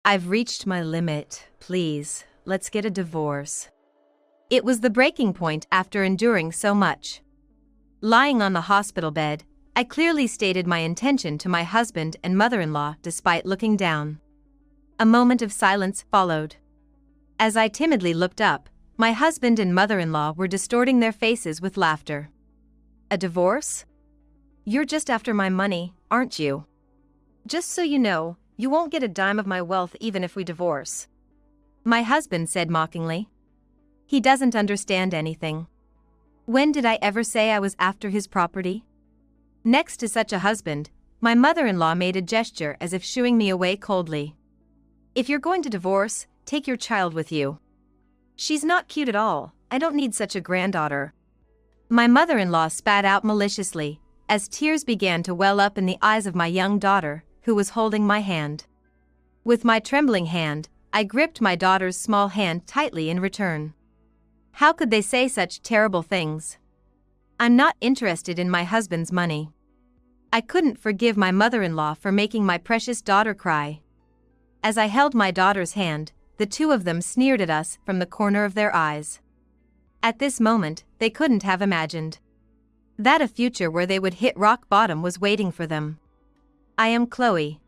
I've reached my limit, please, let's get a divorce. It was the breaking point after enduring so much. Lying on the hospital bed, I clearly stated my intention to my husband and mother-in-law despite looking down. A moment of silence followed. As I timidly looked up, my husband and mother-in-law were distorting their faces with laughter. A divorce? You're just after my money, aren't you? Just so you know, you won't get a dime of my wealth even if we divorce. My husband said mockingly. He doesn't understand anything. When did I ever say I was after his property? Next to such a husband, my mother-in-law made a gesture as if shooing me away coldly. If you're going to divorce, take your child with you. She's not cute at all, I don't need such a granddaughter. My mother-in-law spat out maliciously, as tears began to well up in the eyes of my young daughter, who was holding my hand. With my trembling hand, I gripped my daughter's small hand tightly in return. How could they say such terrible things? I'm not interested in my husband's money. I couldn't forgive my mother-in-law for making my precious daughter cry. As I held my daughter's hand, the two of them sneered at us from the corner of their eyes. At this moment, they couldn't have imagined that a future where they would hit rock bottom was waiting for them. I am Chloe,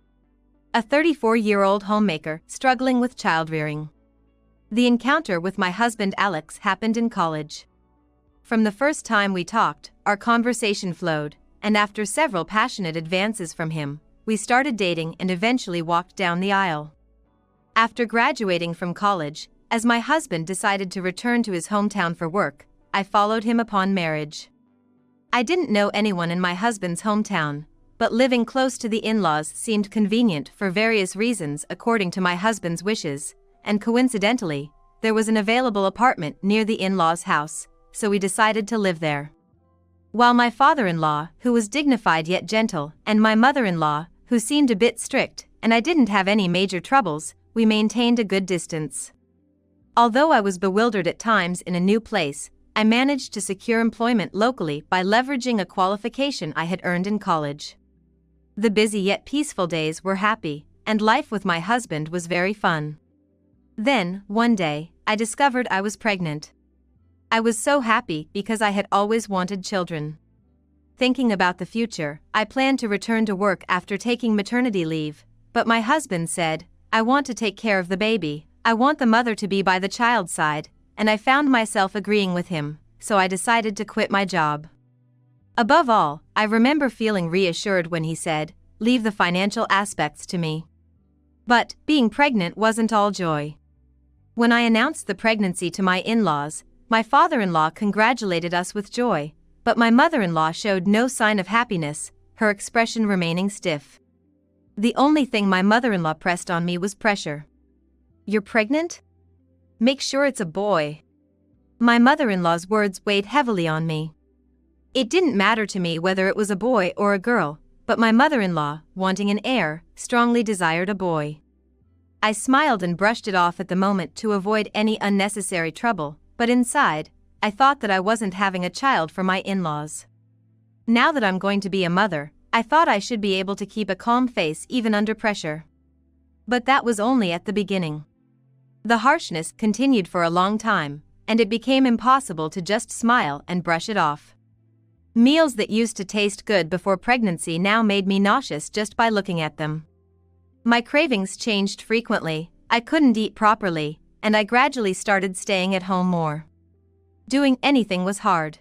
a 34-year-old homemaker struggling with child-rearing. The encounter with my husband Alex happened in college. From the first time we talked, our conversation flowed, and after several passionate advances from him, we started dating and eventually walked down the aisle. After graduating from college, as my husband decided to return to his hometown for work, I followed him upon marriage. I didn't know anyone in my husband's hometown, but living close to the in-laws seemed convenient for various reasons according to my husband's wishes, and coincidentally, there was an available apartment near the in-laws' house, so we decided to live there. While my father-in-law, who was dignified yet gentle, and my mother-in-law, who seemed a bit strict, and I didn't have any major troubles, we maintained a good distance. Although I was bewildered at times in a new place, I managed to secure employment locally by leveraging a qualification I had earned in college. The busy yet peaceful days were happy, and life with my husband was very fun. Then, one day, I discovered I was pregnant. I was so happy because I had always wanted children. Thinking about the future, I planned to return to work after taking maternity leave, but my husband said, I want to take care of the baby, I want the mother to be by the child's side, and I found myself agreeing with him, so I decided to quit my job. Above all, I remember feeling reassured when he said, leave the financial aspects to me. But, being pregnant wasn't all joy. When I announced the pregnancy to my in-laws, my father-in-law congratulated us with joy, but my mother-in-law showed no sign of happiness, her expression remaining stiff. The only thing my mother-in-law pressed on me was pressure. You're pregnant? Make sure it's a boy. My mother-in-law's words weighed heavily on me. It didn't matter to me whether it was a boy or a girl, but my mother-in-law, wanting an heir, strongly desired a boy. I smiled and brushed it off at the moment to avoid any unnecessary trouble, but inside, I thought that I wasn't having a child for my in-laws. Now that I'm going to be a mother, I thought I should be able to keep a calm face even under pressure. But that was only at the beginning. The harshness continued for a long time, and it became impossible to just smile and brush it off. Meals that used to taste good before pregnancy now made me nauseous just by looking at them. My cravings changed frequently, I couldn't eat properly, and I gradually started staying at home more. Doing anything was hard.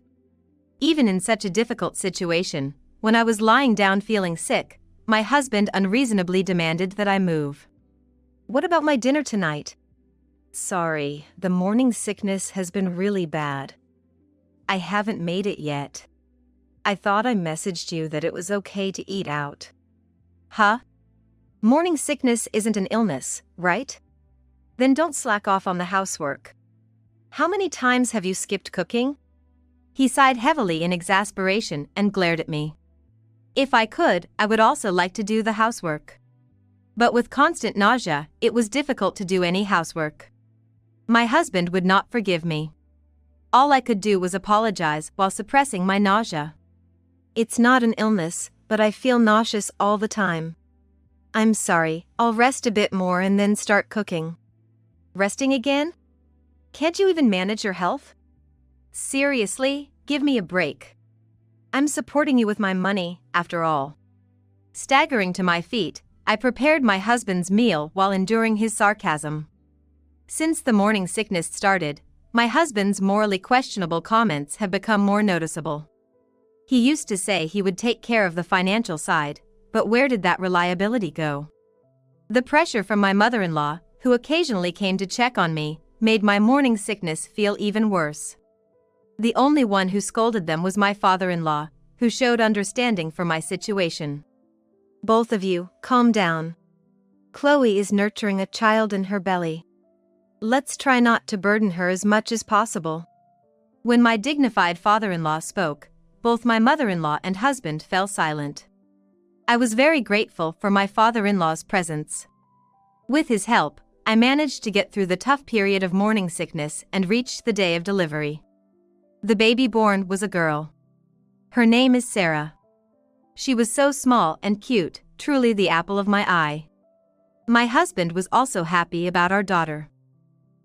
Even in such a difficult situation, when I was lying down feeling sick, my husband unreasonably demanded that I move. What about my dinner tonight? Sorry, the morning sickness has been really bad. I haven't made it yet. I thought I messaged you that it was okay to eat out. Huh? Morning sickness isn't an illness, right? Then don't slack off on the housework. How many times have you skipped cooking? He sighed heavily in exasperation and glared at me. If I could, I would also like to do the housework. But with constant nausea, it was difficult to do any housework. My husband would not forgive me. All I could do was apologize while suppressing my nausea. It's not an illness, but I feel nauseous all the time. I'm sorry, I'll rest a bit more and then start cooking. Resting again? Can't you even manage your health? Seriously, give me a break. I'm supporting you with my money, after all. Staggering to my feet, I prepared my husband's meal while enduring his sarcasm. Since the morning sickness started, my husband's morally questionable comments have become more noticeable. He used to say he would take care of the financial side, but where did that reliability go? The pressure from my mother-in-law, who occasionally came to check on me, made my morning sickness feel even worse. The only one who scolded them was my father-in-law, who showed understanding for my situation. Both of you, calm down. Chloe is nurturing a child in her belly. Let's try not to burden her as much as possible. When my dignified father-in-law spoke, both my mother-in-law and husband fell silent. I was very grateful for my father-in-law's presence. With his help, I managed to get through the tough period of morning sickness and reached the day of delivery. The baby born was a girl. Her name is Sarah. She was so small and cute, truly the apple of my eye. My husband was also happy about our daughter.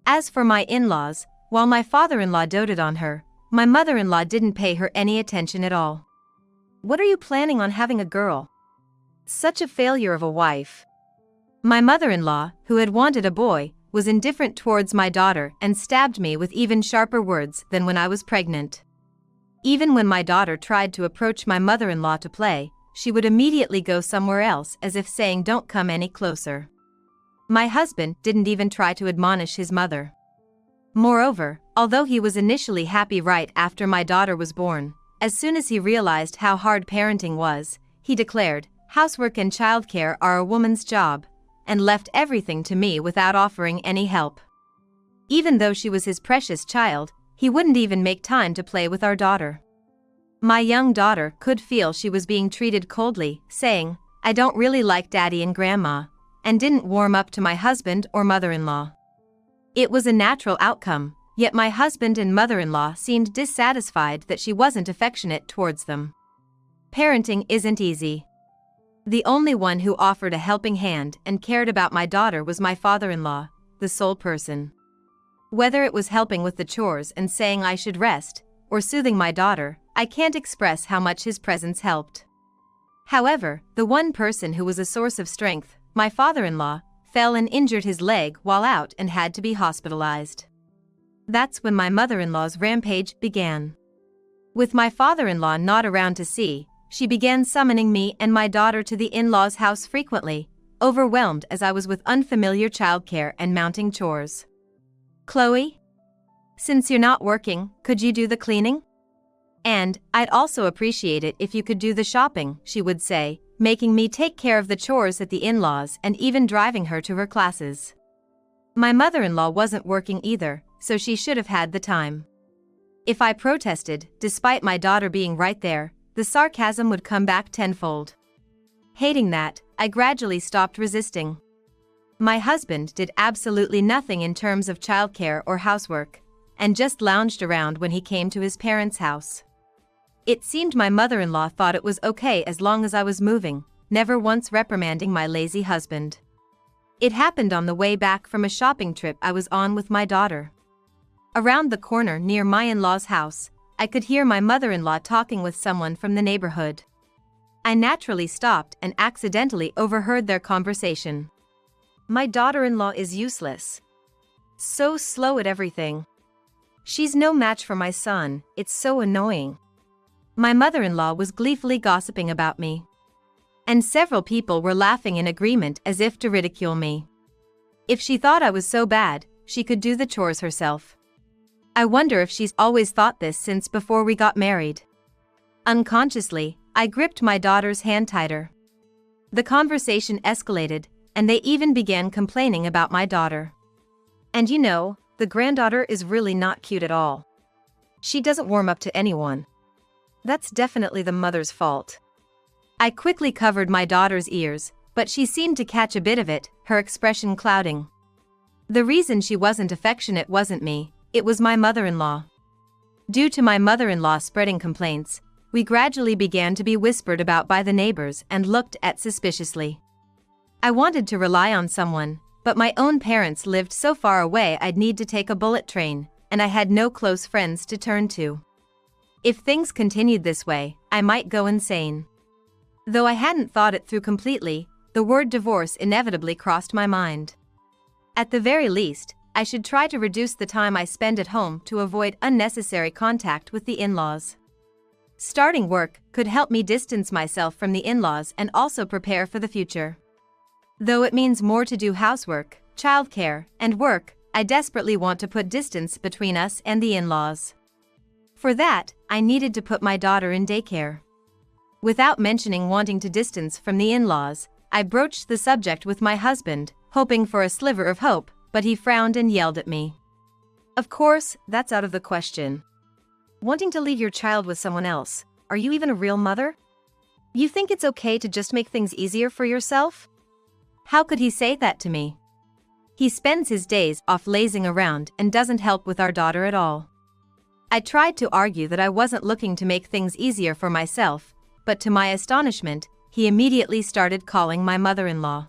As for my in-laws, while my father-in-law doted on her, my mother-in-law didn't pay her any attention at all. What are you planning on having a girl? Such a failure of a wife. My mother-in-law, who had wanted a boy, was indifferent towards my daughter and stabbed me with even sharper words than when I was pregnant. Even when my daughter tried to approach my mother-in-law to play, she would immediately go somewhere else as if saying don't come any closer. My husband didn't even try to admonish his mother. Moreover, although he was initially happy right after my daughter was born, as soon as he realized how hard parenting was, he declared, housework and childcare are a woman's job, and left everything to me without offering any help. Even though she was his precious child, he wouldn't even make time to play with our daughter. My young daughter could feel she was being treated coldly, saying, I don't really like Daddy and Grandma, and didn't warm up to my husband or mother-in-law. It was a natural outcome, yet my husband and mother-in-law seemed dissatisfied that she wasn't affectionate towards them. Parenting isn't easy. The only one who offered a helping hand and cared about my daughter was my father-in-law, the sole person. Whether it was helping with the chores and saying I should rest, or soothing my daughter, I can't express how much his presence helped. However, the one person who was a source of strength, my father-in-law, fell and injured his leg while out and had to be hospitalized. That's when my mother-in-law's rampage began. With my father-in-law not around to see, she began summoning me and my daughter to the in-laws' house frequently, overwhelmed as I was with unfamiliar childcare and mounting chores. Chloe? Since you're not working, could you do the cleaning? And, I'd also appreciate it if you could do the shopping, she would say, making me take care of the chores at the in-laws and even driving her to her classes. My mother-in-law wasn't working either, so she should have had the time. If I protested, despite my daughter being right there, the sarcasm would come back tenfold. Hating that, I gradually stopped resisting. My husband did absolutely nothing in terms of childcare or housework, and just lounged around when he came to his parents' house. It seemed my mother-in-law thought it was okay as long as I was moving, never once reprimanding my lazy husband. It happened on the way back from a shopping trip I was on with my daughter. Around the corner near my in-laws' house, I could hear my mother-in-law talking with someone from the neighborhood. I naturally stopped and accidentally overheard their conversation. My daughter-in-law is useless. So slow at everything. She's no match for my son, it's so annoying. My mother-in-law was gleefully gossiping about me. And several people were laughing in agreement as if to ridicule me. If she thought I was so bad, she could do the chores herself. I wonder if she's always thought this since before we got married. Unconsciously, I gripped my daughter's hand tighter. The conversation escalated, and they even began complaining about my daughter. And you know, the granddaughter is really not cute at all. She doesn't warm up to anyone. That's definitely the mother's fault. I quickly covered my daughter's ears, but she seemed to catch a bit of it, her expression clouding. The reason she wasn't affectionate wasn't me, it was my mother-in-law. Due to my mother-in-law spreading complaints, we gradually began to be whispered about by the neighbors and looked at suspiciously. I wanted to rely on someone, but my own parents lived so far away I'd need to take a bullet train, and I had no close friends to turn to. If things continued this way, I might go insane. Though I hadn't thought it through completely, the word divorce inevitably crossed my mind. At the very least, I should try to reduce the time I spend at home to avoid unnecessary contact with the in-laws. Starting work could help me distance myself from the in-laws and also prepare for the future. Though it means more to do housework, childcare, and work, I desperately want to put distance between us and the in-laws. For that, I needed to put my daughter in daycare. Without mentioning wanting to distance from the in-laws, I broached the subject with my husband, hoping for a sliver of hope, but he frowned and yelled at me. Of course, that's out of the question. Wanting to leave your child with someone else, are you even a real mother? You think it's okay to just make things easier for yourself? How could he say that to me? He spends his days off lazing around and doesn't help with our daughter at all. I tried to argue that I wasn't looking to make things easier for myself, but to my astonishment, he immediately started calling my mother-in-law.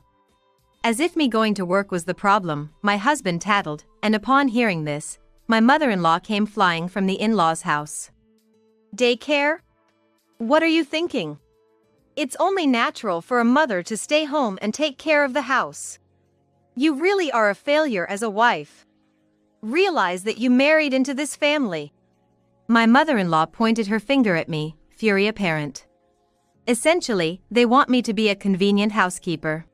As if me going to work was the problem, my husband tattled, and upon hearing this, my mother-in-law came flying from the in-laws' house. Daycare? What are you thinking? It's only natural for a mother to stay home and take care of the house. You really are a failure as a wife. Realize that you married into this family. My mother-in-law pointed her finger at me, fury apparent. Essentially, they want me to be a convenient housekeeper.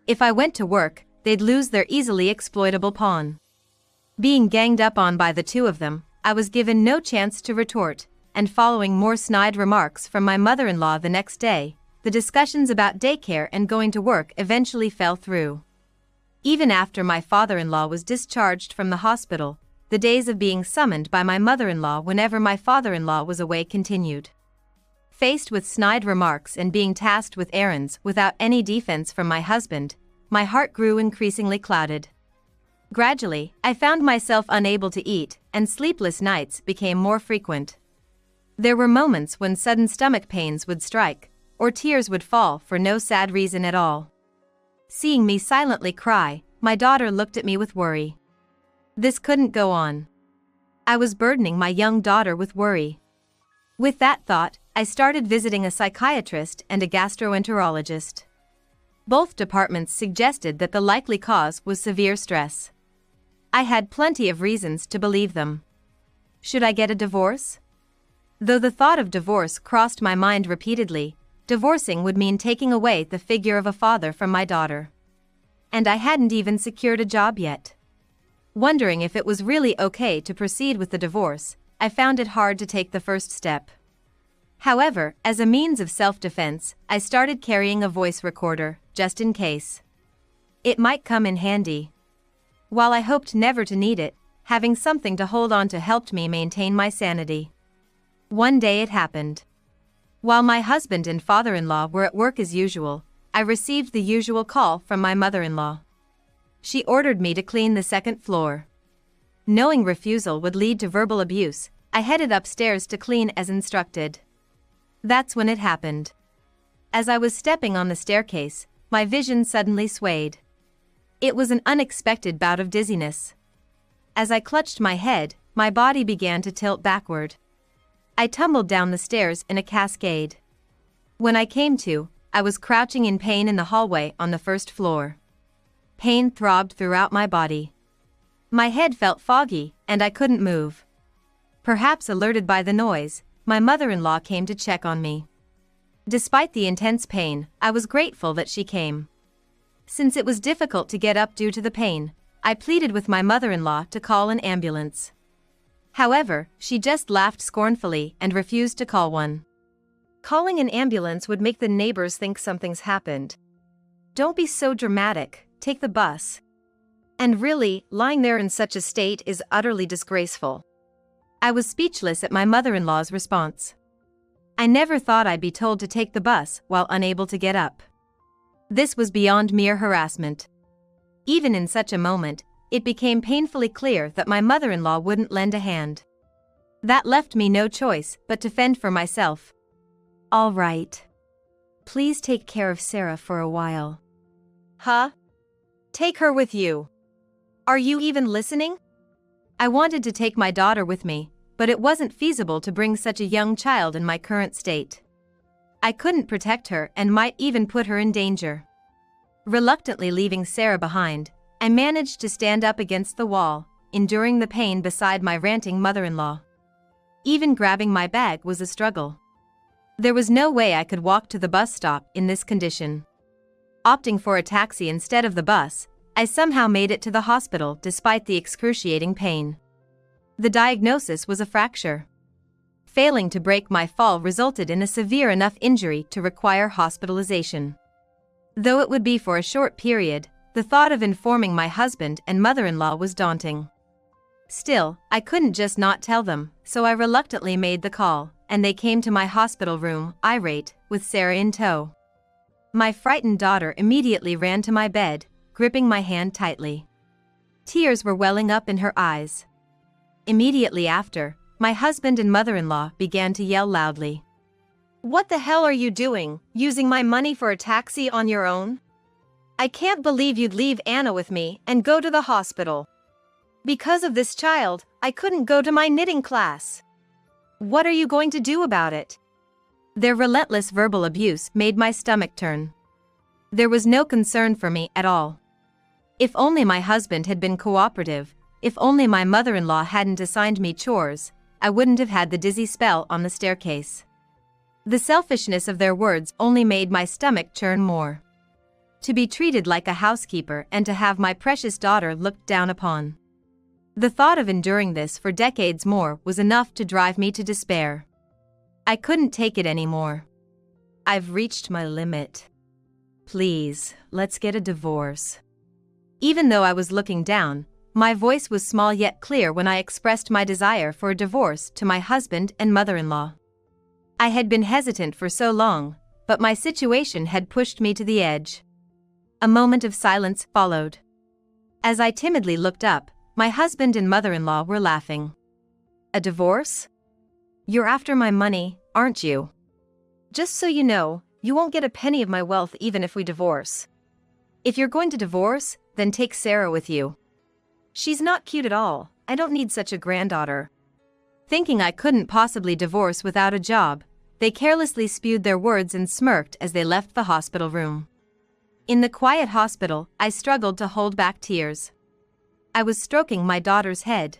If I went to work, they'd lose their easily exploitable pawn. Being ganged up on by the two of them, I was given no chance to retort, and following more snide remarks from my mother-in-law the next day, the discussions about daycare and going to work eventually fell through. Even after my father-in-law was discharged from the hospital, the days of being summoned by my mother-in-law whenever my father-in-law was away continued. Faced with snide remarks and being tasked with errands without any defense from my husband, my heart grew increasingly clouded. Gradually, I found myself unable to eat, and sleepless nights became more frequent. There were moments when sudden stomach pains would strike, or tears would fall for no sad reason at all. Seeing me silently cry, my daughter looked at me with worry. This couldn't go on. I was burdening my young daughter with worry. With that thought, I started visiting a psychiatrist and a gastroenterologist. Both departments suggested that the likely cause was severe stress. I had plenty of reasons to believe them. Should I get a divorce? Though the thought of divorce crossed my mind repeatedly, divorcing would mean taking away the figure of a father from my daughter. And I hadn't even secured a job yet. Wondering if it was really okay to proceed with the divorce, I found it hard to take the first step. However, as a means of self-defense, I started carrying a voice recorder, just in case. It might come in handy. While I hoped never to need it, having something to hold on to helped me maintain my sanity. One day it happened. While my husband and father-in-law were at work as usual, I received the usual call from my mother-in-law. She ordered me to clean the second floor. Knowing refusal would lead to verbal abuse, I headed upstairs to clean as instructed. That's when it happened. As I was stepping on the staircase, my vision suddenly swayed. It was an unexpected bout of dizziness. As I clutched my head, my body began to tilt backward. I tumbled down the stairs in a cascade. When I came to, I was crouching in pain in the hallway on the first floor. Pain throbbed throughout my body. My head felt foggy, and I couldn't move. Perhaps alerted by the noise, my mother-in-law came to check on me. Despite the intense pain, I was grateful that she came. Since it was difficult to get up due to the pain, I pleaded with my mother-in-law to call an ambulance. However, she just laughed scornfully and refused to call one. Calling an ambulance would make the neighbors think something's happened. Don't be so dramatic, take the bus. And really, lying there in such a state is utterly disgraceful. I was speechless at my mother-in-law's response. I never thought I'd be told to take the bus while unable to get up. This was beyond mere harassment. Even in such a moment, it became painfully clear that my mother-in-law wouldn't lend a hand. That left me no choice but to fend for myself. All right. Please take care of Sarah for a while. Huh? Take her with you. Are you even listening? I wanted to take my daughter with me, but it wasn't feasible to bring such a young child in my current state. I couldn't protect her and might even put her in danger. Reluctantly leaving Sarah behind, I managed to stand up against the wall, enduring the pain beside my ranting mother-in-law. Even grabbing my bag was a struggle. There was no way I could walk to the bus stop in this condition. Opting for a taxi instead of the bus, I somehow made it to the hospital despite the excruciating pain. The diagnosis was a fracture. Failing to break my fall resulted in a severe enough injury to require hospitalization. Though it would be for a short period, the thought of informing my husband and mother-in-law was daunting. Still, I couldn't just not tell them, so I reluctantly made the call, and they came to my hospital room, irate, with Sarah in tow. My frightened daughter immediately ran to my bed, gripping my hand tightly. Tears were welling up in her eyes. Immediately after, my husband and mother-in-law began to yell loudly. "What the hell are you doing, using my money for a taxi on your own? I can't believe you'd leave Anna with me and go to the hospital. Because of this child, I couldn't go to my knitting class. What are you going to do about it?" Their relentless verbal abuse made my stomach turn. There was no concern for me at all. If only my husband had been cooperative, if only my mother-in-law hadn't assigned me chores, I wouldn't have had the dizzy spell on the staircase. The selfishness of their words only made my stomach churn more. To be treated like a housekeeper and to have my precious daughter looked down upon. The thought of enduring this for decades more was enough to drive me to despair. I couldn't take it anymore. "I've reached my limit. Please, let's get a divorce." Even though I was looking down, my voice was small yet clear when I expressed my desire for a divorce to my husband and mother-in-law. I had been hesitant for so long, but my situation had pushed me to the edge. A moment of silence followed. As I timidly looked up, my husband and mother-in-law were laughing. "A divorce? You're after my money, aren't you? Just so you know, you won't get a penny of my wealth even if we divorce. If you're going to divorce, then take Sarah with you. She's not cute at all, I don't need such a granddaughter." Thinking I couldn't possibly divorce without a job, they carelessly spewed their words and smirked as they left the hospital room. In the quiet hospital, I struggled to hold back tears. I was stroking my daughter's head.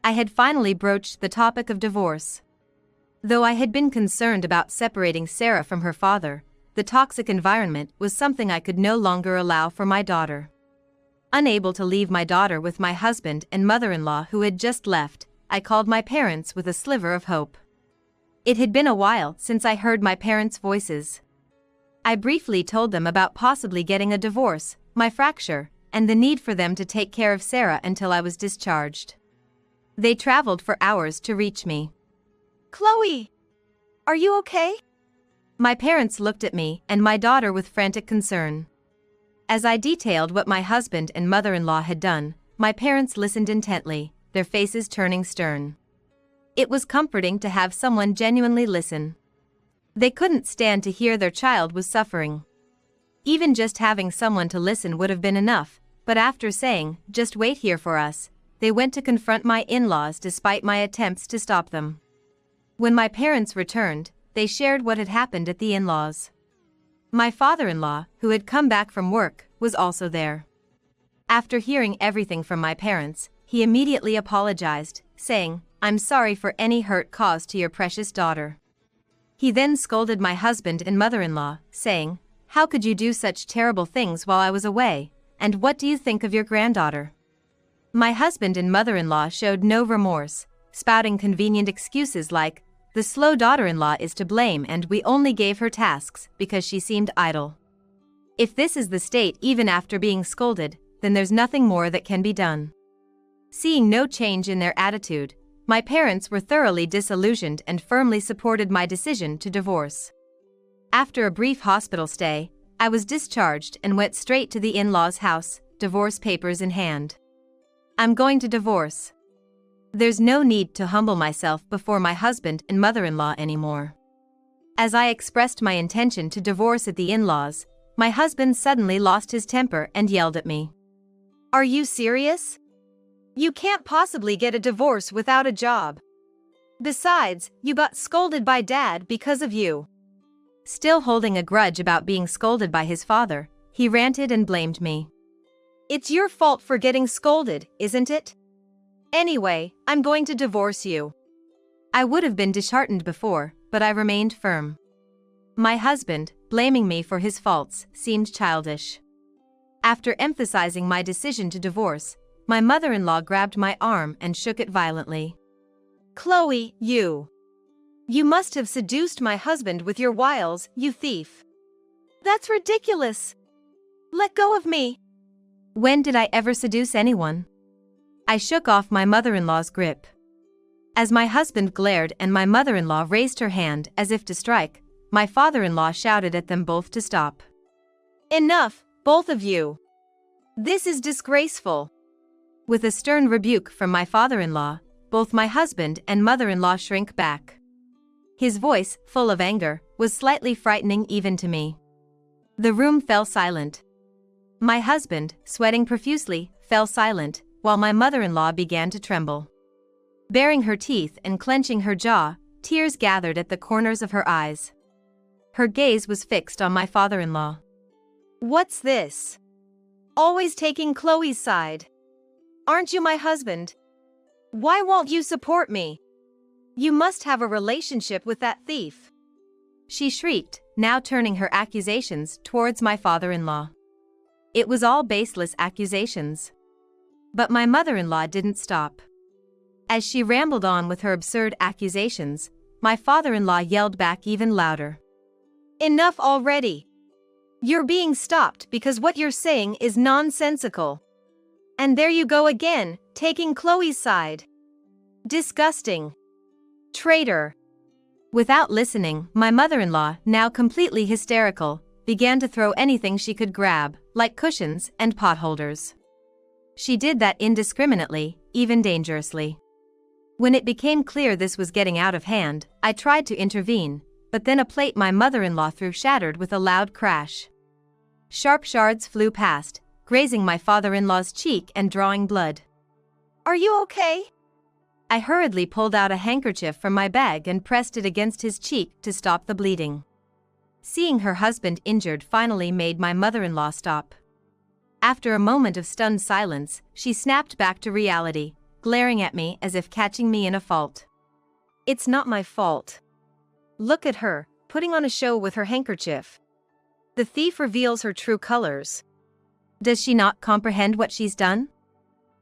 I had finally broached the topic of divorce. Though I had been concerned about separating Sarah from her father, the toxic environment was something I could no longer allow for my daughter. Unable to leave my daughter with my husband and mother-in-law who had just left, I called my parents with a sliver of hope. It had been a while since I heard my parents' voices. I briefly told them about possibly getting a divorce, my fracture, and the need for them to take care of Sarah until I was discharged. They traveled for hours to reach me. "Chloe! Are you okay?" My parents looked at me and my daughter with frantic concern. As I detailed what my husband and mother-in-law had done, my parents listened intently, their faces turning stern. It was comforting to have someone genuinely listen. They couldn't stand to hear their child was suffering. Even just having someone to listen would have been enough, but after saying, "Just wait here for us," they went to confront my in-laws despite my attempts to stop them. When my parents returned, they shared what had happened at the in-laws. My father-in-law, who had come back from work, was also there. After hearing everything from my parents, he immediately apologized, saying, "I'm sorry for any hurt caused to your precious daughter." He then scolded my husband and mother-in-law, saying, "How could you do such terrible things while I was away, and what do you think of your granddaughter?" My husband and mother-in-law showed no remorse, spouting convenient excuses like, "The slow daughter-in-law is to blame and we only gave her tasks because she seemed idle." If this is the state even after being scolded, then there's nothing more that can be done. Seeing no change in their attitude, my parents were thoroughly disillusioned and firmly supported my decision to divorce. After a brief hospital stay, I was discharged and went straight to the in-laws' house, divorce papers in hand. "I'm going to divorce. There's no need to humble myself before my husband and mother-in-law anymore." As I expressed my intention to divorce at the in-laws, my husband suddenly lost his temper and yelled at me. "Are you serious? You can't possibly get a divorce without a job. Besides, you got scolded by Dad because of you." Still holding a grudge about being scolded by his father, he ranted and blamed me. "It's your fault for getting scolded, isn't it? Anyway, I'm going to divorce you." I would have been disheartened before, but I remained firm. My husband, blaming me for his faults, seemed childish. After emphasizing my decision to divorce, my mother-in-law grabbed my arm and shook it violently. "Chloe, you must have seduced my husband with your wiles, you thief. That's ridiculous. Let go of me." When did I ever seduce anyone? I shook off my mother-in-law's grip. As my husband glared and my mother-in-law raised her hand as if to strike, my father-in-law shouted at them both to stop. "Enough, both of you. This is disgraceful." With a stern rebuke from my father-in-law, both my husband and mother-in-law shrank back. His voice, full of anger, was slightly frightening even to me. The room fell silent. My husband, sweating profusely, fell silent, while my mother-in-law began to tremble. Baring her teeth and clenching her jaw, tears gathered at the corners of her eyes. Her gaze was fixed on my father-in-law. "What's this? Always taking Chloe's side. Aren't you my husband? Why won't you support me? You must have a relationship with that thief," she shrieked, now turning her accusations towards my father-in-law. It was all baseless accusations. But my mother-in-law didn't stop. As she rambled on with her absurd accusations, my father-in-law yelled back even louder. "Enough already. You're being stopped because what you're saying is nonsensical. And there you go again, taking Chloe's side. Disgusting. Traitor." Without listening, my mother-in-law, now completely hysterical, began to throw anything she could grab, like cushions and potholders. She did that indiscriminately, even dangerously. When it became clear this was getting out of hand, I tried to intervene, but then a plate my mother-in-law threw shattered with a loud crash. Sharp shards flew past, grazing my father-in-law's cheek and drawing blood. "Are you okay?" I hurriedly pulled out a handkerchief from my bag and pressed it against his cheek to stop the bleeding. Seeing her husband injured finally made my mother-in-law stop. After a moment of stunned silence, she snapped back to reality, glaring at me as if catching me in a fault. "It's not my fault. Look at her, putting on a show with her handkerchief. The thief reveals her true colors. Does she not comprehend what she's done?"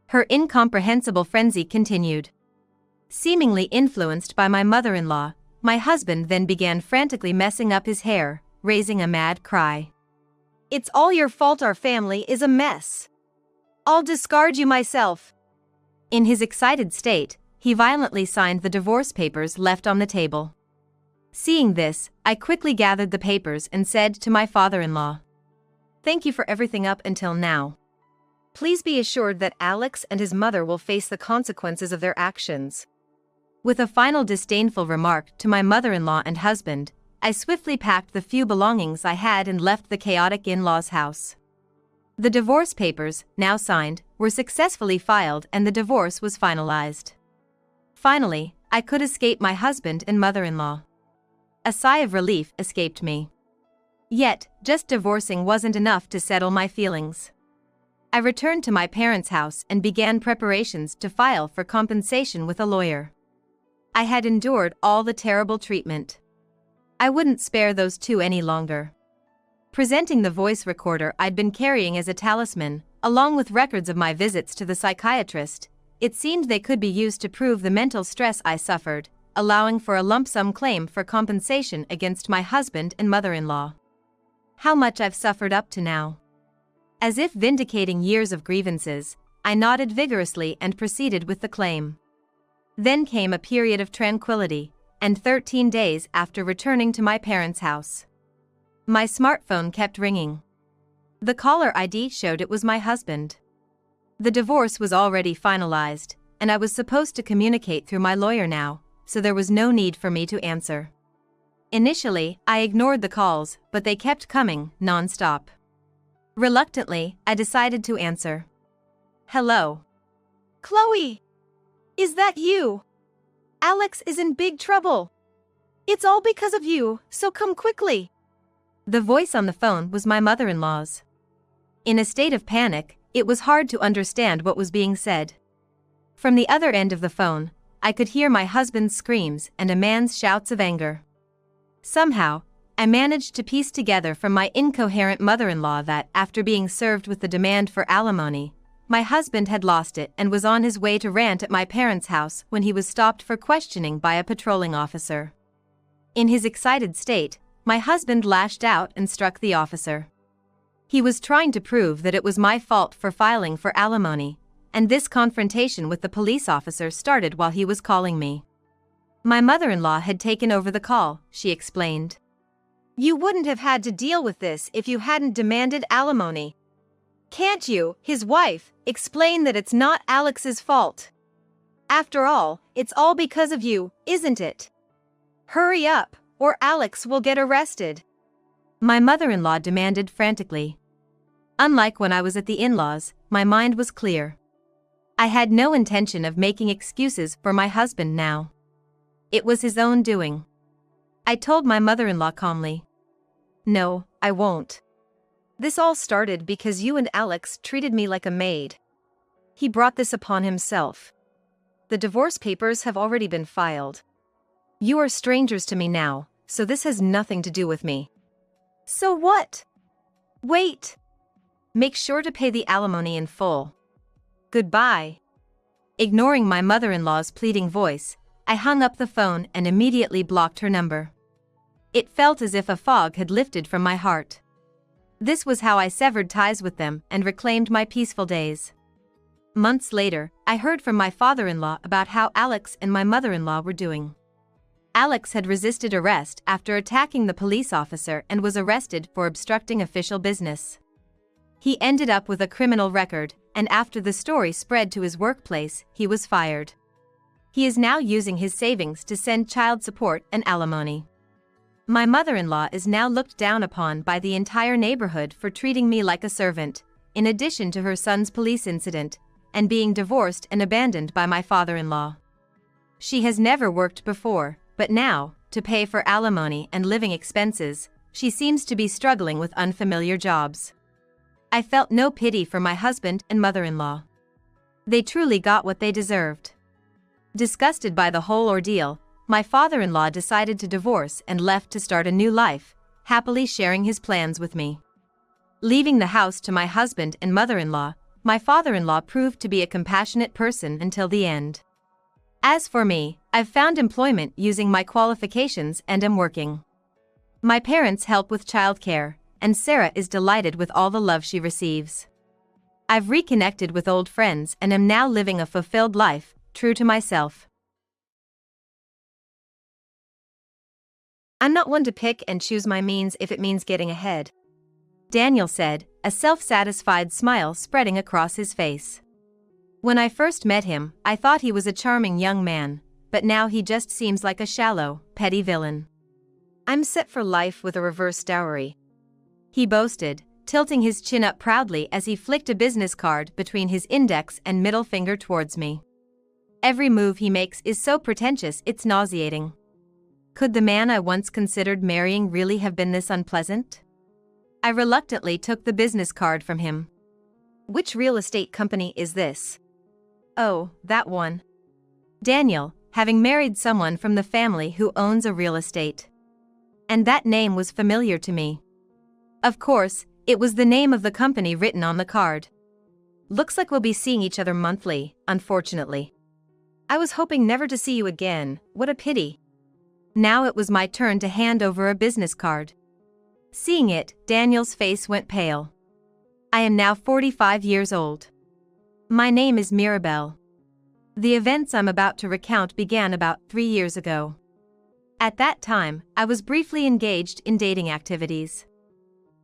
Her incomprehensible frenzy continued. Seemingly influenced by my mother-in-law, my husband then began frantically messing up his hair, raising a mad cry. "It's all your fault, our family is a mess. I'll discard you myself." In his excited state, he violently signed the divorce papers left on the table. Seeing this, I quickly gathered the papers and said to my father-in-law, "Thank you for everything up until now. Please be assured that Alex and his mother will face the consequences of their actions." With a final disdainful remark to my mother-in-law and husband, I swiftly packed the few belongings I had and left the chaotic in-laws' house. The divorce papers, now signed, were successfully filed and the divorce was finalized. Finally, I could escape my husband and mother-in-law. A sigh of relief escaped me. Yet, just divorcing wasn't enough to settle my feelings. I returned to my parents' house and began preparations to file for compensation with a lawyer. I had endured all the terrible treatment. I wouldn't spare those two any longer. Presenting the voice recorder I'd been carrying as a talisman, along with records of my visits to the psychiatrist, it seemed they could be used to prove the mental stress I suffered, allowing for a lump sum claim for compensation against my husband and mother-in-law. How much I've suffered up to now. As if vindicating years of grievances, I nodded vigorously and proceeded with the claim. Then came a period of tranquility, and 13 days after returning to my parents' house, my smartphone kept ringing. The caller ID showed it was my husband. The divorce was already finalized, and I was supposed to communicate through my lawyer now, so there was no need for me to answer. Initially, I ignored the calls, but they kept coming, non-stop. Reluctantly, I decided to answer. Hello. Chloe! Is that you? Alex is in big trouble. It's all because of you, so come quickly. The voice on the phone was my mother-in-law's. In a state of panic, it was hard to understand what was being said. From the other end of the phone, I could hear my husband's screams and a man's shouts of anger. Somehow, I managed to piece together from my incoherent mother-in-law that, after being served with the demand for alimony, my husband had lost it and was on his way to rant at my parents' house when he was stopped for questioning by a patrolling officer. In his excited state, my husband lashed out and struck the officer. He was trying to prove that it was my fault for filing for alimony, and this confrontation with the police officer started while he was calling me. My mother-in-law had taken over the call, she explained. You wouldn't have had to deal with this if you hadn't demanded alimony. Can't you, his wife, explain that it's not Alex's fault? After all, it's all because of you, isn't it? Hurry up, or Alex will get arrested. My mother-in-law demanded frantically. Unlike when I was at the in-laws, my mind was clear. I had no intention of making excuses for my husband now. It was his own doing. I told my mother-in-law calmly. No, I won't. This all started because you and Alex treated me like a maid. He brought this upon himself. The divorce papers have already been filed. You are strangers to me now, so this has nothing to do with me. So what? Wait. Make sure to pay the alimony in full. Goodbye. Ignoring my mother-in-law's pleading voice, I hung up the phone and immediately blocked her number. It felt as if a fog had lifted from my heart. This was how I severed ties with them and reclaimed my peaceful days. Months later, I heard from my father-in-law about how Alex and my mother-in-law were doing. Alex had resisted arrest after attacking the police officer and was arrested for obstructing official business. He ended up with a criminal record, and after the story spread to his workplace, he was fired. He is now using his savings to send child support and alimony. My mother-in-law is now looked down upon by the entire neighborhood for treating me like a servant, in addition to her son's police incident, and being divorced and abandoned by my father-in-law. She has never worked before, but now, to pay for alimony and living expenses, she seems to be struggling with unfamiliar jobs. I felt no pity for my husband and mother-in-law. They truly got what they deserved. Disgusted by the whole ordeal, my father-in-law decided to divorce and left to start a new life, happily sharing his plans with me. Leaving the house to my husband and mother-in-law, my father-in-law proved to be a compassionate person until the end. As for me, I've found employment using my qualifications and am working. My parents help with childcare, and Sarah is delighted with all the love she receives. I've reconnected with old friends and am now living a fulfilled life, true to myself. I'm not one to pick and choose my means if it means getting ahead, Daniel said, a self-satisfied smile spreading across his face. When I first met him, I thought he was a charming young man, but now he just seems like a shallow, petty villain. I'm set for life with a reverse dowry, he boasted, tilting his chin up proudly as he flicked a business card between his index and middle finger towards me. Every move he makes is so pretentious it's nauseating. Could the man I once considered marrying really have been this unpleasant? I reluctantly took the business card from him. Which real estate company is this? Oh, that one. Daniel, having married someone from the family who owns a real estate. And that name was familiar to me. Of course, it was the name of the company written on the card. Looks like we'll be seeing each other monthly, unfortunately. I was hoping never to see you again, what a pity. Now it was my turn to hand over a business card. Seeing it, Daniel's face went pale. I am now 45 years old. My name is Mirabelle. The events I'm about to recount began about 3 years ago. At that time, I was briefly engaged in dating activities.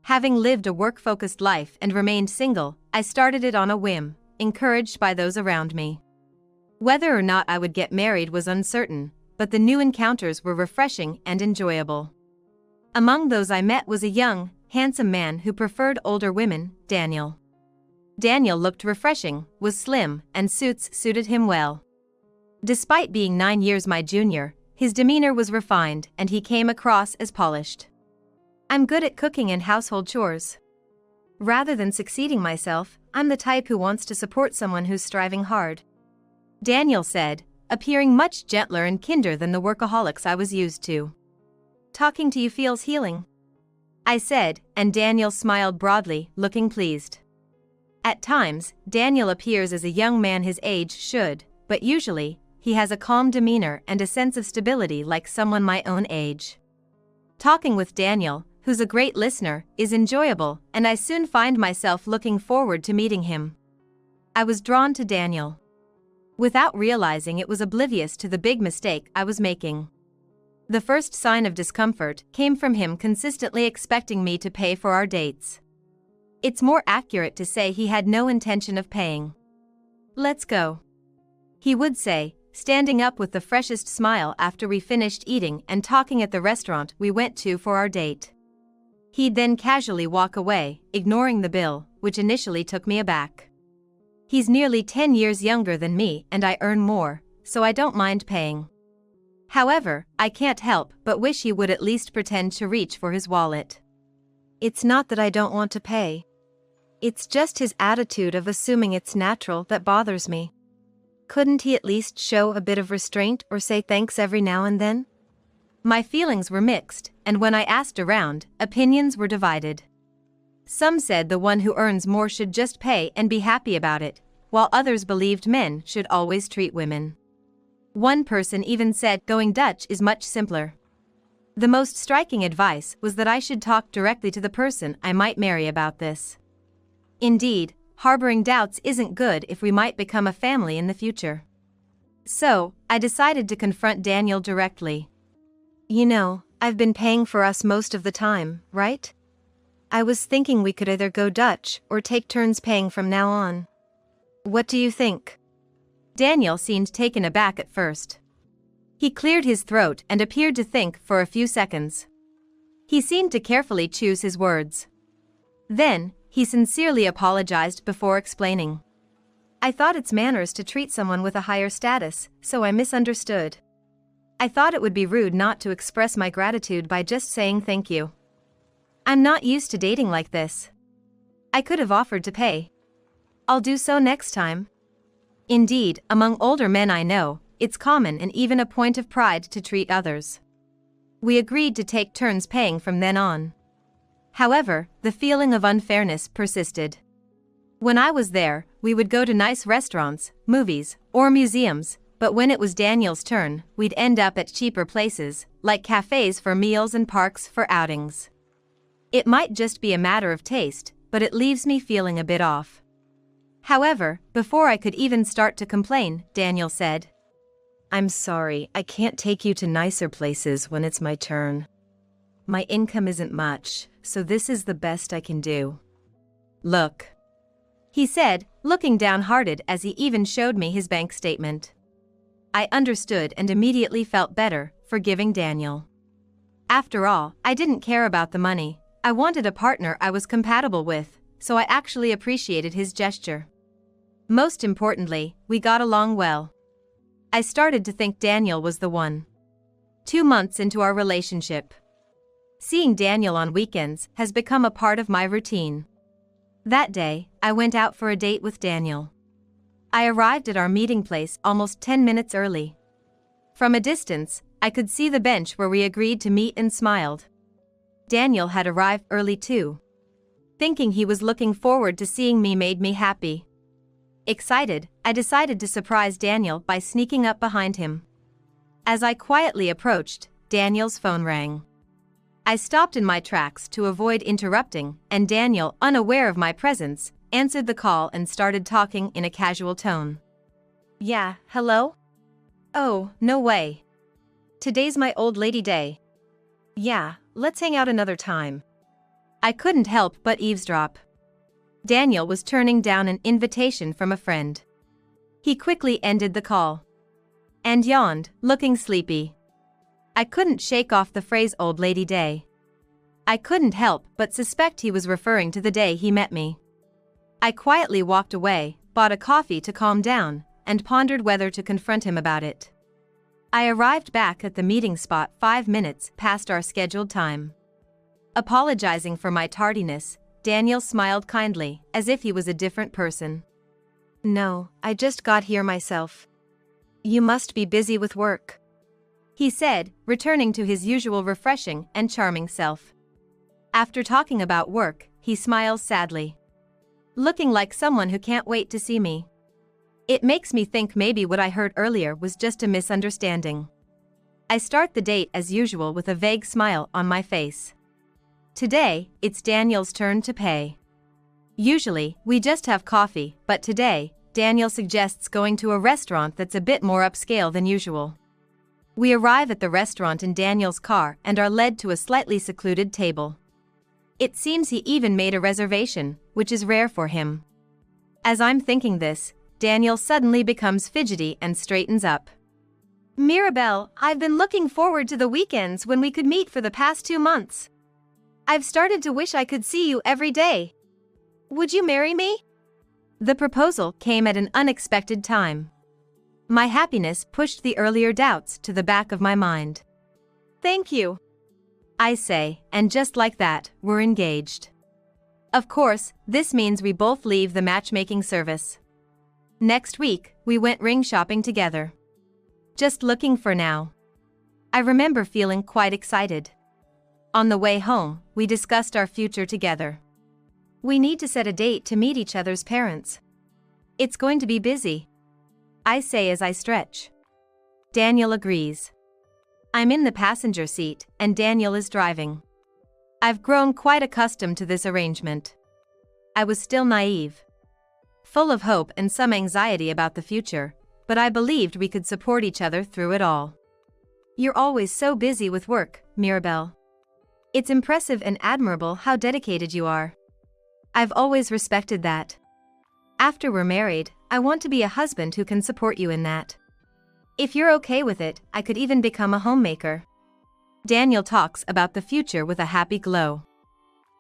Having lived a work-focused life and remained single, I started it on a whim, encouraged by those around me. Whether or not I would get married was uncertain, but the new encounters were refreshing and enjoyable. Among those I met was a young, handsome man who preferred older women, Daniel. Daniel looked refreshing, was slim, and suits suited him well. Despite being 9 years my junior, his demeanor was refined and he came across as polished. I'm good at cooking and household chores. Rather than succeeding myself, I'm the type who wants to support someone who's striving hard. Daniel said, appearing much gentler and kinder than the workaholics I was used to. Talking to you feels healing, I said, and Daniel smiled broadly, looking pleased. At times, Daniel appears as a young man his age should, but usually, he has a calm demeanor and a sense of stability like someone my own age. Talking with Daniel, who's a great listener, is enjoyable, and I soon find myself looking forward to meeting him. I was drawn to Daniel. Without realizing it was oblivious to the big mistake I was making. The first sign of discomfort came from him consistently expecting me to pay for our dates. It's more accurate to say he had no intention of paying. Let's go, he would say, standing up with the freshest smile after we finished eating and talking at the restaurant we went to for our date. He'd then casually walk away, ignoring the bill, which initially took me aback. He's nearly 10 years younger than me and I earn more, so I don't mind paying. However, I can't help but wish he would at least pretend to reach for his wallet. It's not that I don't want to pay. It's just his attitude of assuming it's natural that bothers me. Couldn't he at least show a bit of restraint or say thanks every now and then? My feelings were mixed, and when I asked around, opinions were divided. Some said the one who earns more should just pay and be happy about it, while others believed men should always treat women. One person even said going Dutch is much simpler. The most striking advice was that I should talk directly to the person I might marry about this. Indeed, harboring doubts isn't good if we might become a family in the future. So, I decided to confront Daniel directly. You know, I've been paying for us most of the time, right? I was thinking we could either go Dutch or take turns paying from now on. What do you think? Daniel seemed taken aback at first. He cleared his throat and appeared to think for a few seconds. He seemed to carefully choose his words. Then, he sincerely apologized before explaining. I thought it's manners to treat someone with a higher status, so I misunderstood. I thought it would be rude not to express my gratitude by just saying thank you. I'm not used to dating like this. I could have offered to pay. I'll do so next time. Indeed, among older men I know, it's common and even a point of pride to treat others. We agreed to take turns paying from then on. However, the feeling of unfairness persisted. When I was there, we would go to nice restaurants, movies, or museums, but when it was Daniel's turn, we'd end up at cheaper places, like cafes for meals and parks for outings. It might just be a matter of taste, but it leaves me feeling a bit off. However, before I could even start to complain, Daniel said, I'm sorry, I can't take you to nicer places when it's my turn. My income isn't much, so this is the best I can do. Look, he said, looking downhearted as he even showed me his bank statement. I understood and immediately felt better, forgiving Daniel. After all, I didn't care about the money. I wanted a partner I was compatible with, so I actually appreciated his gesture. Most importantly, we got along well. I started to think Daniel was the one. 2 months into our relationship. Seeing Daniel on weekends has become a part of my routine. That day, I went out for a date with Daniel. I arrived at our meeting place almost 10 minutes early. From a distance, I could see the bench where we agreed to meet and smiled. Daniel had arrived early too. Thinking he was looking forward to seeing me made me happy. Excited, I decided to surprise Daniel by sneaking up behind him. As I quietly approached, Daniel's phone rang. I stopped in my tracks to avoid interrupting, and Daniel, unaware of my presence, answered the call and started talking in a casual tone. Yeah, hello? Oh, no way. Today's my old lady day. Yeah, let's hang out another time. I couldn't help but eavesdrop. Daniel was turning down an invitation from a friend. He quickly ended the call. And yawned, looking sleepy. I couldn't shake off the phrase old lady day. I couldn't help but suspect he was referring to the day he met me. I quietly walked away, bought a coffee to calm down, and pondered whether to confront him about it. I arrived back at the meeting spot 5 minutes past our scheduled time. Apologizing for my tardiness, Daniel smiled kindly, as if he was a different person. "No, I just got here myself. You must be busy with work," he said, returning to his usual refreshing and charming self. After talking about work, he smiles sadly, looking like someone who can't wait to see me. It makes me think maybe what I heard earlier was just a misunderstanding. I start the date as usual with a vague smile on my face. Today, it's Daniel's turn to pay. Usually, we just have coffee, but today, Daniel suggests going to a restaurant that's a bit more upscale than usual. We arrive at the restaurant in Daniel's car and are led to a slightly secluded table. It seems he even made a reservation, which is rare for him. As I'm thinking this, Daniel suddenly becomes fidgety and straightens up. "Mirabelle, I've been looking forward to the weekends when we could meet for the past 2 months. I've started to wish I could see you every day. Would you marry me?" The proposal came at an unexpected time. My happiness pushed the earlier doubts to the back of my mind. "Thank you," I say, and just like that, we're engaged. Of course, this means we both leave the matchmaking service. Next week, we went ring shopping together. Just looking for now. I remember feeling quite excited. On the way home, we discussed our future together. "We need to set a date to meet each other's parents. It's going to be busy," I say as I stretch. Daniel agrees. I'm in the passenger seat, and Daniel is driving. I've grown quite accustomed to this arrangement. I was still naive, full of hope and some anxiety about the future, but I believed we could support each other through it all. "You're always so busy with work, Mirabelle. It's impressive and admirable how dedicated you are." I've always respected that. After we're married, I want to be a husband who can support you in that. If you're okay with it, I could even become a homemaker. Daniel talks about the future with a happy glow.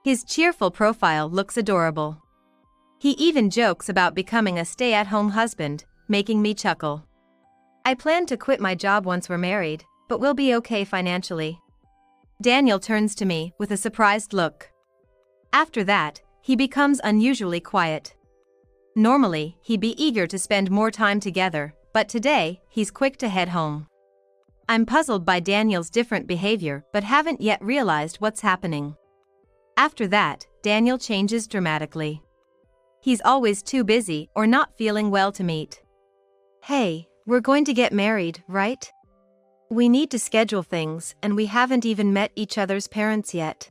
His cheerful profile looks adorable. He even jokes about becoming a stay-at-home husband, making me chuckle. I plan to quit my job once we're married, but we'll be okay financially. Daniel turns to me with a surprised look. After that, he becomes unusually quiet. Normally, he'd be eager to spend more time together, but today, he's quick to head home. I'm puzzled by Daniel's different behavior but haven't yet realized what's happening. After that, Daniel changes dramatically. He's always too busy or not feeling well to meet. "Hey, we're going to get married, right? We need to schedule things and we haven't even met each other's parents yet.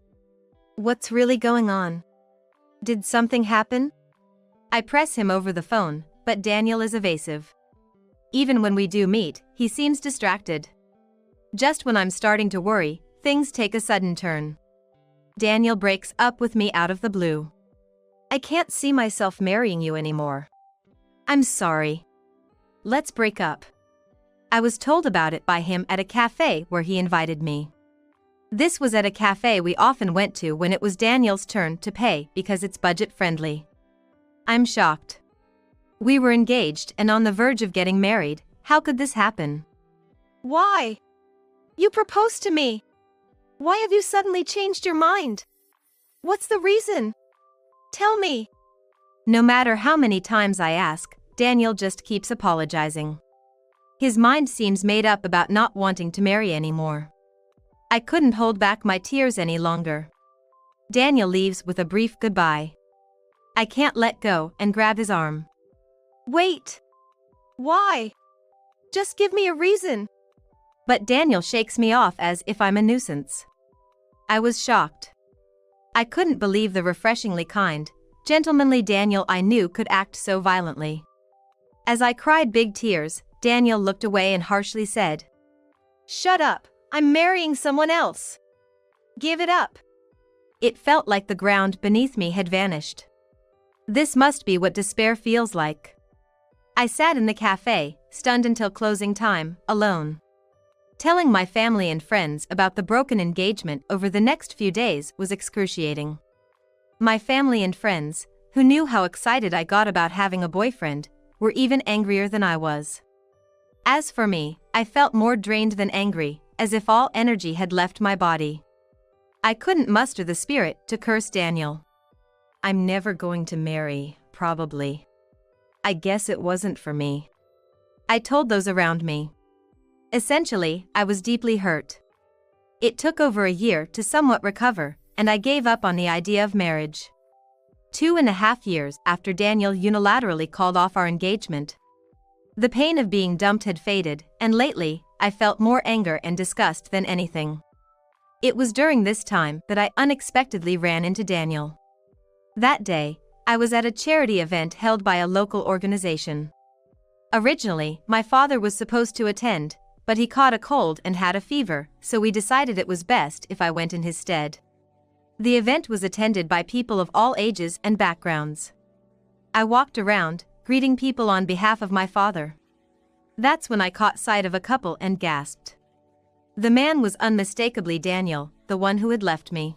What's really going on? Did something happen?" I press him over the phone, but Daniel is evasive. Even when we do meet, he seems distracted. Just when I'm starting to worry, things take a sudden turn. Daniel breaks up with me out of the blue. "I can't see myself marrying you anymore." "I'm sorry. Let's break up." I was told about it by him at a cafe where he invited me. This was at a cafe we often went to when it was Daniel's turn to pay because it's budget-friendly. I'm shocked. We were engaged and on the verge of getting married. How could this happen? "Why? You proposed to me. Why have you suddenly changed your mind? What's the reason? Tell me." No matter how many times I ask, Daniel just keeps apologizing. His mind seems made up about not wanting to marry anymore. I couldn't hold back my tears any longer. Daniel leaves with a brief goodbye. I can't let go and grab his arm. "Wait. Why? Just give me a reason." But Daniel shakes me off as if I'm a nuisance. I was shocked. I couldn't believe the refreshingly kind, gentlemanly Daniel I knew could act so violently. As I cried big tears, Daniel looked away and harshly said, "Shut up, I'm marrying someone else. Give it up." It felt like the ground beneath me had vanished. This must be what despair feels like. I sat in the cafe, stunned until closing time, alone. Telling my family and friends about the broken engagement over the next few days was excruciating. My family and friends, who knew how excited I got about having a boyfriend, were even angrier than I was. As for me, I felt more drained than angry, as if all energy had left my body. I couldn't muster the spirit to curse Daniel. I'm never going to marry, probably. I guess it wasn't for me, I told those around me. Essentially, I was deeply hurt. It took over a year to somewhat recover, and I gave up on the idea of marriage. 2.5 years after Daniel unilaterally called off our engagement. The pain of being dumped had faded, and lately, I felt more anger and disgust than anything. It was during this time that I unexpectedly ran into Daniel. That day, I was at a charity event held by a local organization. Originally, my father was supposed to attend, but he caught a cold and had a fever, so we decided it was best if I went in his stead. The event was attended by people of all ages and backgrounds. I walked around, greeting people on behalf of my father. That's when I caught sight of a couple and gasped. The man was unmistakably Daniel, the one who had left me.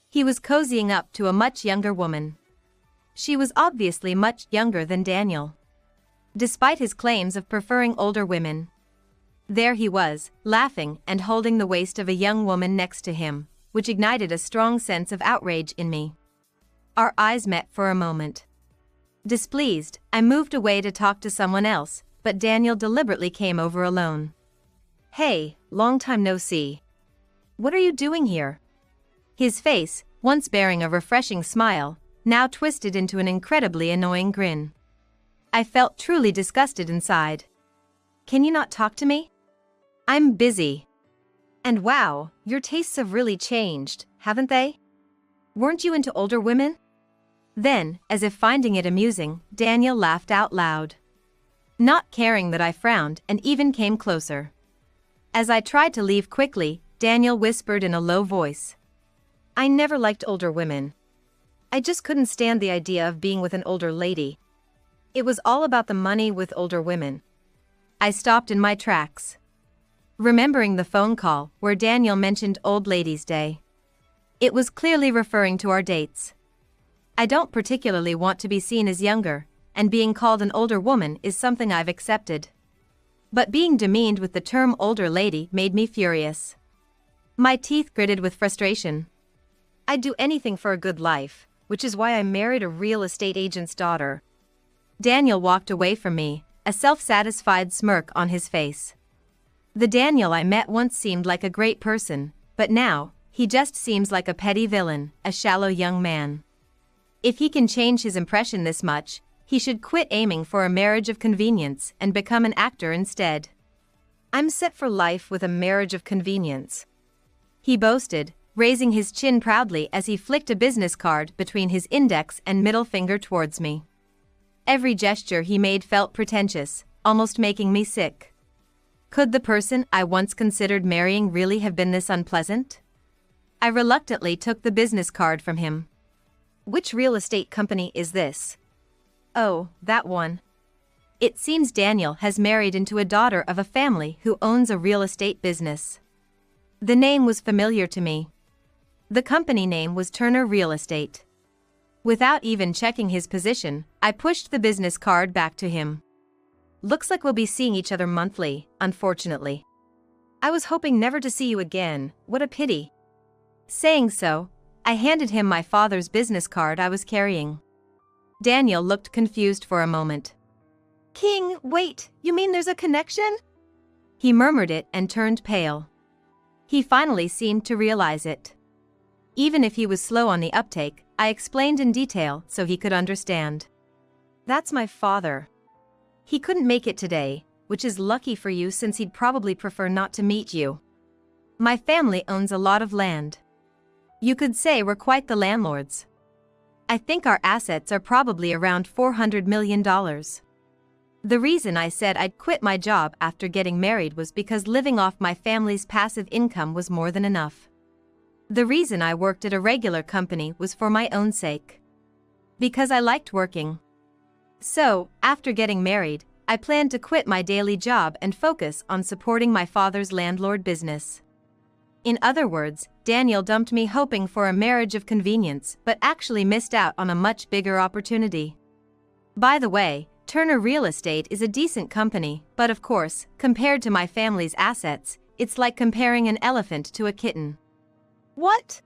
He was cozying up to a much younger woman. She was obviously much younger than Daniel, despite his claims of preferring older women. There he was, laughing and holding the waist of a young woman next to him, which ignited a strong sense of outrage in me. Our eyes met for a moment. Displeased, I moved away to talk to someone else, but Daniel deliberately came over alone. Hey, long time no see. What are you doing here? His face, once bearing a refreshing smile, now twisted into an incredibly annoying grin. I felt truly disgusted inside. Can you not talk to me? I'm busy. And wow, your tastes have really changed, haven't they? Weren't you into older women? Then, as if finding it amusing, Daniel laughed out loud. Not caring that I frowned and even came closer. As I tried to leave quickly, Daniel whispered in a low voice. I never liked older women. I just couldn't stand the idea of being with an older lady. It was all about the money with older women. I stopped in my tracks, remembering the phone call where Daniel mentioned Old Ladies' Day. It was clearly referring to our dates. I don't particularly want to be seen as younger, and being called an older woman is something I've accepted. But being demeaned with the term older lady made me furious. My teeth gritted with frustration. I'd do anything for a good life, which is why I married a real estate agent's daughter. Daniel walked away from me, a self-satisfied smirk on his face. The Daniel I met once seemed like a great person, but now, he just seems like a petty villain, a shallow young man. If he can change his impression this much, he should quit aiming for a marriage of convenience and become an actor instead. I'm set for life with a marriage of convenience, he boasted, raising his chin proudly as he flicked a business card between his index and middle finger towards me. Every gesture he made felt pretentious, almost making me sick. Could the person I once considered marrying really have been this unpleasant? I reluctantly took the business card from him. Which real estate company is this? Oh, that one. It seems Daniel has married into a daughter of a family who owns a real estate business. The name was familiar to me. The company name was Turner Real Estate. Without even checking his position, I pushed the business card back to him. Looks like we'll be seeing each other monthly, unfortunately. I was hoping never to see you again, what a pity. Saying so, I handed him my father's business card I was carrying. Daniel looked confused for a moment. King, wait, you mean there's a connection? He murmured it and turned pale. He finally seemed to realize it. Even if he was slow on the uptake, I explained in detail so he could understand. That's my father. He couldn't make it today, which is lucky for you since he'd probably prefer not to meet you. My family owns a lot of land. You could say we're quite the landlords. I think our assets are probably around $400 million. The reason I said I'd quit my job after getting married was because living off my family's passive income was more than enough. The reason I worked at a regular company was for my own sake. Because I liked working. So, after getting married, I planned to quit my daily job and focus on supporting my father's landlord business. In other words, Daniel dumped me hoping for a marriage of convenience but actually missed out on a much bigger opportunity. By the way, Turner Real Estate is a decent company, but of course, compared to my family's assets, it's like comparing an elephant to a kitten. What?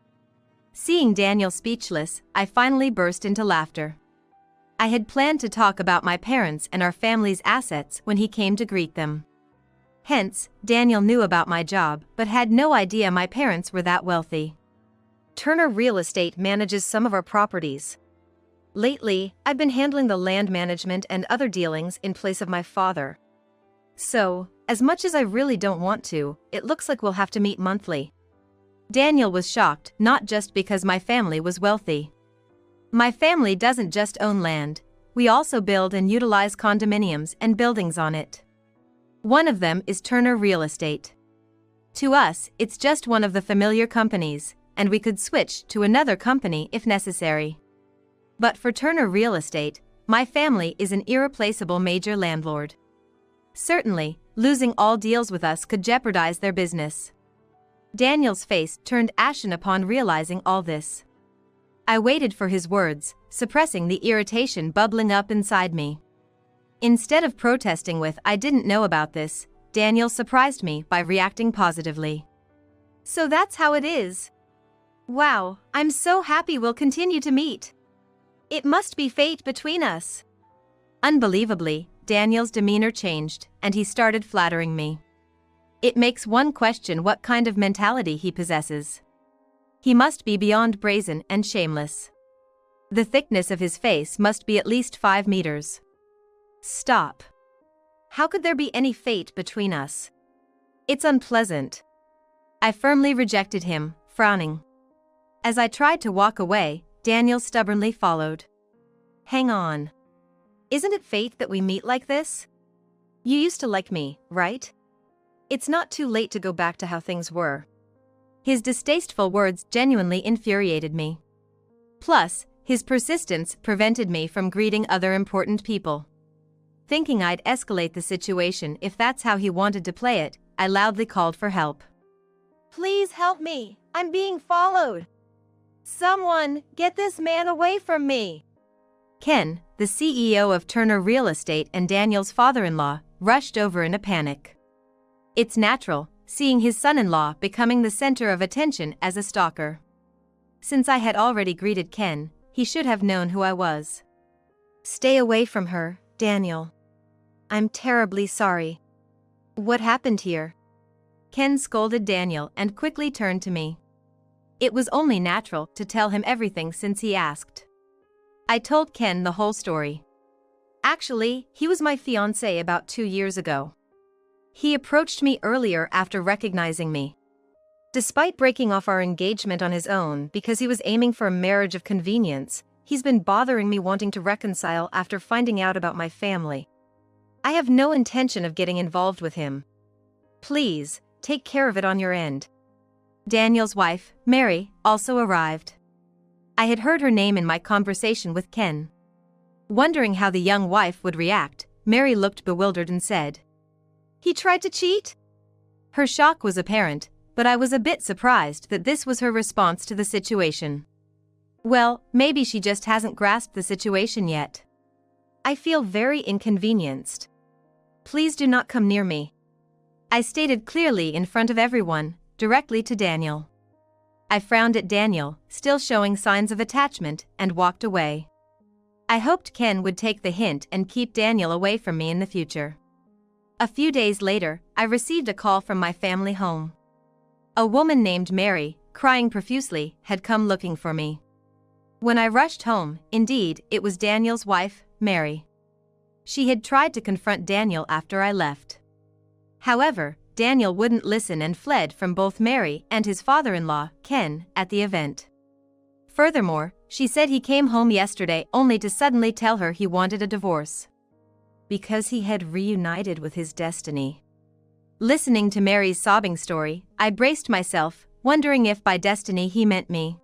Seeing Daniel speechless, I finally burst into laughter. I had planned to talk about my parents and our family's assets when he came to greet them. Hence, Daniel knew about my job but had no idea my parents were that wealthy. Turner Real Estate manages some of our properties. Lately, I've been handling the land management and other dealings in place of my father. So, as much as I really don't want to, it looks like we'll have to meet monthly. Daniel was shocked, not just because my family was wealthy. My family doesn't just own land, we also build and utilize condominiums and buildings on it. One of them is Turner Real Estate. To us, it's just one of the familiar companies, and we could switch to another company if necessary. But for Turner Real Estate, my family is an irreplaceable major landlord. Certainly, losing all deals with us could jeopardize their business. Daniel's face turned ashen upon realizing all this. I waited for his words, suppressing the irritation bubbling up inside me. Instead of protesting with "I didn't know about this," Daniel surprised me by reacting positively. So that's how it is. Wow, I'm so happy we'll continue to meet. It must be fate between us. Unbelievably, Daniel's demeanor changed, and he started flattering me. It makes one question what kind of mentality he possesses. He must be beyond brazen and shameless. The thickness of his face must be at least 5 meters. Stop. How could there be any fate between us? It's unpleasant. I firmly rejected him, frowning. As I tried to walk away, Daniel stubbornly followed. Hang on. Isn't it fate that we meet like this? You used to like me, right? It's not too late to go back to how things were. His distasteful words genuinely infuriated me. Plus, his persistence prevented me from greeting other important people. Thinking I'd escalate the situation if that's how he wanted to play it, I loudly called for help. Please help me, I'm being followed. Someone, get this man away from me. Ken, the CEO of Turner Real Estate and Daniel's father-in-law, rushed over in a panic. It's natural, seeing his son-in-law becoming the center of attention as a stalker. Since I had already greeted Ken, he should have known who I was. Stay away from her, Daniel. I'm terribly sorry. What happened here? Ken scolded Daniel and quickly turned to me. It was only natural to tell him everything since he asked. I told Ken the whole story. Actually, he was my fiance about 2 years ago. He approached me earlier after recognizing me. Despite breaking off our engagement on his own because he was aiming for a marriage of convenience, he's been bothering me wanting to reconcile after finding out about my family. I have no intention of getting involved with him. Please, take care of it on your end. Daniel's wife, Mary, also arrived. I had heard her name in my conversation with Ken. Wondering how the young wife would react, Mary looked bewildered and said, "He tried to cheat?" Her shock was apparent, but I was a bit surprised that this was her response to the situation. Well, maybe she just hasn't grasped the situation yet. I feel very inconvenienced. Please do not come near me. I stated clearly in front of everyone, directly to Daniel. I frowned at Daniel, still showing signs of attachment, and walked away. I hoped Ken would take the hint and keep Daniel away from me in the future. A few days later, I received a call from my family home. A woman named Mary, crying profusely, had come looking for me. When I rushed home, indeed, it was Daniel's wife, Mary. She had tried to confront Daniel after I left. However, Daniel wouldn't listen and fled from both Mary and his father-in-law, Ken, at the event. Furthermore, she said he came home yesterday only to suddenly tell her he wanted a divorce. Because he had reunited with his destiny. Listening to Mary's sobbing story, I braced myself, wondering if by destiny he meant me.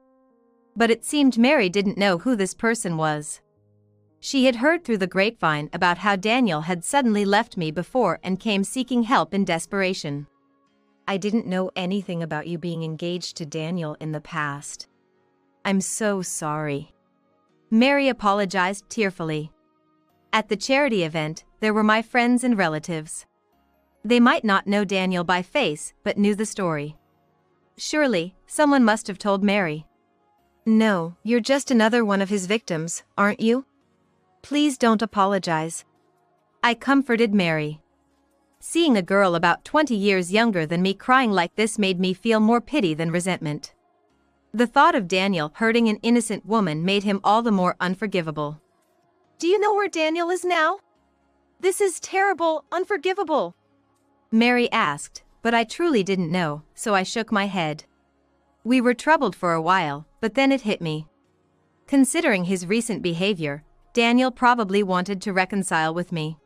But it seemed Mary didn't know who this person was. She had heard through the grapevine about how Daniel had suddenly left me before and came seeking help in desperation. I didn't know anything about you being engaged to Daniel in the past. I'm so sorry. Mary apologized tearfully. At the charity event, there were my friends and relatives. They might not know Daniel by face, but knew the story. Surely, someone must have told Mary. No, you're just another one of his victims, aren't you? Please don't apologize. I comforted Mary. Seeing a girl about 20 years younger than me crying like this made me feel more pity than resentment. The thought of Daniel hurting an innocent woman made him all the more unforgivable. Do you know where Daniel is now? This is terrible, unforgivable. Mary asked, but I truly didn't know, so I shook my head. We were troubled for a while, but then it hit me. Considering his recent behavior, Daniel probably wanted to reconcile with me.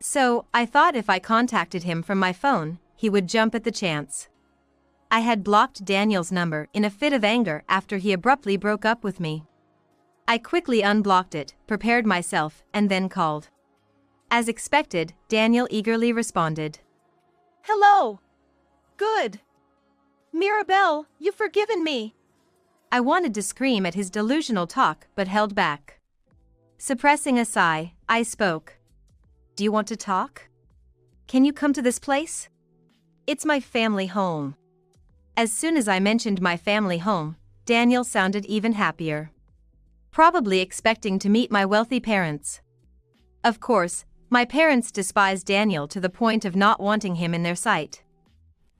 So, I thought if I contacted him from my phone, he would jump at the chance. I had blocked Daniel's number in a fit of anger after he abruptly broke up with me. I quickly unblocked it, prepared myself, and then called. As expected, Daniel eagerly responded. Hello. Good. Mirabelle, you've forgiven me. I wanted to scream at his delusional talk but held back. Suppressing a sigh, I spoke. Do you want to talk? Can you come to this place? It's my family home. As soon as I mentioned my family home, Daniel sounded even happier. Probably expecting to meet my wealthy parents. Of course, my parents despised Daniel to the point of not wanting him in their sight.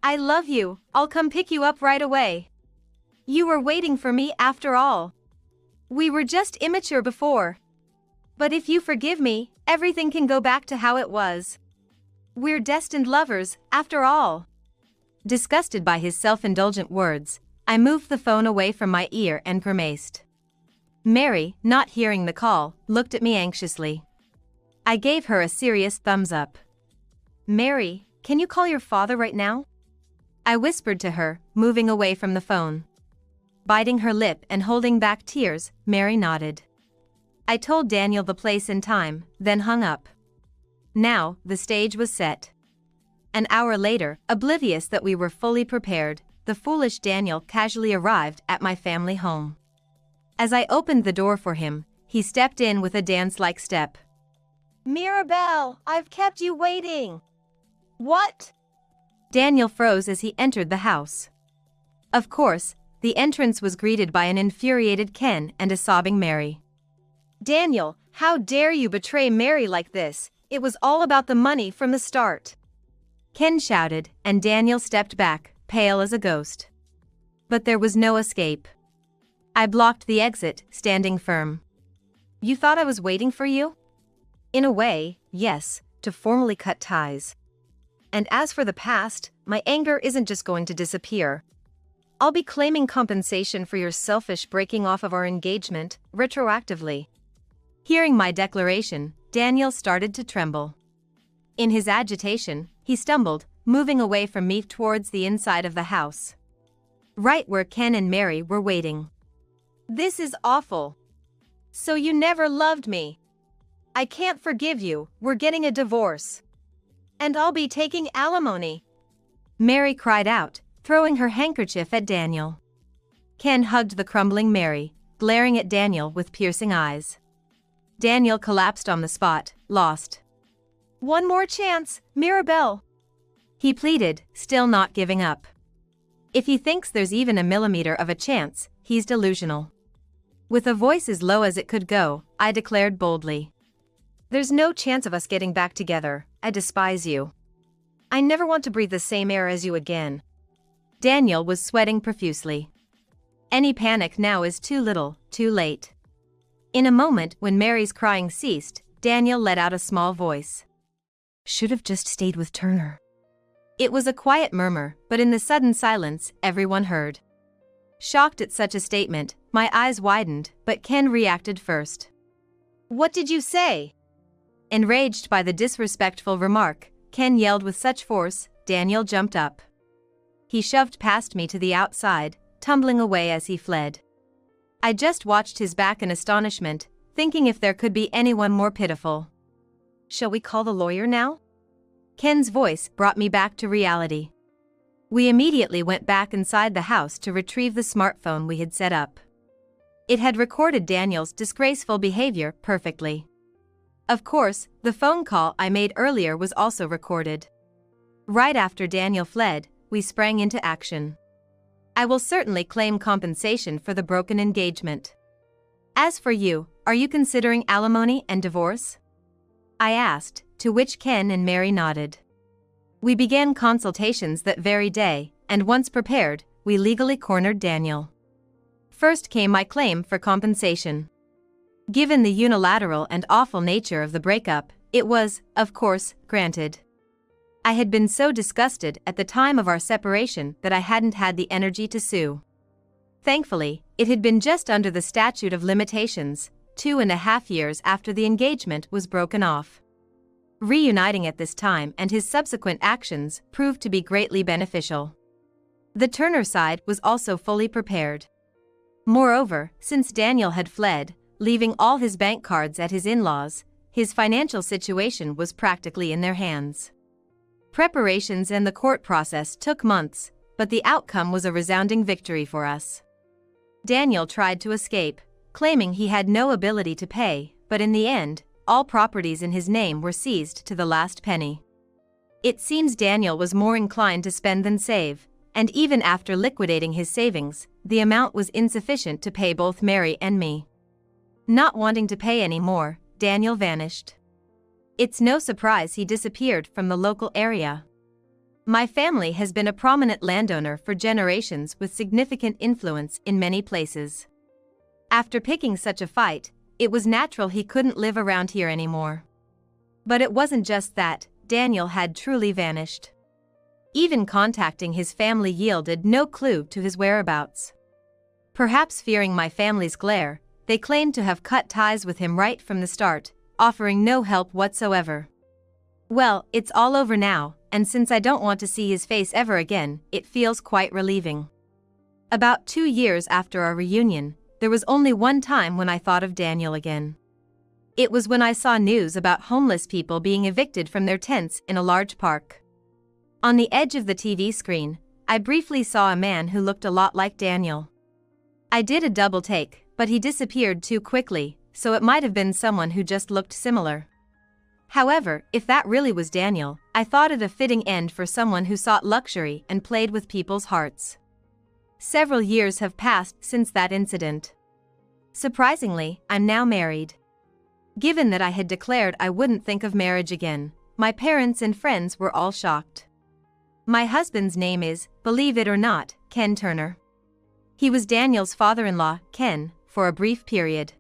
I love you, I'll come pick you up right away. You were waiting for me after all. We were just immature before. But if you forgive me, everything can go back to how it was. We're destined lovers, after all. Disgusted by his self-indulgent words, I moved the phone away from my ear and grimaced. Mary, not hearing the call, looked at me anxiously. I gave her a serious thumbs up. Mary, can you call your father right now? I whispered to her, moving away from the phone. Biting her lip and holding back tears, Mary nodded. I told Daniel the place and time, then hung up. Now, the stage was set. An hour later, oblivious that we were fully prepared, the foolish Daniel casually arrived at my family home. As I opened the door for him, he stepped in with a dance-like step. Mirabelle, I've kept you waiting. What? Daniel froze as he entered the house. Of course, the entrance was greeted by an infuriated Ken and a sobbing Mary. Daniel, how dare you betray Mary like this? It was all about the money from the start. Ken shouted, and Daniel stepped back, pale as a ghost. But there was no escape. I blocked the exit, standing firm. You thought I was waiting for you? In a way, yes, to formally cut ties. And as for the past, my anger isn't just going to disappear. I'll be claiming compensation for your selfish breaking off of our engagement, retroactively. Hearing my declaration, Daniel started to tremble. In his agitation, he stumbled, moving away from me towards the inside of the house. Right where Ken and Mary were waiting. This is awful. So you never loved me. I can't forgive you, we're getting a divorce. And I'll be taking alimony. Mary cried out, throwing her handkerchief at Daniel. Ken hugged the crumbling Mary, glaring at Daniel with piercing eyes. Daniel collapsed on the spot, lost. One more chance, Mirabelle. He pleaded, still not giving up. If he thinks there's even a millimeter of a chance, he's delusional. With a voice as low as it could go, I declared boldly. There's no chance of us getting back together. I despise you. I never want to breathe the same air as you again. Daniel was sweating profusely. Any panic now is too little, too late. In a moment when Mary's crying ceased, Daniel let out a small voice. Should have just stayed with Turner. It was a quiet murmur, but in the sudden silence, everyone heard. Shocked at such a statement, my eyes widened, but Ken reacted first. What did you say? Enraged by the disrespectful remark, Ken yelled with such force, Daniel jumped up. He shoved past me to the outside, tumbling away as he fled. I just watched his back in astonishment, thinking if there could be anyone more pitiful. Shall we call the lawyer now? Ken's voice brought me back to reality. We immediately went back inside the house to retrieve the smartphone we had set up. It had recorded Daniel's disgraceful behavior perfectly. Of course, the phone call I made earlier was also recorded. Right after Daniel fled, we sprang into action. I will certainly claim compensation for the broken engagement. As for you, are you considering alimony and divorce? I asked, to which Ken and Mary nodded. We began consultations that very day, and once prepared, we legally cornered Daniel. First came my claim for compensation. Given the unilateral and awful nature of the breakup, it was, of course, granted. I had been so disgusted at the time of our separation that I hadn't had the energy to sue. Thankfully, it had been just under the statute of limitations, 2.5 years after the engagement was broken off. Reuniting at this time and his subsequent actions proved to be greatly beneficial. The Turner side was also fully prepared. Moreover, since Daniel had fled, leaving all his bank cards at his in-laws, his financial situation was practically in their hands. Preparations and the court process took months, but the outcome was a resounding victory for us. Daniel tried to escape, claiming he had no ability to pay, but in the end, all properties in his name were seized to the last penny. It seems Daniel was more inclined to spend than save, and even after liquidating his savings, the amount was insufficient to pay both Mary and me. Not wanting to pay any more, Daniel vanished. It's no surprise he disappeared from the local area. My family has been a prominent landowner for generations with significant influence in many places. After picking such a fight, it was natural he couldn't live around here anymore. But it wasn't just that, Daniel had truly vanished. Even contacting his family yielded no clue to his whereabouts. Perhaps fearing my family's glare, they claimed to have cut ties with him right from the start, offering no help whatsoever. Well, it's all over now, and since I don't want to see his face ever again, it feels quite relieving. About 2 years after our reunion, there was only one time when I thought of Daniel again. It was when I saw news about homeless people being evicted from their tents in a large park. On the edge of the TV screen, I briefly saw a man who looked a lot like Daniel. I did a double take, but he disappeared too quickly, so it might have been someone who just looked similar. However, if that really was Daniel, I thought it a fitting end for someone who sought luxury and played with people's hearts. Several years have passed since that incident. Surprisingly, I'm now married. Given that I had declared I wouldn't think of marriage again, my parents and friends were all shocked. My husband's name is, believe it or not, Ken Turner. He was Daniel's father-in-law, Ken, for a brief period.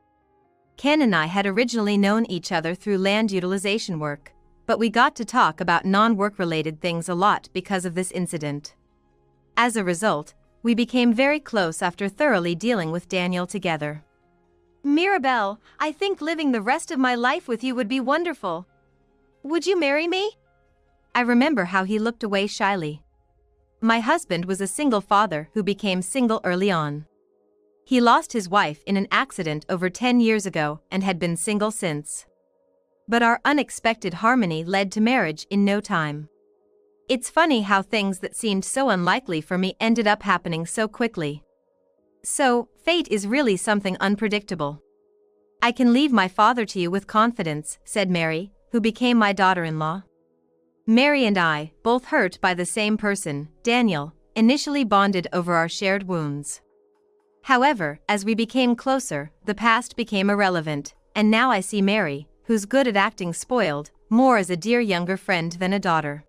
Ken and I had originally known each other through land utilization work, but we got to talk about non-work-related things a lot because of this incident. As a result, we became very close after thoroughly dealing with Daniel together. Mirabelle, I think living the rest of my life with you would be wonderful. Would you marry me? I remember how he looked away shyly. My husband was a single father who became single early on. He lost his wife in an accident over 10 years ago and had been single since. But our unexpected harmony led to marriage in no time. It's funny how things that seemed so unlikely for me ended up happening so quickly. So, fate is really something unpredictable. I can leave my father to you with confidence, said Mary, who became my daughter-in-law. Mary and I, both hurt by the same person, Daniel, initially bonded over our shared wounds. However, as we became closer, the past became irrelevant, and now I see Mary, who's good at acting spoiled, more as a dear younger friend than a daughter.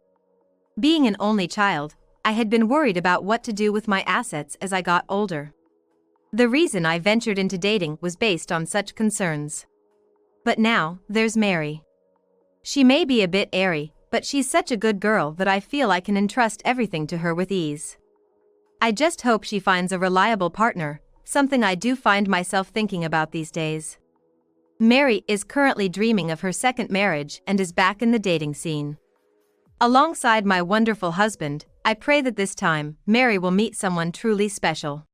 Being an only child, I had been worried about what to do with my assets as I got older. The reason I ventured into dating was based on such concerns. But now, there's Mary. She may be a bit airy, but she's such a good girl that I feel I can entrust everything to her with ease. I just hope she finds a reliable partner, something I do find myself thinking about these days. Mary is currently dreaming of her second marriage and is back in the dating scene. Alongside my wonderful husband, I pray that this time, Mary will meet someone truly special.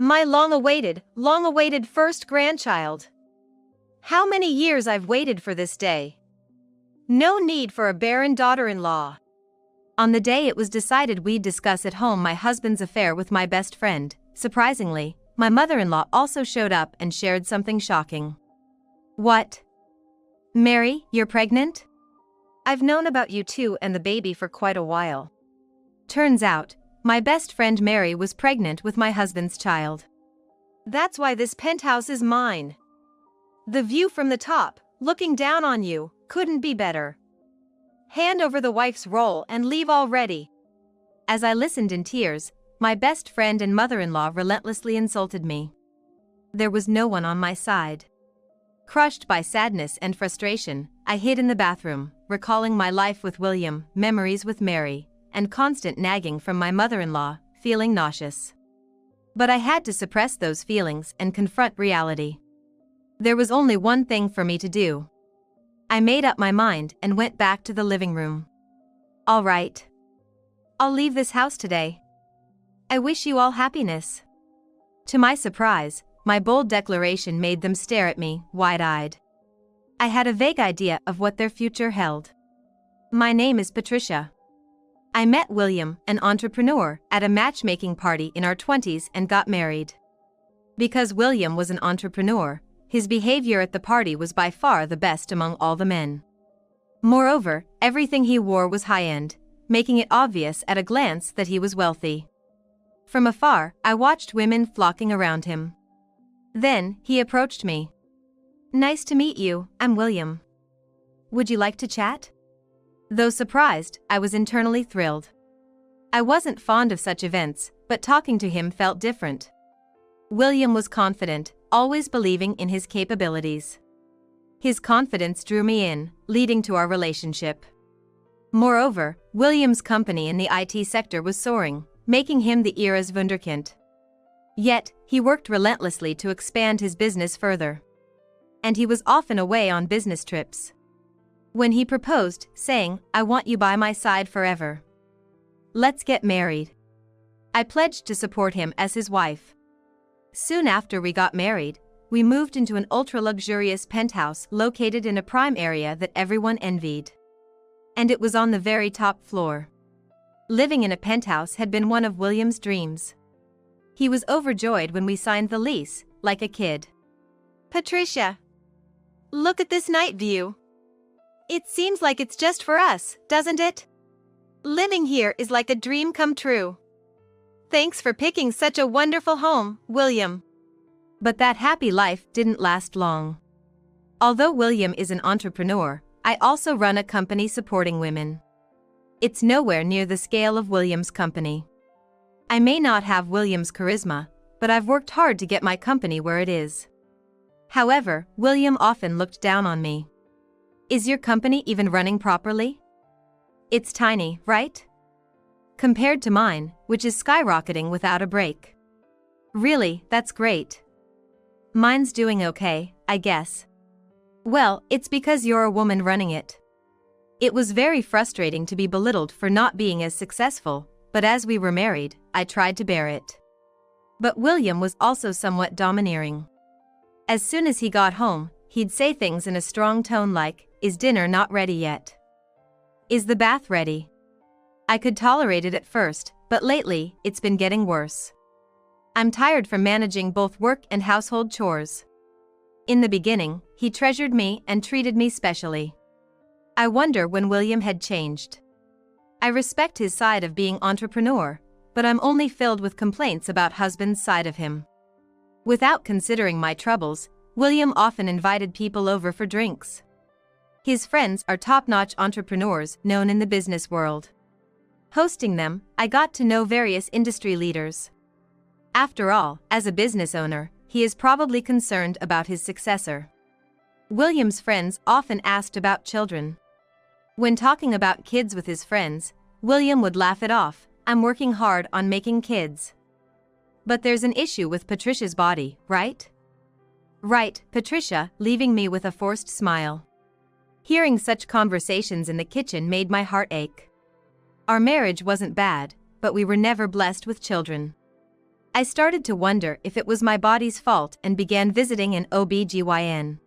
My long-awaited first grandchild. How many years I've waited for this day. No need for a barren daughter-in-law. On the day it was decided we'd discuss at home my husband's affair with my best friend, surprisingly, my mother-in-law also showed up and shared something shocking. What? Mary, you're pregnant? I've known about you two and the baby for quite a while. Turns out, my best friend Mary was pregnant with my husband's child. That's why this penthouse is mine. The view from the top, looking down on you, couldn't be better. Hand over the wife's role and leave already. As I listened in tears, my best friend and mother-in-law relentlessly insulted me. There was no one on my side. Crushed by sadness and frustration, I hid in the bathroom, recalling my life with William, memories with Mary, and constant nagging from my mother-in-law, feeling nauseous. But I had to suppress those feelings and confront reality. There was only one thing for me to do. I made up my mind and went back to the living room. All right. I'll leave this house today. I wish you all happiness. To my surprise, my bold declaration made them stare at me, wide-eyed. I had a vague idea of what their future held. My name is Patricia. I met William, an entrepreneur, at a matchmaking party in our 20s and got married. Because William was an entrepreneur, his behavior at the party was by far the best among all the men. Moreover, everything he wore was high-end, making it obvious at a glance that he was wealthy. From afar, I watched women flocking around him. Then, he approached me. Nice to meet you, I'm William. Would you like to chat? Though surprised, I was internally thrilled. I wasn't fond of such events, but talking to him felt different. William was confident, always believing in his capabilities. His confidence drew me in, leading to our relationship. Moreover, William's company in the IT sector was soaring, making him the era's wunderkind. Yet, he worked relentlessly to expand his business further. And he was often away on business trips. When he proposed, saying, "I want you by my side forever. Let's get married." I pledged to support him as his wife. Soon after we got married, we moved into an ultra-luxurious penthouse located in a prime area that everyone envied. And it was on the very top floor. Living in a penthouse had been one of William's dreams. He was overjoyed when we signed the lease, like a kid. Patricia, look at this night view. It seems like it's just for us, doesn't it? Living here is like a dream come true. Thanks for picking such a wonderful home, William. But that happy life didn't last long. Although William is an entrepreneur, I also run a company supporting women. It's nowhere near the scale of William's company. I may not have William's charisma, but I've worked hard to get my company where it is. However, William often looked down on me. Is your company even running properly? It's tiny, right? Compared to mine, which is skyrocketing without a break. Really, that's great. Mine's doing okay, I guess. Well, it's because you're a woman running it. It was very frustrating to be belittled for not being as successful, but as we were married, I tried to bear it. But William was also somewhat domineering. As soon as he got home, he'd say things in a strong tone like, "Is dinner not ready yet? Is the bath ready?" I could tolerate it at first, but lately, it's been getting worse. I'm tired from managing both work and household chores. In the beginning, he treasured me and treated me specially. I wonder when William had changed. I respect his side of being entrepreneur, but I'm only filled with complaints about husband's side of him. Without considering my troubles, William often invited people over for drinks. His friends are top-notch entrepreneurs known in the business world. Hosting them, I got to know various industry leaders. After all, as a business owner, he is probably concerned about his successor. William's friends often asked about children. When talking about kids with his friends, William would laugh it off, "I'm working hard on making kids." But there's an issue with Patricia's body, right? Right, Patricia, leaving me with a forced smile. Hearing such conversations in the kitchen made my heart ache. Our marriage wasn't bad, but we were never blessed with children. I started to wonder if it was my body's fault and began visiting an OB/GYN.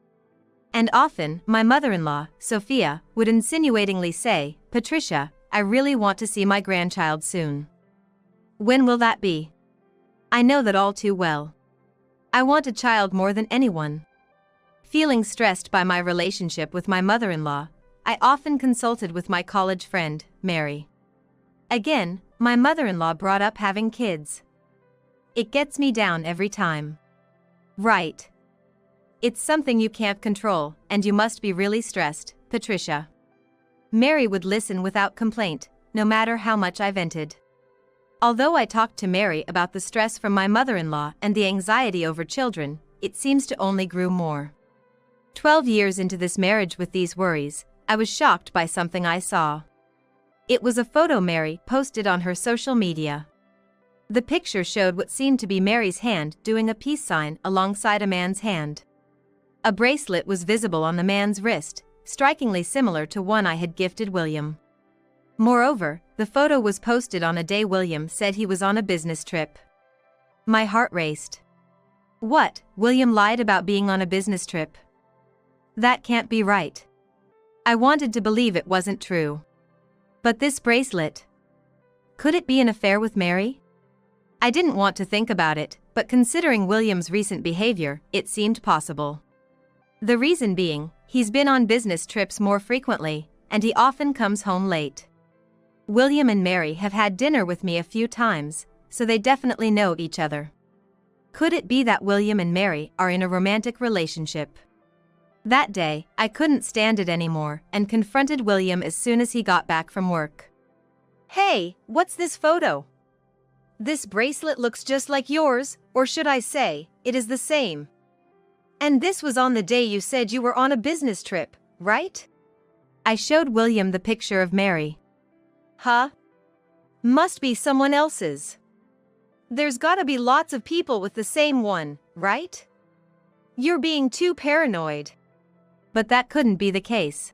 And often, my mother-in-law, Sophia, would insinuatingly say, "Patricia, I really want to see my grandchild soon. When will that be?" I know that all too well. I want a child more than anyone. Feeling stressed by my relationship with my mother-in-law, I often consulted with my college friend, Mary. Again, my mother-in-law brought up having kids. It gets me down every time. Right. It's something you can't control, and you must be really stressed, Patricia. Mary would listen without complaint, no matter how much I vented. Although I talked to Mary about the stress from my mother-in-law and the anxiety over children, it seems to only grew more. 12 years into this marriage with these worries, I was shocked by something I saw. It was a photo Mary posted on her social media. The picture showed what seemed to be Mary's hand doing a peace sign alongside a man's hand. A bracelet was visible on the man's wrist, strikingly similar to one I had gifted William. Moreover, the photo was posted on a day William said he was on a business trip. My heart raced. What, William lied about being on a business trip? That can't be right. I wanted to believe it wasn't true. But this bracelet. Could it be an affair with Mary? I didn't want to think about it, but considering William's recent behavior, it seemed possible. The reason being, he's been on business trips more frequently, and he often comes home late. William and Mary have had dinner with me a few times, so they definitely know each other. Could it be that William and Mary are in a romantic relationship? That day, I couldn't stand it anymore and confronted William as soon as he got back from work. "Hey, what's this photo? This bracelet looks just like yours, or should I say, it is the same. And this was on the day you said you were on a business trip, right?" I showed William the picture of Mary. Huh? Must be someone else's. There's gotta be lots of people with the same one, right? You're being too paranoid. But that couldn't be the case.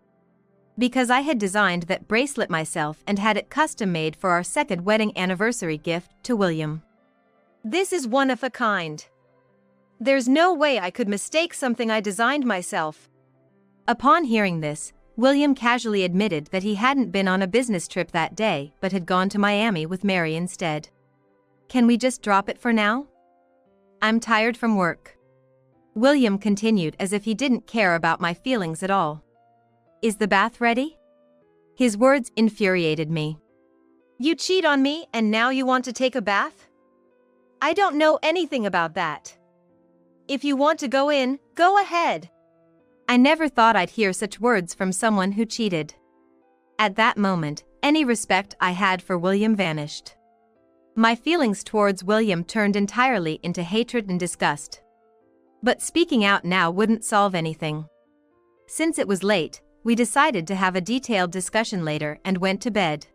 Because I had designed that bracelet myself and had it custom made for our second wedding anniversary gift to William. This is one of a kind. There's no way I could mistake something I designed myself. Upon hearing this, William casually admitted that he hadn't been on a business trip that day but had gone to Miami with Mary instead. Can we just drop it for now? I'm tired from work. William continued as if he didn't care about my feelings at all. Is the bath ready? His words infuriated me. You cheat on me and now you want to take a bath? I don't know anything about that. If you want to go in, go ahead. I never thought I'd hear such words from someone who cheated. At that moment, any respect I had for William vanished. My feelings towards William turned entirely into hatred and disgust. But speaking out now wouldn't solve anything. Since it was late, we decided to have a detailed discussion later and went to bed.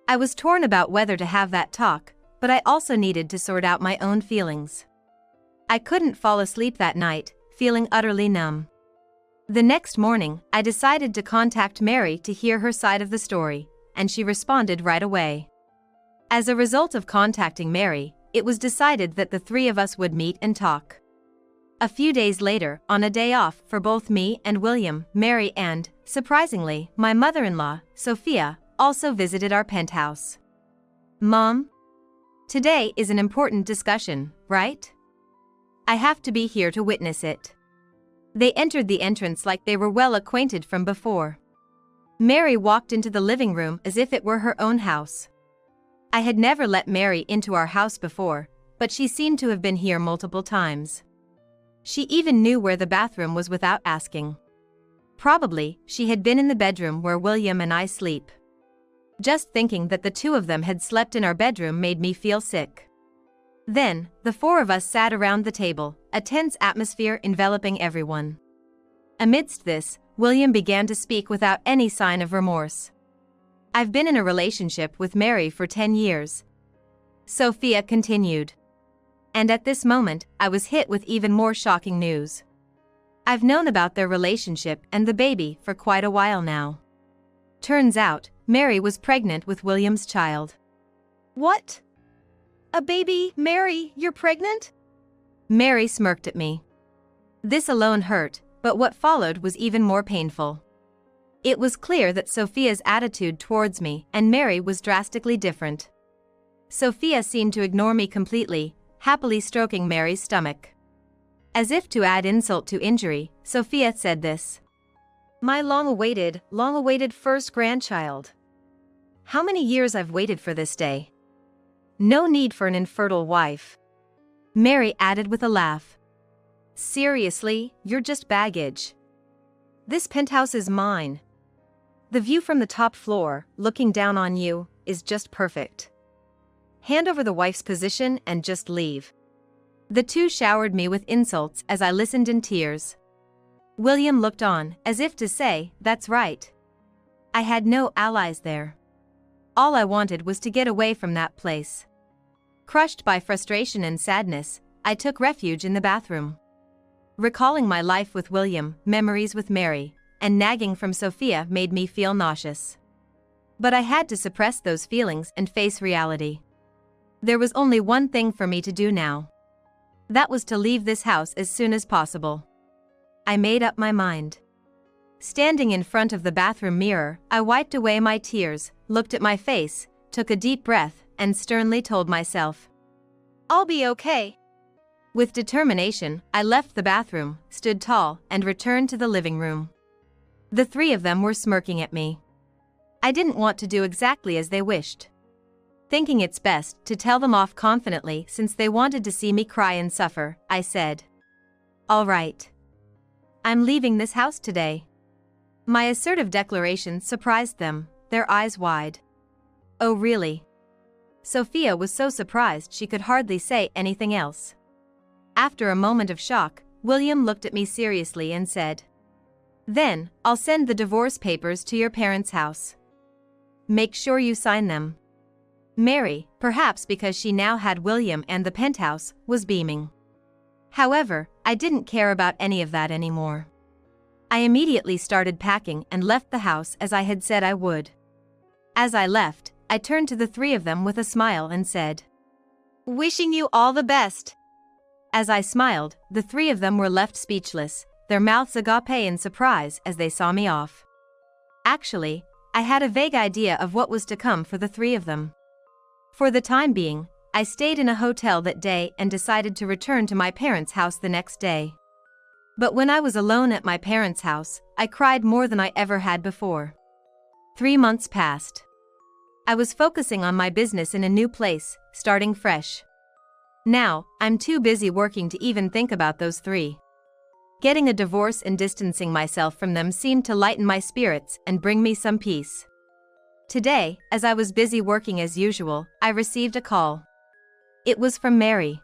I was torn about whether to have that talk, but I also needed to sort out my own feelings. I couldn't fall asleep that night, feeling utterly numb. The next morning, I decided to contact Mary to hear her side of the story, and she responded right away. As a result of contacting Mary, it was decided that the three of us would meet and talk. A few days later, on a day off for both me and William, Mary and, surprisingly, my mother-in-law, Sophia, also visited our penthouse. Mom? Today is an important discussion, right? I have to be here to witness it. They entered the entrance like they were well acquainted from before. Mary walked into the living room as if it were her own house. I had never let Mary into our house before, but she seemed to have been here multiple times. She even knew where the bathroom was without asking. Probably, she had been in the bedroom where William and I sleep. Just thinking that the two of them had slept in our bedroom made me feel sick. Then, the four of us sat around the table, a tense atmosphere enveloping everyone. Amidst this, William began to speak without any sign of remorse. I've been in a relationship with Mary for 10 years. Sophia continued. And at this moment, I was hit with even more shocking news. I've known about their relationship and the baby for quite a while now. Turns out, Mary was pregnant with William's child. What? A baby, Mary, you're pregnant? Mary smirked at me. This alone hurt, but what followed was even more painful. It was clear that Sophia's attitude towards me and Mary was drastically different. Sophia seemed to ignore me completely, happily stroking Mary's stomach. As if to add insult to injury, Sophia said this. My long-awaited first grandchild. How many years I've waited for this day. No need for an infertile wife. Mary added with a laugh. Seriously, you're just baggage. This penthouse is mine. The view from the top floor, looking down on you, is just perfect. Hand over the wife's position and just leave. The two showered me with insults as I listened in tears. William looked on, as if to say, that's right. I had no allies there. All I wanted was to get away from that place. Crushed by frustration and sadness, I took refuge in the bathroom. Recalling my life with William, memories with Mary, and nagging from Sophia made me feel nauseous. But I had to suppress those feelings and face reality. There was only one thing for me to do now. That was to leave this house as soon as possible. I made up my mind. Standing in front of the bathroom mirror, I wiped away my tears, looked at my face, took a deep breath, and sternly told myself, I'll be okay. With determination, I left the bathroom, stood tall, and returned to the living room. The three of them were smirking at me. I didn't want to do exactly as they wished. Thinking it's best to tell them off confidently since they wanted to see me cry and suffer, I said, All right. I'm leaving this house today. My assertive declaration surprised them, their eyes wide. Oh really? Sophia was so surprised she could hardly say anything else. After a moment of shock, William looked at me seriously and said, Then, I'll send the divorce papers to your parents' house. Make sure you sign them. Mary, perhaps because she now had William and the penthouse, was beaming. However, I didn't care about any of that anymore. I immediately started packing and left the house as I had said I would. As I left, I turned to the three of them with a smile and said, Wishing you all the best. As I smiled, the three of them were left speechless, their mouths agape in surprise as they saw me off. Actually, I had a vague idea of what was to come for the three of them. For the time being, I stayed in a hotel that day and decided to return to my parents' house the next day. But when I was alone at my parents' house, I cried more than I ever had before. 3 months passed. I was focusing on my business in a new place, starting fresh. Now, I'm too busy working to even think about those three. Getting a divorce and distancing myself from them seemed to lighten my spirits and bring me some peace. Today, as I was busy working as usual, I received a call. It was from Mary.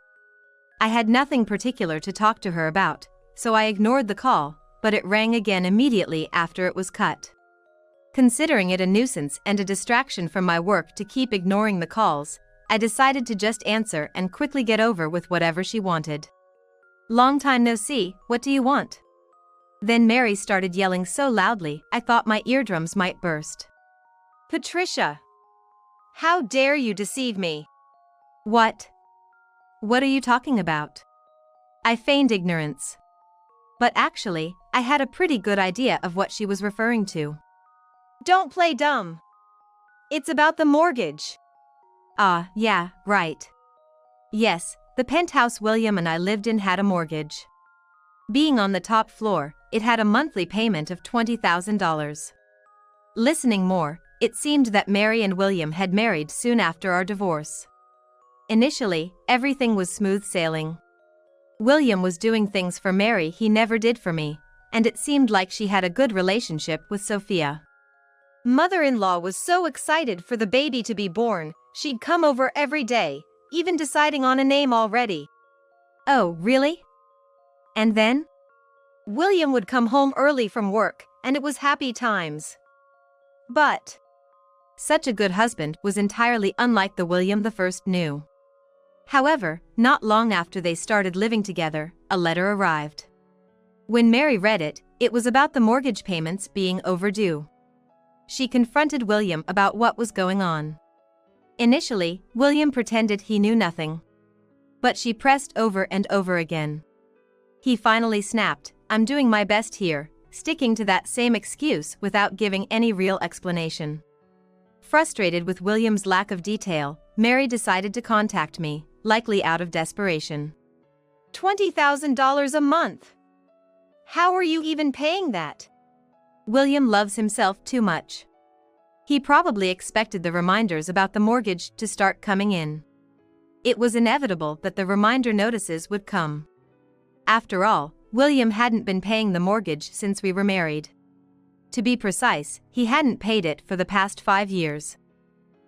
I had nothing particular to talk to her about, so I ignored the call, but it rang again immediately after it was cut. Considering it a nuisance and a distraction from my work to keep ignoring the calls, I decided to just answer and quickly get over with whatever she wanted. Long time no see, what do you want? Then Mary started yelling so loudly I thought my eardrums might burst. Patricia! How dare you deceive me? What? What are you talking about? I feigned ignorance. But actually, I had a pretty good idea of what she was referring to. Don't play dumb. It's about the mortgage. Ah, yeah, right. Yes, the penthouse William and I lived in had a mortgage. Being on the top floor, it had a monthly payment of $20,000. Listening more, it seemed that Mary and William had married soon after our divorce. Initially, everything was smooth sailing. William was doing things for Mary he never did for me, and it seemed like she had a good relationship with Sophia. Mother-in-law was so excited for the baby to be born, she'd come over every day, even deciding on a name already. Oh, really? And then? William would come home early from work, and it was happy times. But such a good husband was entirely unlike the William I knew. However, not long after they started living together, a letter arrived. When Mary read it, it was about the mortgage payments being overdue. She confronted William about what was going on. Initially, William pretended he knew nothing. But she pressed over and over again. He finally snapped, "I'm doing my best here," sticking to that same excuse without giving any real explanation. Frustrated with William's lack of detail, Mary decided to contact me, likely out of desperation. $20,000 a month? How are you even paying that? William loves himself too much. He probably expected the reminders about the mortgage to start coming in. It was inevitable that the reminder notices would come. After all, William hadn't been paying the mortgage since we were married. To be precise, he hadn't paid it for the past 5 years.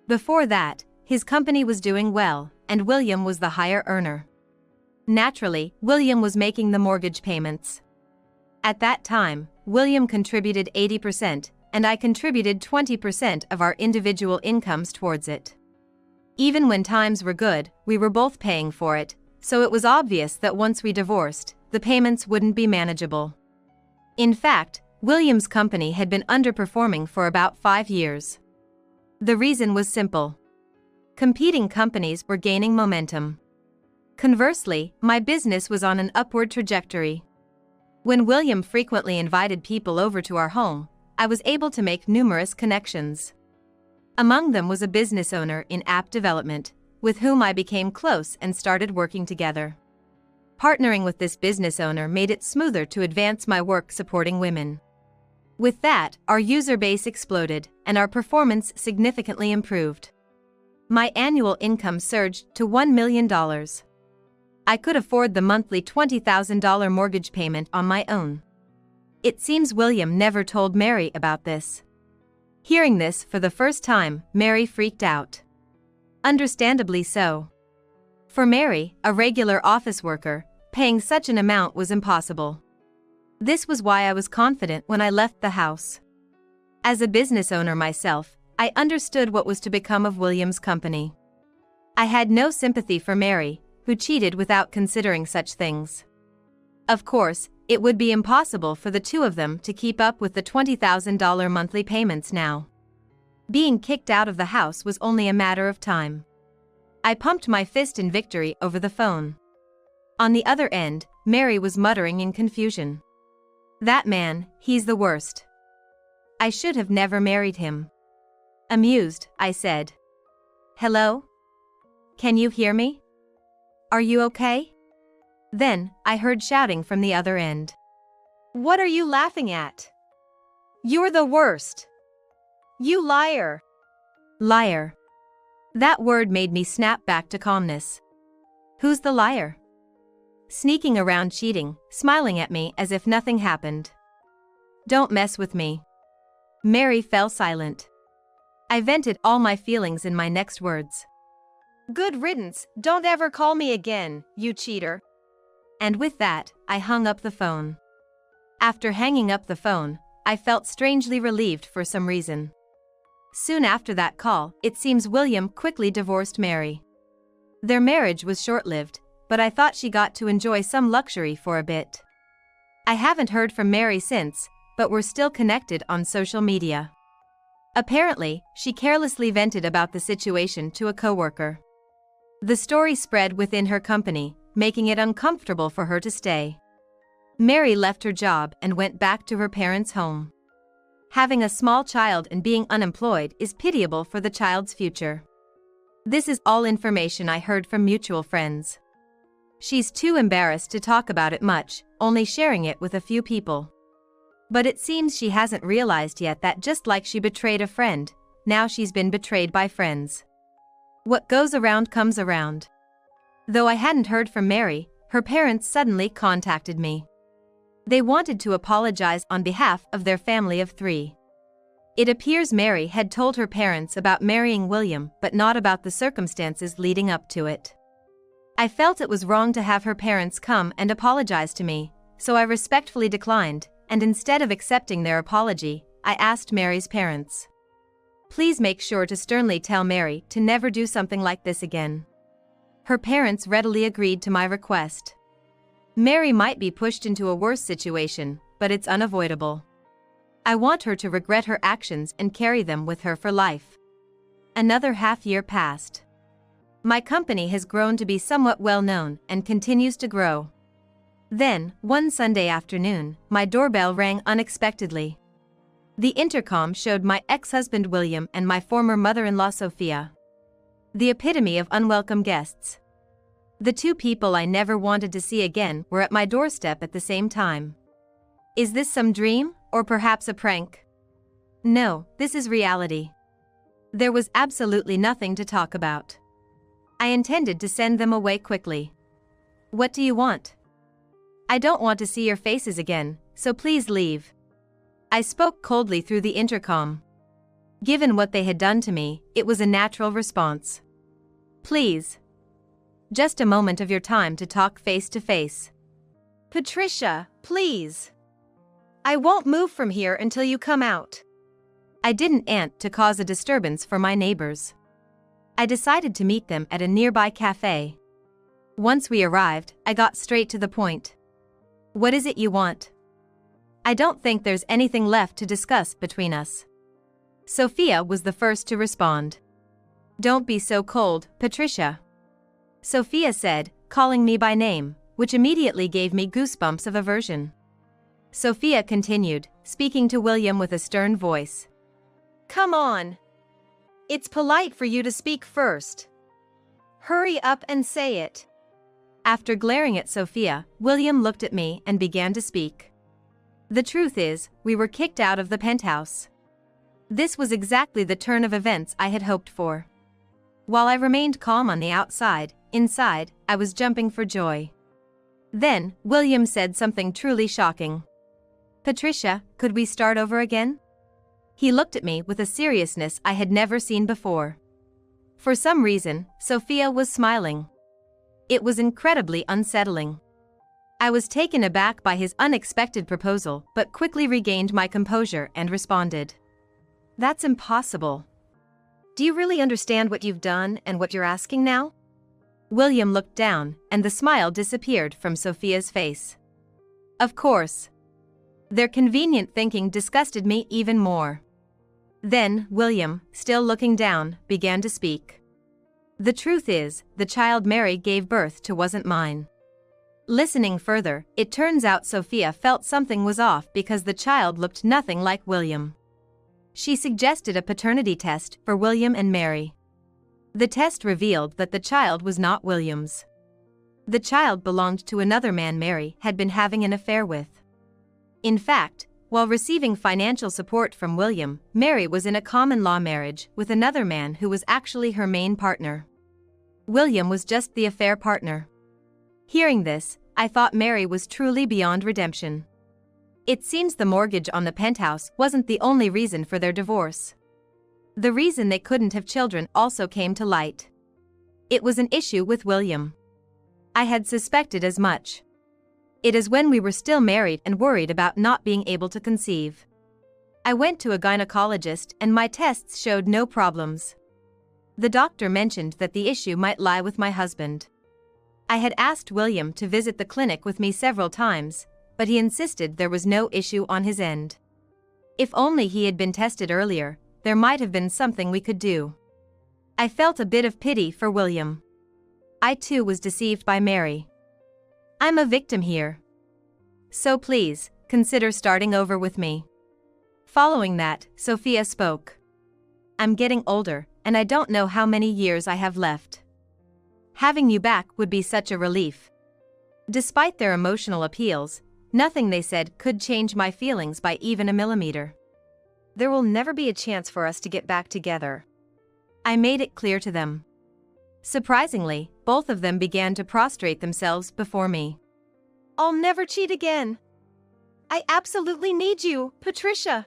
Before that, his company was doing well, and William was the higher earner. Naturally, William was making the mortgage payments. At that time, William contributed 80%, and I contributed 20% of our individual incomes towards it. Even when times were good, we were both paying for it, so it was obvious that once we divorced, the payments wouldn't be manageable. In fact, William's company had been underperforming for about 5 years. The reason was simple. Competing companies were gaining momentum. Conversely, my business was on an upward trajectory. When William frequently invited people over to our home, I was able to make numerous connections. Among them was a business owner in app development, with whom I became close and started working together. Partnering with this business owner made it smoother to advance my work supporting women. With that, our user base exploded, and our performance significantly improved. My annual income surged to $1 million. I could afford the monthly $20,000 mortgage payment on my own. It seems William never told Mary about this. Hearing this for the first time, Mary freaked out. Understandably so. For Mary, a regular office worker, paying such an amount was impossible. This was why I was confident when I left the house. As a business owner myself, I understood what was to become of William's company. I had no sympathy for Mary, who cheated without considering such things. Of course, it would be impossible for the two of them to keep up with the $20,000 monthly payments now. Being kicked out of the house was only a matter of time. I pumped my fist in victory over the phone. On the other end, Mary was muttering in confusion. "That man, he's the worst. I should have never married him." Amused, I said, "Hello? Can you hear me? Are you okay?" Then, I heard shouting from the other end. "What are you laughing at? You're the worst. You liar." Liar. That word made me snap back to calmness. Who's the liar? Sneaking around cheating, smiling at me as if nothing happened. Don't mess with me. Mary fell silent. I vented all my feelings in my next words. "Good riddance, don't ever call me again, you cheater." And with that, I hung up the phone. After hanging up the phone, I felt strangely relieved for some reason. Soon after that call, it seems William quickly divorced Mary. Their marriage was short-lived, but I thought she got to enjoy some luxury for a bit. I haven't heard from Mary since, but we're still connected on social media. Apparently, she carelessly vented about the situation to a coworker. The story spread within her company, making it uncomfortable for her to stay. Mary left her job and went back to her parents' home. Having a small child and being unemployed is pitiable for the child's future. This is all information I heard from mutual friends. She's too embarrassed to talk about it much, only sharing it with a few people. But it seems she hasn't realized yet that just like she betrayed a friend, now she's been betrayed by friends. What goes around comes around. Though I hadn't heard from Mary, her parents suddenly contacted me. They wanted to apologize on behalf of their family of 3. It appears Mary had told her parents about marrying William but not about the circumstances leading up to it. I felt it was wrong to have her parents come and apologize to me, so I respectfully declined, and instead of accepting their apology, I asked Mary's parents. Please make sure to sternly tell Mary to never do something like this again. Her parents readily agreed to my request. Mary might be pushed into a worse situation, but it's unavoidable. I want her to regret her actions and carry them with her for life. Another half-year passed. My company has grown to be somewhat well-known and continues to grow. Then, one Sunday afternoon, my doorbell rang unexpectedly. The intercom showed my ex-husband William and my former mother-in-law Sophia. The epitome of unwelcome guests. The two people I never wanted to see again were at my doorstep at the same time. Is this some dream, or perhaps a prank? No, this is reality. There was absolutely nothing to talk about. I intended to send them away quickly. What do you want? I don't want to see your faces again, so please leave. I spoke coldly through the intercom. Given what they had done to me, it was a natural response. Please. Just a moment of your time to talk face to face. Patricia, please. I won't move from here until you come out. I didn't want to cause a disturbance for my neighbors. I decided to meet them at a nearby cafe. Once we arrived, I got straight to the point. What is it you want? I don't think there's anything left to discuss between us. Sophia was the first to respond. Don't be so cold, Patricia. Sophia said, calling me by name, which immediately gave me goosebumps of aversion. Sophia continued, speaking to William with a stern voice. Come on. It's polite for you to speak first. Hurry up and say it. After glaring at Sophia, William looked at me and began to speak. The truth is, we were kicked out of the penthouse. This was exactly the turn of events I had hoped for. While I remained calm on the outside, inside, I was jumping for joy. Then, William said something truly shocking. Patricia, could we start over again? He looked at me with a seriousness I had never seen before. For some reason, Sophia was smiling. It was incredibly unsettling. I was taken aback by his unexpected proposal, but quickly regained my composure and responded. That's impossible. Do you really understand what you've done and what you're asking now? William looked down, and the smile disappeared from Sophia's face. Of course. Their convenient thinking disgusted me even more. Then, William, still looking down, began to speak. The truth is, the child Mary gave birth to wasn't mine. Listening further, it turns out Sophia felt something was off because the child looked nothing like William. She suggested a paternity test for William and Mary. The test revealed that the child was not William's. The child belonged to another man Mary had been having an affair with. In fact, while receiving financial support from William, Mary was in a common-law marriage with another man who was actually her main partner. William was just the affair partner. Hearing this, I thought Mary was truly beyond redemption. It seems the mortgage on the penthouse wasn't the only reason for their divorce. The reason they couldn't have children also came to light. It was an issue with William. I had suspected as much. It is when we were still married and worried about not being able to conceive. I went to a gynecologist and my tests showed no problems. The doctor mentioned that the issue might lie with my husband. I had asked William to visit the clinic with me several times, but he insisted there was no issue on his end. If only he had been tested earlier, there might have been something we could do. I felt a bit of pity for William. I too was deceived by Mary. I'm a victim here. So please, consider starting over with me. Following that, Sophia spoke. I'm getting older, and I don't know how many years I have left. Having you back would be such a relief. Despite their emotional appeals, nothing they said could change my feelings by even a millimeter. There will never be a chance for us to get back together. I made it clear to them. Surprisingly, both of them began to prostrate themselves before me. I'll never cheat again. I absolutely need you, Patricia.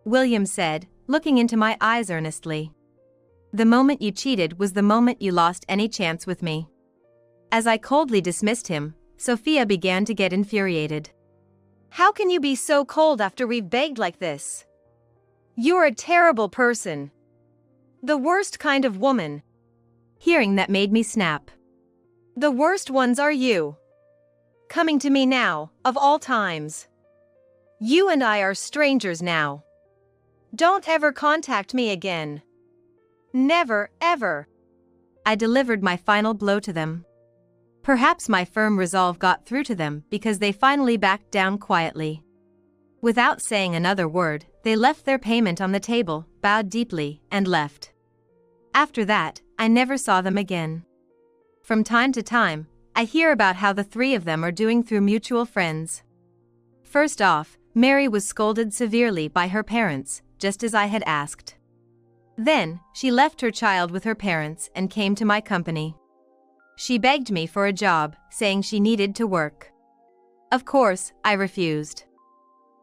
William said, looking into my eyes earnestly. The moment you cheated was the moment you lost any chance with me. As I coldly dismissed him, Sophia began to get infuriated. How can you be so cold after we've begged like this? You're a terrible person. The worst kind of woman. Hearing that made me snap. The worst ones are you. Coming to me now, of all times. You and I are strangers now. Don't ever contact me again. Never, ever. I delivered my final blow to them. Perhaps my firm resolve got through to them because they finally backed down quietly. Without saying another word, they left their payment on the table, bowed deeply, and left. After that, I never saw them again. From time to time, I hear about how the three of them are doing through mutual friends. First off, Mary was scolded severely by her parents, just as I had asked. Then, she left her child with her parents and came to my company. She begged me for a job, saying she needed to work. Of course, I refused.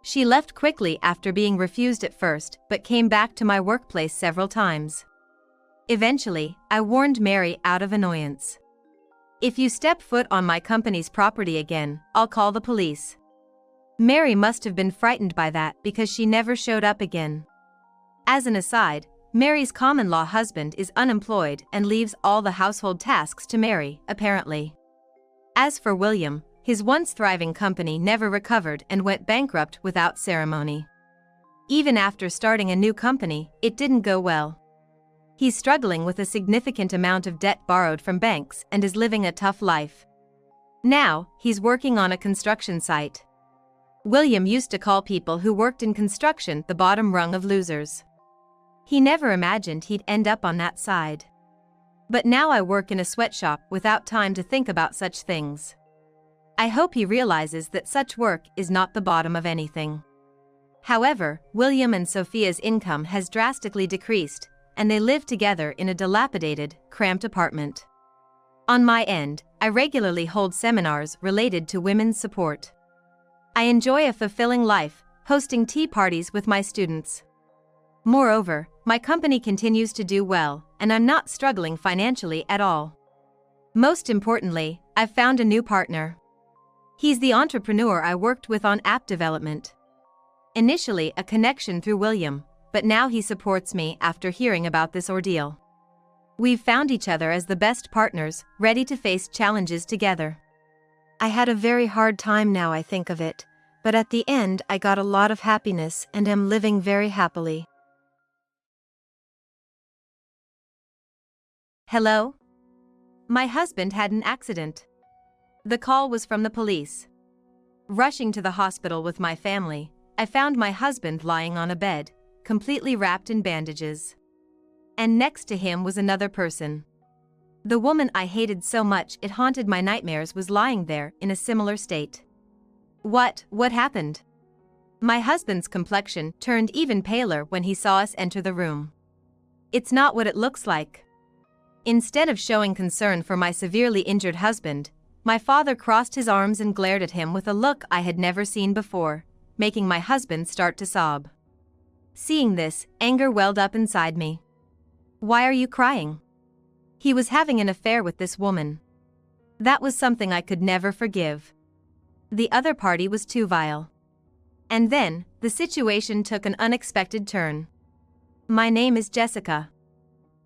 She left quickly after being refused at first, but came back to my workplace several times. Eventually, I warned Mary out of annoyance. If you step foot on my company's property again, I'll call the police. Mary must have been frightened by that because she never showed up again. As an aside, Mary's common-law husband is unemployed and leaves all the household tasks to Mary, apparently. As for William, his once thriving company never recovered and went bankrupt without ceremony. Even after starting a new company, it didn't go well. He's struggling with a significant amount of debt borrowed from banks and is living a tough life. Now, he's working on a construction site. William used to call people who worked in construction the bottom rung of losers. He never imagined he'd end up on that side. But now I work in a sweatshop without time to think about such things. I hope he realizes that such work is not the bottom of anything. However, William and Sophia's income has drastically decreased, and they live together in a dilapidated, cramped apartment. On my end, I regularly hold seminars related to women's support. I enjoy a fulfilling life, hosting tea parties with my students. Moreover, my company continues to do well, and I'm not struggling financially at all. Most importantly, I've found a new partner. He's the entrepreneur I worked with on app development. Initially a connection through William, but now he supports me after hearing about this ordeal. We've found each other as the best partners, ready to face challenges together. I had a very hard time now I think of it, but at the end I got a lot of happiness and am living very happily. Hello? My husband had an accident. The call was from the police. Rushing to the hospital with my family, I found my husband lying on a bed, completely wrapped in bandages. And next to him was another person. The woman I hated so much it haunted my nightmares was lying there in a similar state. What happened? My husband's complexion turned even paler when he saw us enter the room. It's not what it looks like. Instead of showing concern for my severely injured husband, my father crossed his arms and glared at him with a look I had never seen before, making my husband start to sob. Seeing this, anger welled up inside me. Why are you crying? He was having an affair with this woman. That was something I could never forgive. The other party was too vile. And then, the situation took an unexpected turn. My name is Jessica.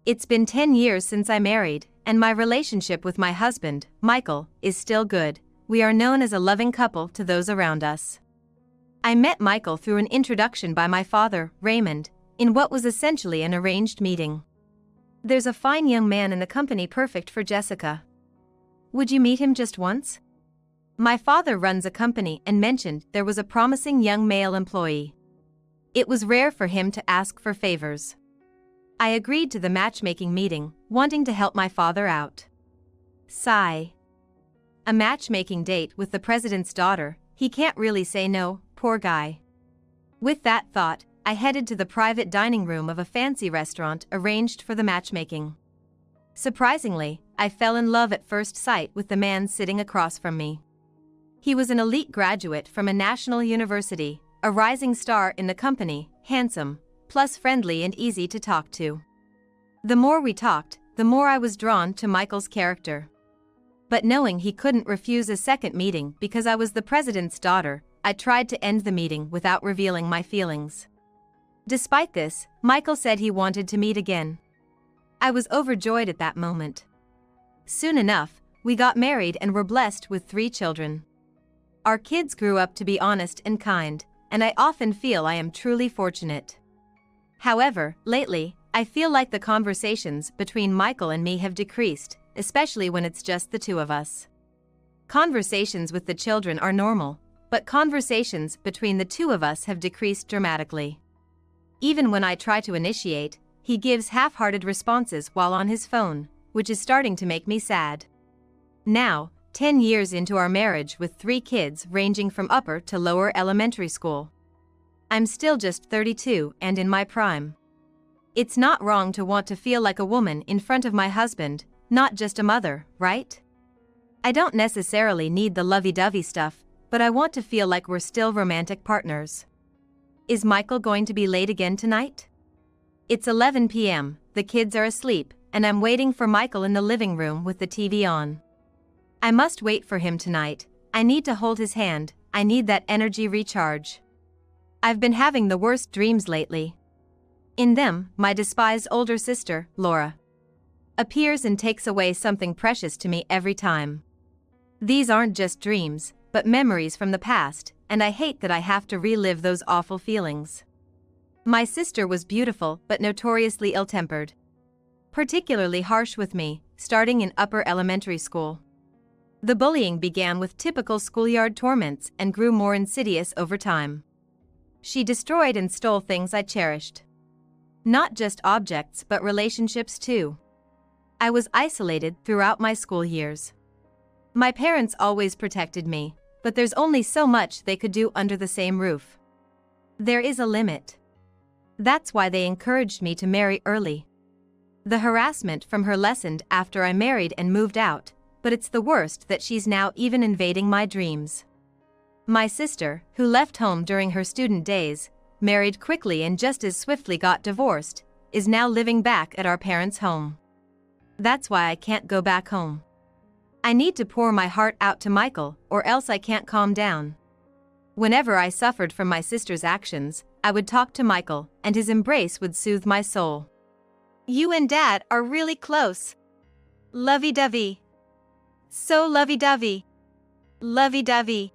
It's been 10 years since I married, and my relationship with my husband, Michael, is still good. We are known as a loving couple to those around us. I met Michael through an introduction by my father, Raymond, in what was essentially an arranged meeting. There's a fine young man in the company perfect for Jessica. Would you meet him just once? My father runs a company and mentioned there was a promising young male employee. It was rare for him to ask for favors. I agreed to the matchmaking meeting, wanting to help my father out. Sigh. A matchmaking date with the president's daughter, he can't really say no, poor guy. With that thought, I headed to the private dining room of a fancy restaurant arranged for the matchmaking. Surprisingly, I fell in love at first sight with the man sitting across from me. He was an elite graduate from a national university, a rising star in the company, handsome, plus friendly and easy to talk to. The more we talked, the more I was drawn to Michael's character. But knowing he couldn't refuse a second meeting because I was the president's daughter, I tried to end the meeting without revealing my feelings. Despite this, Michael said he wanted to meet again. I was overjoyed at that moment. Soon enough, we got married and were blessed with 3 children. Our kids grew up to be honest and kind, and I often feel I am truly fortunate. However, lately, I feel like the conversations between Michael and me have decreased, especially when it's just the two of us. Conversations with the children are normal, but conversations between the two of us have decreased dramatically. Even when I try to initiate, he gives half-hearted responses while on his phone, which is starting to make me sad. Now, 10 years into our marriage with 3 kids ranging from upper to lower elementary school, I'm still just 32 and in my prime. It's not wrong to want to feel like a woman in front of my husband, not just a mother, right? I don't necessarily need the lovey-dovey stuff, but I want to feel like we're still romantic partners. Is Michael going to be late again tonight? It's 11 p.m., the kids are asleep, and I'm waiting for Michael in the living room with the TV on. I must wait for him tonight. I need to hold his hand. I need that energy recharge. I've been having the worst dreams lately. In them, my despised older sister, Laura, appears and takes away something precious to me every time. These aren't just dreams, but memories from the past, and I hate that I have to relive those awful feelings. My sister was beautiful but notoriously ill-tempered. Particularly harsh with me, starting in upper elementary school. The bullying began with typical schoolyard torments and grew more insidious over time. She destroyed and stole things I cherished. Not just objects but relationships too. I was isolated throughout my school years. My parents always protected me, but there's only so much they could do under the same roof. There is a limit. That's why they encouraged me to marry early. The harassment from her lessened after I married and moved out, but it's the worst that she's now even invading my dreams. My sister, who left home during her student days, married quickly and just as swiftly got divorced, is now living back at our parents' home. That's why I can't go back home. I need to pour my heart out to Michael, or else I can't calm down. Whenever I suffered from my sister's actions, I would talk to Michael, and his embrace would soothe my soul. You and Dad are really close. Lovey-dovey. So lovey-dovey. Lovey-dovey.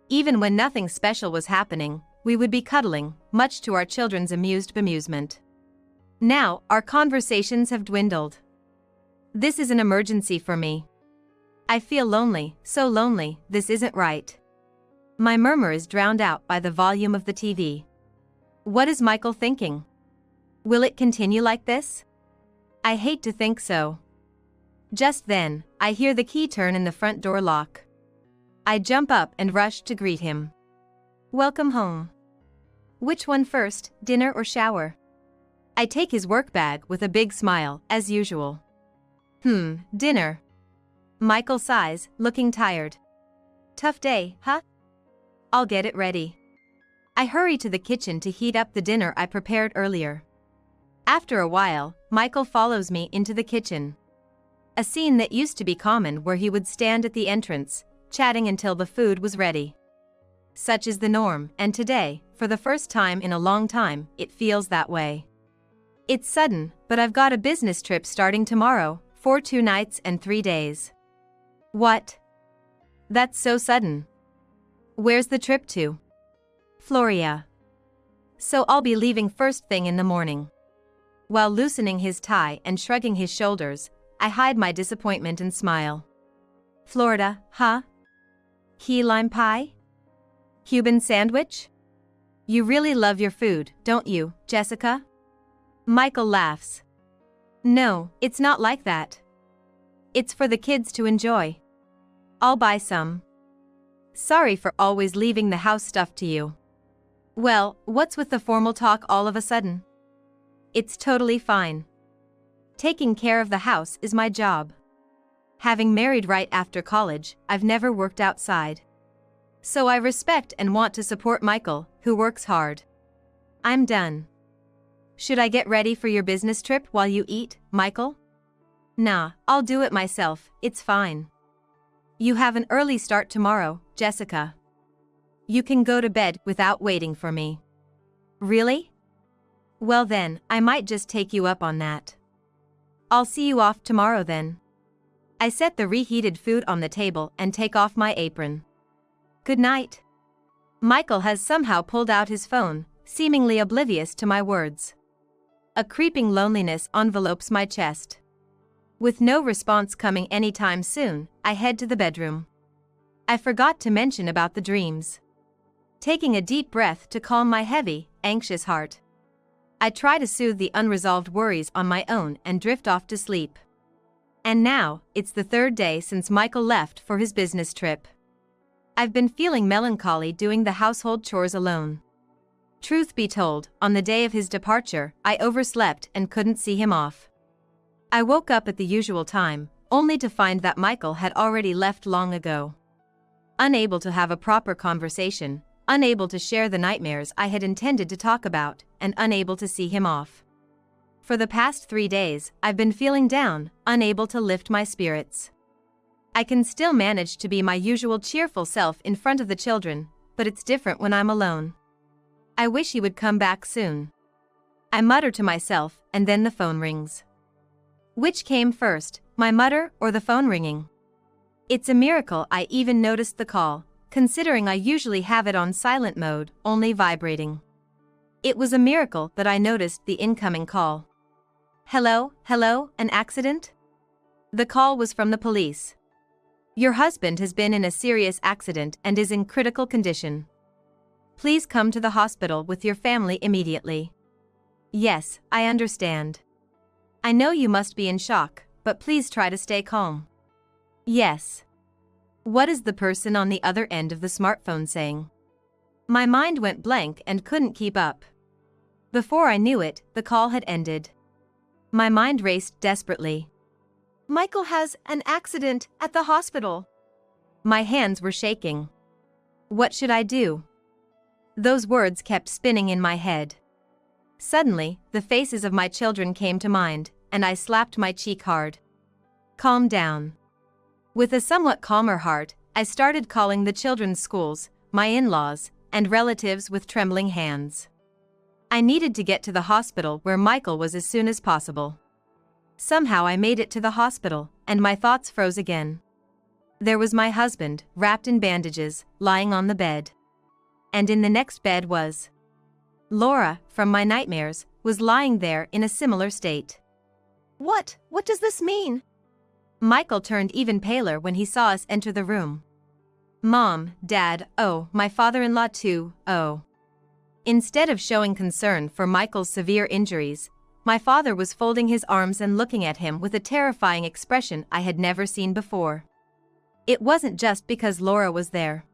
Even when nothing special was happening, we would be cuddling, much to our children's amused bemusement. Now, our conversations have dwindled. This is an emergency for me. I feel lonely, so lonely, this isn't right. My murmur is drowned out by the volume of the TV. What is Michael thinking? Will it continue like this? I hate to think so. Just then, I hear the key turn in the front door lock. I jump up and rush to greet him. Welcome home. Which one first, dinner or shower? I take his work bag with a big smile, as usual. Dinner. Michael sighs, looking tired. Tough day, huh? I'll get it ready. I hurry to the kitchen to heat up the dinner I prepared earlier. After a while, Michael follows me into the kitchen. A scene that used to be common where he would stand at the entrance, chatting until the food was ready. Such is the norm, and today, for the first time in a long time, it feels that way. It's sudden, but I've got a business trip starting tomorrow, for 2 nights and 3 days. What? That's so sudden. Where's the trip to? Florida. So I'll be leaving first thing in the morning. While loosening his tie and shrugging his shoulders, I hide my disappointment and smile. Florida, huh? Key lime pie? Cuban sandwich? You really love your food, don't you, Jessica? Michael laughs. No, it's not like that. It's for the kids to enjoy. I'll buy some. Sorry for always leaving the house stuff to you. Well, what's with the formal talk all of a sudden? It's totally fine. Taking care of the house is my job. Having married right after college, I've never worked outside. So I respect and want to support Michael, who works hard. I'm done. Should I get ready for your business trip while you eat, Michael? Nah, I'll do it myself, it's fine. You have an early start tomorrow, Jessica. You can go to bed without waiting for me. Really? Well then, I might just take you up on that. I'll see you off tomorrow then. I set the reheated food on the table and take off my apron. Good night. Michael has somehow pulled out his phone, seemingly oblivious to my words. a creeping loneliness envelopes my chest. With no response coming anytime soon, I head to the bedroom. I forgot to mention about the dreams. Taking a deep breath to calm my heavy, anxious heart, I try to soothe the unresolved worries on my own and drift off to sleep. And now, it's the third day since Michael left for his business trip. I've been feeling melancholy doing the household chores alone. Truth be told, on the day of his departure, I overslept and couldn't see him off. I woke up at the usual time, only to find that Michael had already left long ago. Unable to have a proper conversation, unable to share the nightmares I had intended to talk about, and unable to see him off. For the past 3 days, I've been feeling down, unable to lift my spirits. I can still manage to be my usual cheerful self in front of the children, but it's different when I'm alone. I wish he would come back soon. I mutter to myself, and then the phone rings. Which came first, my mutter or the phone ringing? It's a miracle I even noticed the call, considering I usually have it on silent mode, only vibrating. It was a miracle that I noticed the incoming call. Hello, an accident? The call was from the police. Your husband has been in a serious accident and is in critical condition. Please come to the hospital with your family immediately. Yes, I understand. I know you must be in shock, but please try to stay calm. Yes. What is the person on the other end of the smartphone saying? My mind went blank and couldn't keep up. Before I knew it, the call had ended. My mind raced desperately. Michael has an accident at the hospital. My hands were shaking. What should I do? Those words kept spinning in my head. Suddenly, the faces of my children came to mind, and I slapped my cheek hard. Calm down. With a somewhat calmer heart, I started calling the children's schools, my in-laws, and relatives with trembling hands. I needed to get to the hospital where Michael was as soon as possible. Somehow I made it to the hospital, and my thoughts froze again. There was my husband, wrapped in bandages, lying on the bed. And in the next bed was Laura, from my nightmares, was lying there in a similar state. What does this mean? Michael turned even paler when he saw us enter the room. Mom, Dad, oh, my father-in-law too, oh. Instead of showing concern for Michael's severe injuries, my father was folding his arms and looking at him with a terrifying expression I had never seen before. It wasn't just because Laura was there.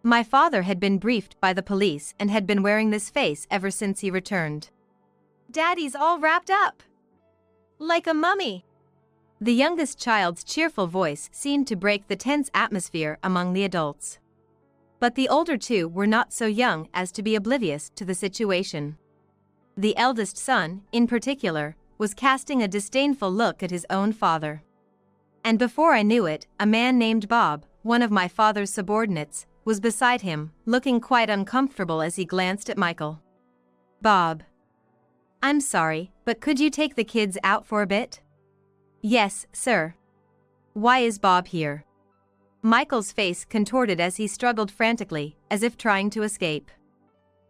My father had been briefed by the police and had been wearing this face ever since he returned. Daddy's all wrapped up. Like a mummy. The youngest child's cheerful voice seemed to break the tense atmosphere among the adults. But the older two were not so young as to be oblivious to the situation. The eldest son, in particular, was casting a disdainful look at his own father. And before I knew it, a man named Bob, one of my father's subordinates, was beside him, looking quite uncomfortable as he glanced at Michael. Bob. I'm sorry, but could you take the kids out for a bit? Yes, sir. Why is Bob here? Michael's face contorted as he struggled frantically, as if trying to escape.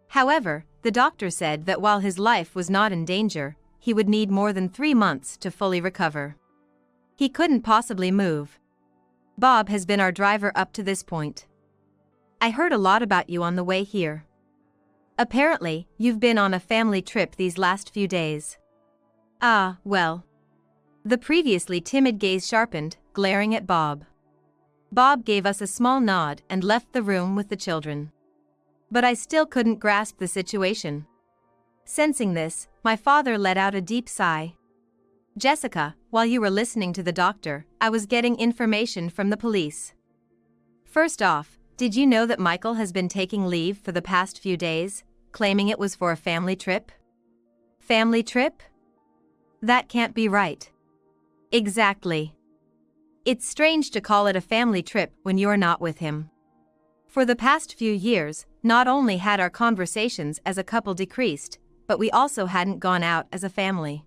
However, the doctor said that while his life was not in danger, he would need more than 3 months to fully recover. He couldn't possibly move. Bob has been our driver up to this point. I heard a lot about you on the way here. Apparently, you've been on a family trip these last few days. Ah, well. The previously timid gaze sharpened, glaring at Bob. Bob gave us a small nod and left the room with the children. But I still couldn't grasp the situation. Sensing this, my father let out a deep sigh. Jessica, while you were listening to the doctor, I was getting information from the police. First off, did you know that Michael has been taking leave for the past few days, claiming it was for a family trip? Family trip? That can't be right. Exactly. It's strange to call it a family trip when you're not with him. For the past few years, not only had our conversations as a couple decreased, but we also hadn't gone out as a family.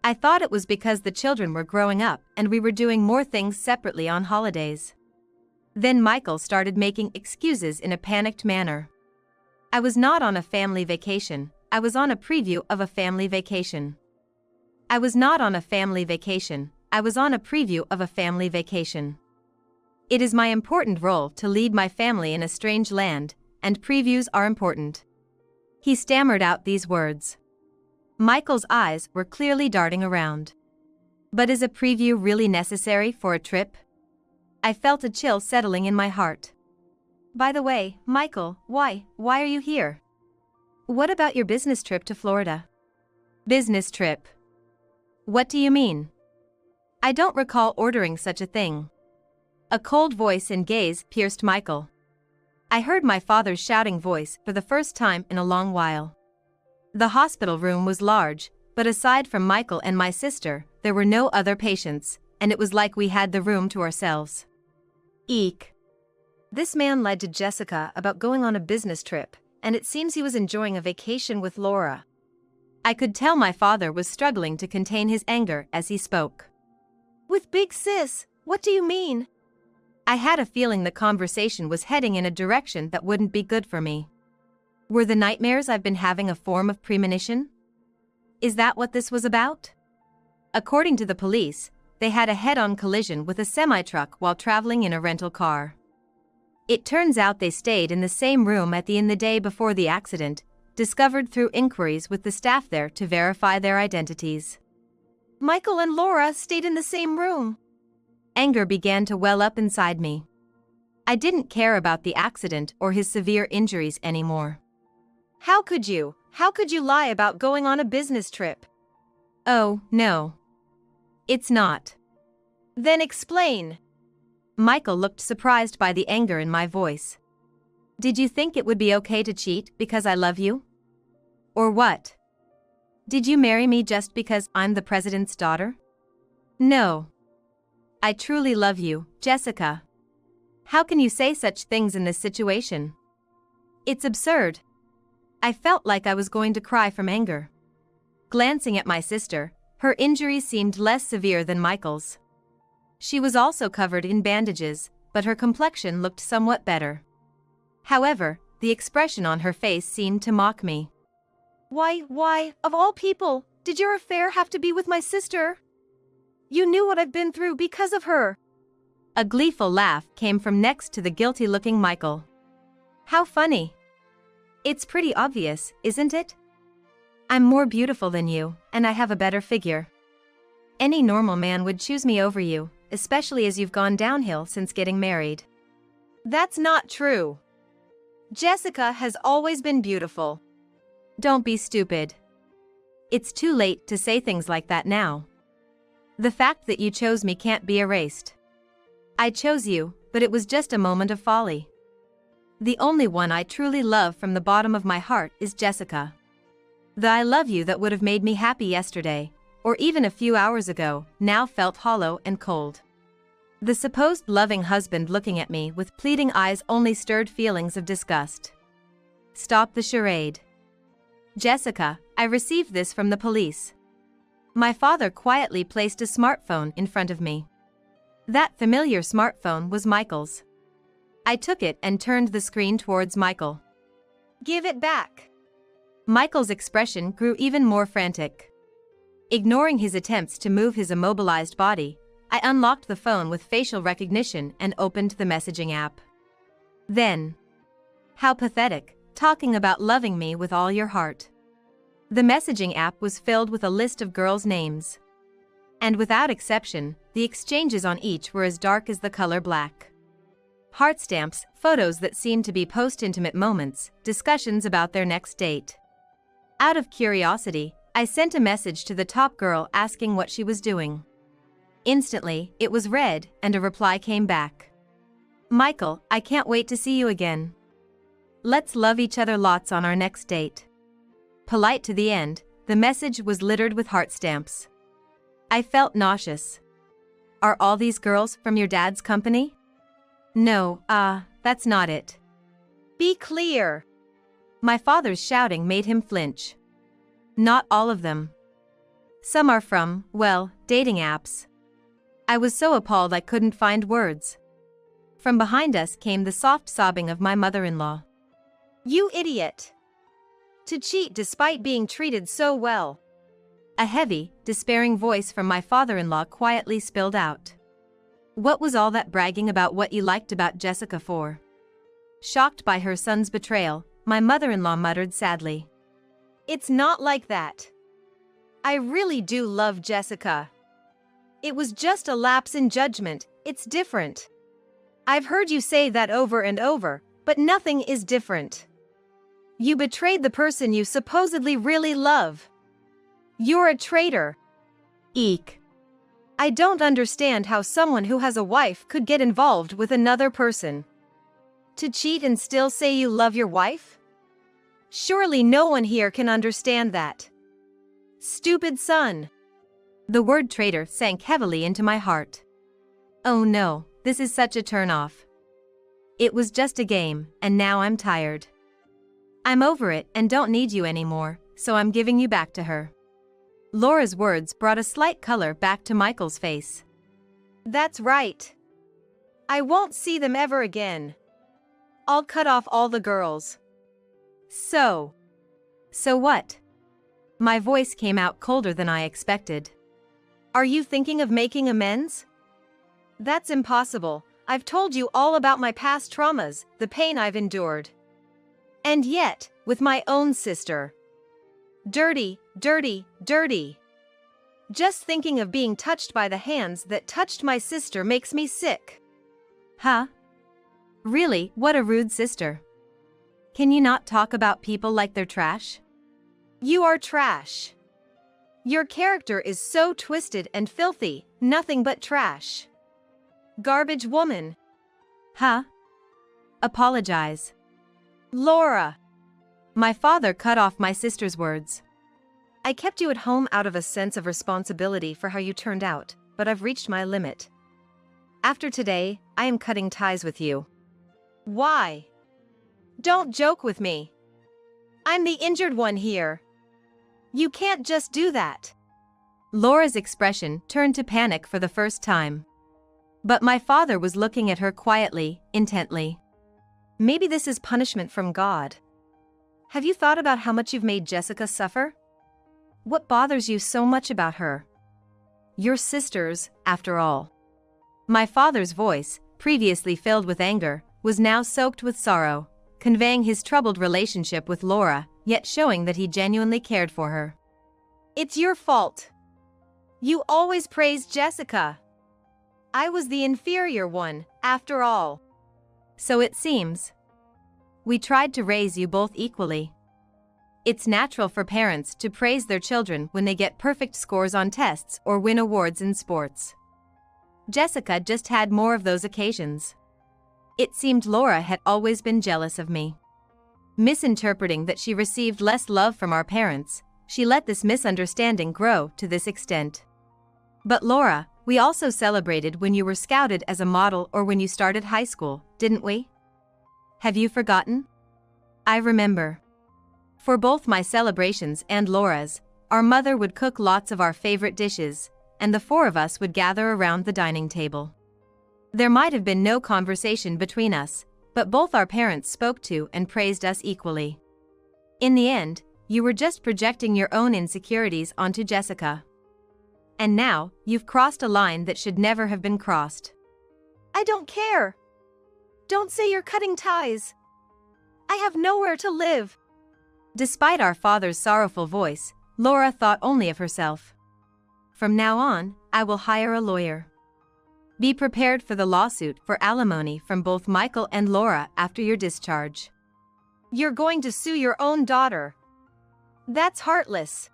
I thought it was because the children were growing up and we were doing more things separately on holidays. Then Michael started making excuses in a panicked manner. I was not on a family vacation, I was on a preview of a family vacation. I was not on a family vacation, I was on a preview of a family vacation. It is my important role to lead my family in a strange land, and previews are important. He stammered out these words. Michael's eyes were clearly darting around. But is a preview really necessary for a trip? I felt a chill settling in my heart. By the way, Michael, why are you here? What about your business trip to Florida? Business trip? What do you mean? I don't recall ordering such a thing. A cold voice and gaze pierced Michael. I heard my father's shouting voice for the first time in a long while. The hospital room was large, but aside from Michael and my sister, there were no other patients, and it was like we had the room to ourselves. Eek. This man lied to Jessica about going on a business trip, and it seems he was enjoying a vacation with Laura. I could tell my father was struggling to contain his anger as he spoke. With big sis, what do you mean? I had a feeling the conversation was heading in a direction that wouldn't be good for me. Were the nightmares I've been having a form of premonition? Is that what this was about? According to the police, they had a head-on collision with a semi-truck while traveling in a rental car. It turns out they stayed in the same room in the day before the accident, discovered through inquiries with the staff there to verify their identities. Michael and Laura stayed in the same room. Anger began to well up inside me. I didn't care about the accident or his severe injuries anymore. How could you lie about going on a business trip? Oh, no. It's not. Then explain. Michael looked surprised by the anger in my voice. Did you think it would be okay to cheat because I love you? Or what? Did you marry me just because I'm the president's daughter? No. I truly love you, Jessica. How can you say such things in this situation? It's absurd. I felt like I was going to cry from anger. Glancing at my sister, her injuries seemed less severe than Michael's. She was also covered in bandages, but her complexion looked somewhat better. However, the expression on her face seemed to mock me. Why, of all people, did your affair have to be with my sister? You knew what I've been through because of her. A gleeful laugh came from next to the guilty-looking Michael. How funny. It's pretty obvious, isn't it? I'm more beautiful than you, and I have a better figure. Any normal man would choose me over you, especially as you've gone downhill since getting married. That's not true. Jessica has always been beautiful. Don't be stupid. It's too late to say things like that now. The fact that you chose me can't be erased. I chose you, but it was just a moment of folly. The only one I truly love from the bottom of my heart is Jessica. The I love you that would have made me happy yesterday, or even a few hours ago, now felt hollow and cold. The supposed loving husband looking at me with pleading eyes only stirred feelings of disgust. Stop the charade. Jessica, I received this from the police. My father quietly placed a smartphone in front of me. That familiar smartphone was Michael's. I took it and turned the screen towards Michael. Give it back. Michael's expression grew even more frantic. Ignoring his attempts to move his immobilized body, I unlocked the phone with facial recognition and opened the messaging app. Then, how pathetic, talking about loving me with all your heart. The messaging app was filled with a list of girls' names. And without exception, the exchanges on each were as dark as the color black. Heart stamps, photos that seemed to be post-intimate moments, discussions about their next date. Out of curiosity, I sent a message to the top girl asking what she was doing. Instantly, it was read, and a reply came back. Michael, I can't wait to see you again. Let's love each other lots on our next date. Polite to the end, the message was littered with heart stamps. I felt nauseous. Are all these girls from your dad's company? No, that's not it. Be clear. My father's shouting made him flinch. Not all of them. Some are from, well, dating apps. I was so appalled I couldn't find words. From behind us came the soft sobbing of my mother-in-law. You idiot! To cheat despite being treated so well. A heavy, despairing voice from my father-in-law quietly spilled out. What was all that bragging about what you liked about Jessica for? Shocked by her son's betrayal, my mother-in-law muttered sadly. It's not like that. I really do love Jessica. It was just a lapse in judgment, it's different. I've heard you say that over and over, but nothing is different. You betrayed the person you supposedly really love. You're a traitor. Eek. I don't understand how someone who has a wife could get involved with another person. To cheat and still say you love your wife? Surely no one here can understand that. Stupid son. The word traitor sank heavily into my heart. Oh no, this is such a turn-off. It was just a game, and now I'm tired. I'm over it and don't need you anymore, so I'm giving you back to her. Laura's words brought a slight color back to Michael's face. That's right. I won't see them ever again. I'll cut off all the girls. So what? My voice came out colder than I expected. Are you thinking of making amends? That's impossible. I've told you all about my past traumas, the pain I've endured. And yet, with my own sister. Dirty, dirty, dirty. Just thinking of being touched by the hands that touched my sister makes me sick. Huh? Really, what a rude sister. Can you not talk about people like they're trash? You are trash. Your character is so twisted and filthy, nothing but trash. Garbage woman. Huh? Apologize. Laura. My father cut off my sister's words. I kept you at home out of a sense of responsibility for how you turned out, but I've reached my limit. After today, I am cutting ties with you. Why? Don't joke with me. I'm the injured one here. You can't just do that. Laura's expression turned to panic for the first time. But my father was looking at her quietly, intently. Maybe this is punishment from God. Have you thought about how much you've made Jessica suffer? What bothers you so much about her? Your sisters, after all. My father's voice, previously filled with anger, was now soaked with sorrow, conveying his troubled relationship with Laura, yet showing that he genuinely cared for her. It's your fault. You always praised Jessica. I was the inferior one, after all. So it seems. We tried to raise you both equally. It's natural for parents to praise their children when they get perfect scores on tests or win awards in sports. Jessica just had more of those occasions. It seemed Laura had always been jealous of me. Misinterpreting that she received less love from our parents, she let this misunderstanding grow to this extent. But Laura, we also celebrated when you were scouted as a model or when you started high school, didn't we? Have you forgotten? I remember. For both my celebrations and Laura's, our mother would cook lots of our favorite dishes, and the four of us would gather around the dining table. There might have been no conversation between us, but both our parents spoke to and praised us equally. In the end, you were just projecting your own insecurities onto Jessica. And now, you've crossed a line that should never have been crossed. I don't care. Don't say you're cutting ties. I have nowhere to live. Despite our father's sorrowful voice, Laura thought only of herself. From now on, I will hire a lawyer. Be prepared for the lawsuit for alimony from both Michael and Laura after your discharge. You're going to sue your own daughter. That's heartless.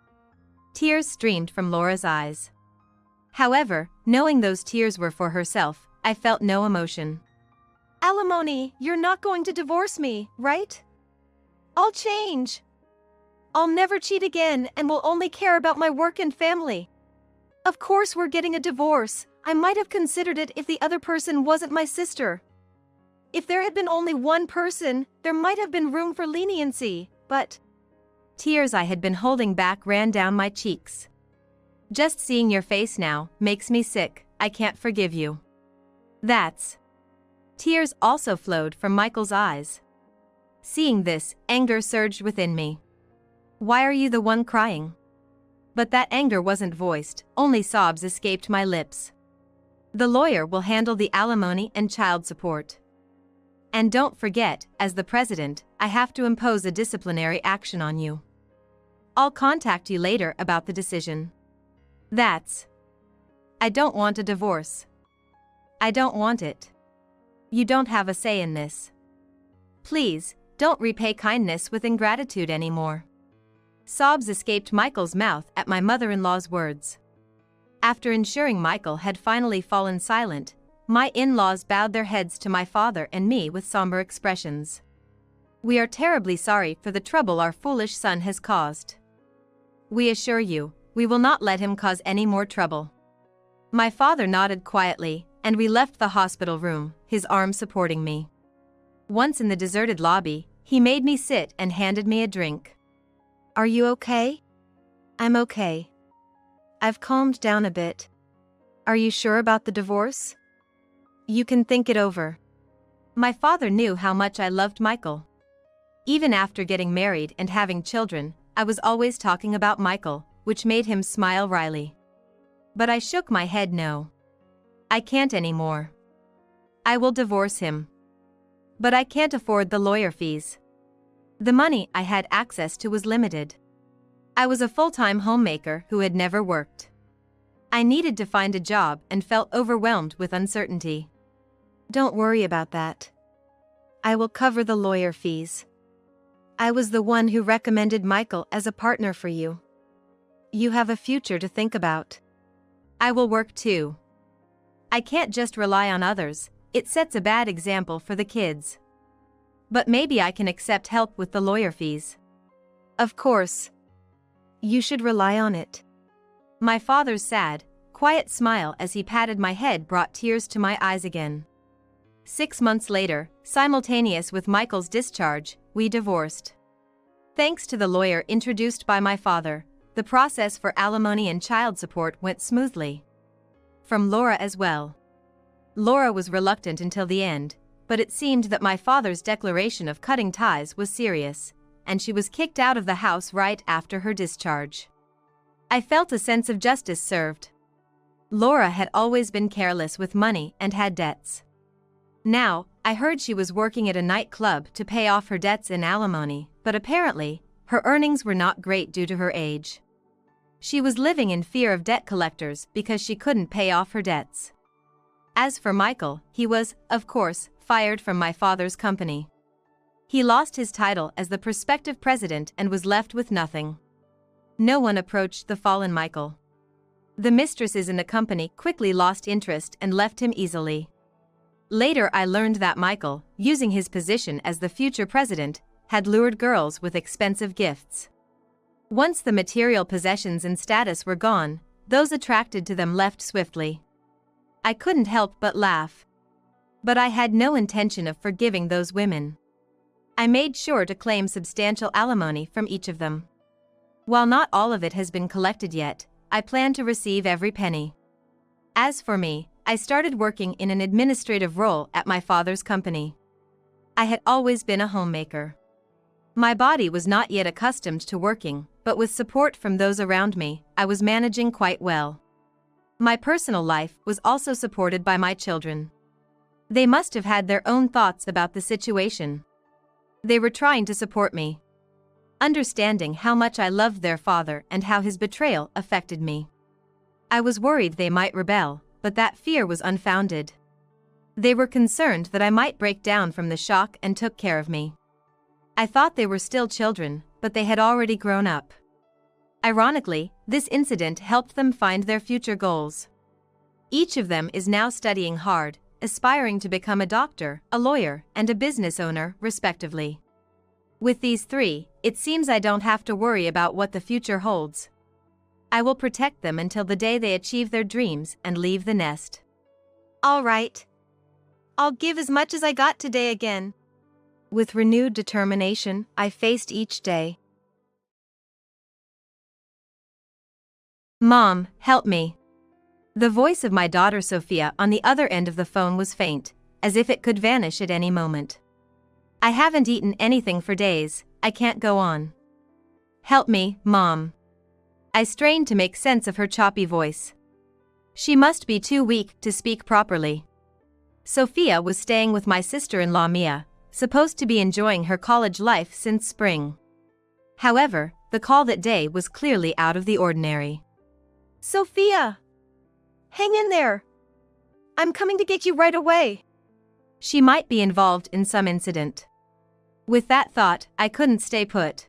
Tears streamed from Laura's eyes. However, knowing those tears were for herself, I felt no emotion. Alimony, you're not going to divorce me, right? I'll change. I'll never cheat again and will only care about my work and family. Of course we're getting a divorce. I might have considered it if the other person wasn't my sister. If there had been only one person, there might have been room for leniency, but... Tears I had been holding back ran down my cheeks. Just seeing your face now makes me sick. I can't forgive you. That's... Tears also flowed from Michael's eyes. Seeing this, anger surged within me. Why are you the one crying? But that anger wasn't voiced, only sobs escaped my lips. The lawyer will handle the alimony and child support. And don't forget, as the president, I have to impose a disciplinary action on you. I'll contact you later about the decision. I don't want a divorce. I don't want it. You don't have a say in this. Please, don't repay kindness with ingratitude anymore. Sobs escaped Michael's mouth at my mother-in-law's words. After ensuring Michael had finally fallen silent, my in-laws bowed their heads to my father and me with somber expressions. We are terribly sorry for the trouble our foolish son has caused. We assure you, we will not let him cause any more trouble. My father nodded quietly, and we left the hospital room, his arm supporting me. Once in the deserted lobby, he made me sit and handed me a drink. Are you okay? I'm okay. I've calmed down a bit. Are you sure about the divorce? You can think it over. My father knew how much I loved Michael. Even after getting married and having children, I was always talking about Michael, which made him smile wryly. But I shook my head no. I can't anymore. I will divorce him. But I can't afford the lawyer fees. The money I had access to was limited. I was a full-time homemaker who had never worked. I needed to find a job and felt overwhelmed with uncertainty. Don't worry about that. I will cover the lawyer fees. I was the one who recommended Michael as a partner for you. You have a future to think about. I will work too. I can't just rely on others, it sets a bad example for the kids. But maybe I can accept help with the lawyer fees. Of course. You should rely on it. My father's sad, quiet smile as he patted my head brought tears to my eyes again. 6 months later, simultaneous with Michael's discharge, we divorced. Thanks to the lawyer introduced by my father, the process for alimony and child support went smoothly. From Laura as well. Laura was reluctant until the end, but it seemed that my father's declaration of cutting ties was serious, and she was kicked out of the house right after her discharge. I felt a sense of justice served. Laura had always been careless with money and had debts. Now, I heard she was working at a nightclub to pay off her debts in alimony, but apparently, her earnings were not great due to her age. She was living in fear of debt collectors because she couldn't pay off her debts. As for Michael, he was, of course, fired from my father's company. He lost his title as the prospective president and was left with nothing. No one approached the fallen Michael. The mistresses in the company quickly lost interest and left him easily. Later I learned that Michael, using his position as the future president, had lured girls with expensive gifts. Once the material possessions and status were gone, those attracted to them left swiftly. I couldn't help but laugh. But I had no intention of forgiving those women. I made sure to claim substantial alimony from each of them. While not all of it has been collected yet, I plan to receive every penny. As for me, I started working in an administrative role at my father's company. I had always been a homemaker. My body was not yet accustomed to working, but with support from those around me, I was managing quite well. My personal life was also supported by my children. They must have had their own thoughts about the situation. They were trying to support me, understanding how much I loved their father and how his betrayal affected me. I was worried they might rebel, but that fear was unfounded. They were concerned that I might break down from the shock and took care of me. I thought they were still children, but they had already grown up. Ironically, this incident helped them find their future goals. Each of them is now studying hard, aspiring to become a doctor, a lawyer, and a business owner, respectively. With these three, it seems I don't have to worry about what the future holds. I will protect them until the day they achieve their dreams and leave the nest. All right. I'll give as much as I got today again. With renewed determination, I faced each day. Mom, help me. The voice of my daughter Sophia on the other end of the phone was faint, as if it could vanish at any moment. I haven't eaten anything for days, I can't go on. Help me, Mom. I strained to make sense of her choppy voice. She must be too weak to speak properly. Sophia was staying with my sister-in-law Mia, supposed to be enjoying her college life since spring. However, the call that day was clearly out of the ordinary. Sophia! Hang in there! I'm coming to get you right away. She might be involved in some incident. With that thought, I couldn't stay put.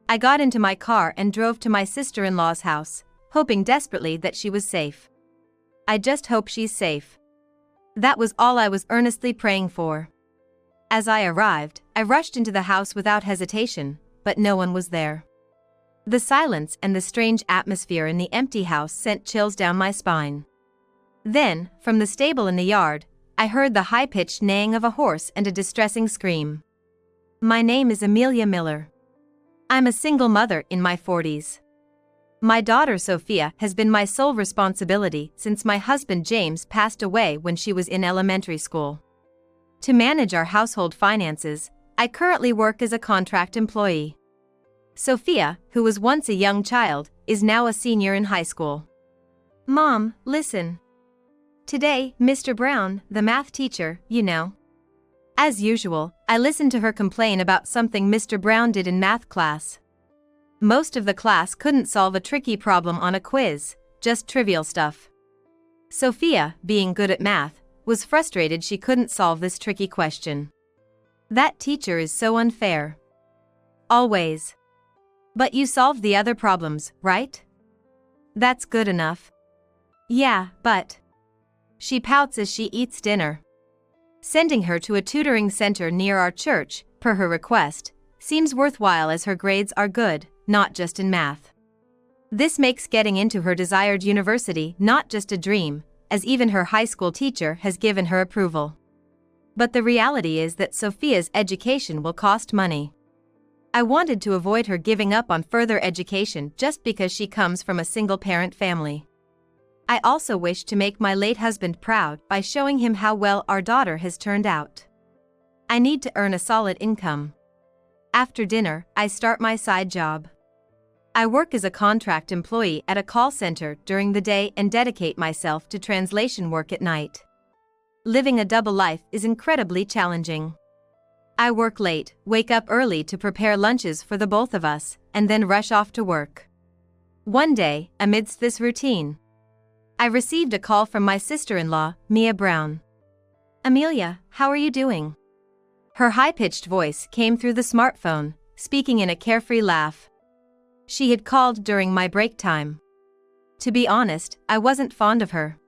I got into my car and drove to my sister-in-law's house, hoping desperately that she was safe. I just hope she's safe. That was all I was earnestly praying for. As I arrived, I rushed into the house without hesitation, but no one was there. The silence and the strange atmosphere in the empty house sent chills down my spine. Then, from the stable in the yard, I heard the high-pitched neighing of a horse and a distressing scream. My name is Amelia Miller. I'm a single mother in my 40s. My daughter Sophia has been my sole responsibility since my husband James passed away when she was in elementary school. To manage our household finances, I currently work as a contract employee. Sophia, who was once a young child, is now a senior in high school. Mom, listen. Today, Mr. Brown, the math teacher, you know. As usual, I listened to her complain about something Mr. Brown did in math class. Most of the class couldn't solve a tricky problem on a quiz, just trivial stuff. Sophia, being good at math, was frustrated she couldn't solve this tricky question. That teacher is so unfair. Always. But you solved the other problems, right? That's good enough. Yeah, but... She pouts as she eats dinner. Sending her to a tutoring center near our church, per her request, seems worthwhile as her grades are good, not just in math. This makes getting into her desired university not just a dream, as even her high school teacher has given her approval. But the reality is that Sophia's education will cost money. I wanted to avoid her giving up on further education just because she comes from a single-parent family. I also wish to make my late husband proud by showing him how well our daughter has turned out. I need to earn a solid income. After dinner, I start my side job. I work as a contract employee at a call center during the day and dedicate myself to translation work at night. Living a double life is incredibly challenging. I work late, wake up early to prepare lunches for the both of us, and then rush off to work. One day, amidst this routine, I received a call from my sister-in-law, Mia Brown. Amelia, how are you doing? Her high-pitched voice came through the smartphone, speaking in a carefree laugh. She had called during my break time. To be honest, I wasn't fond of her.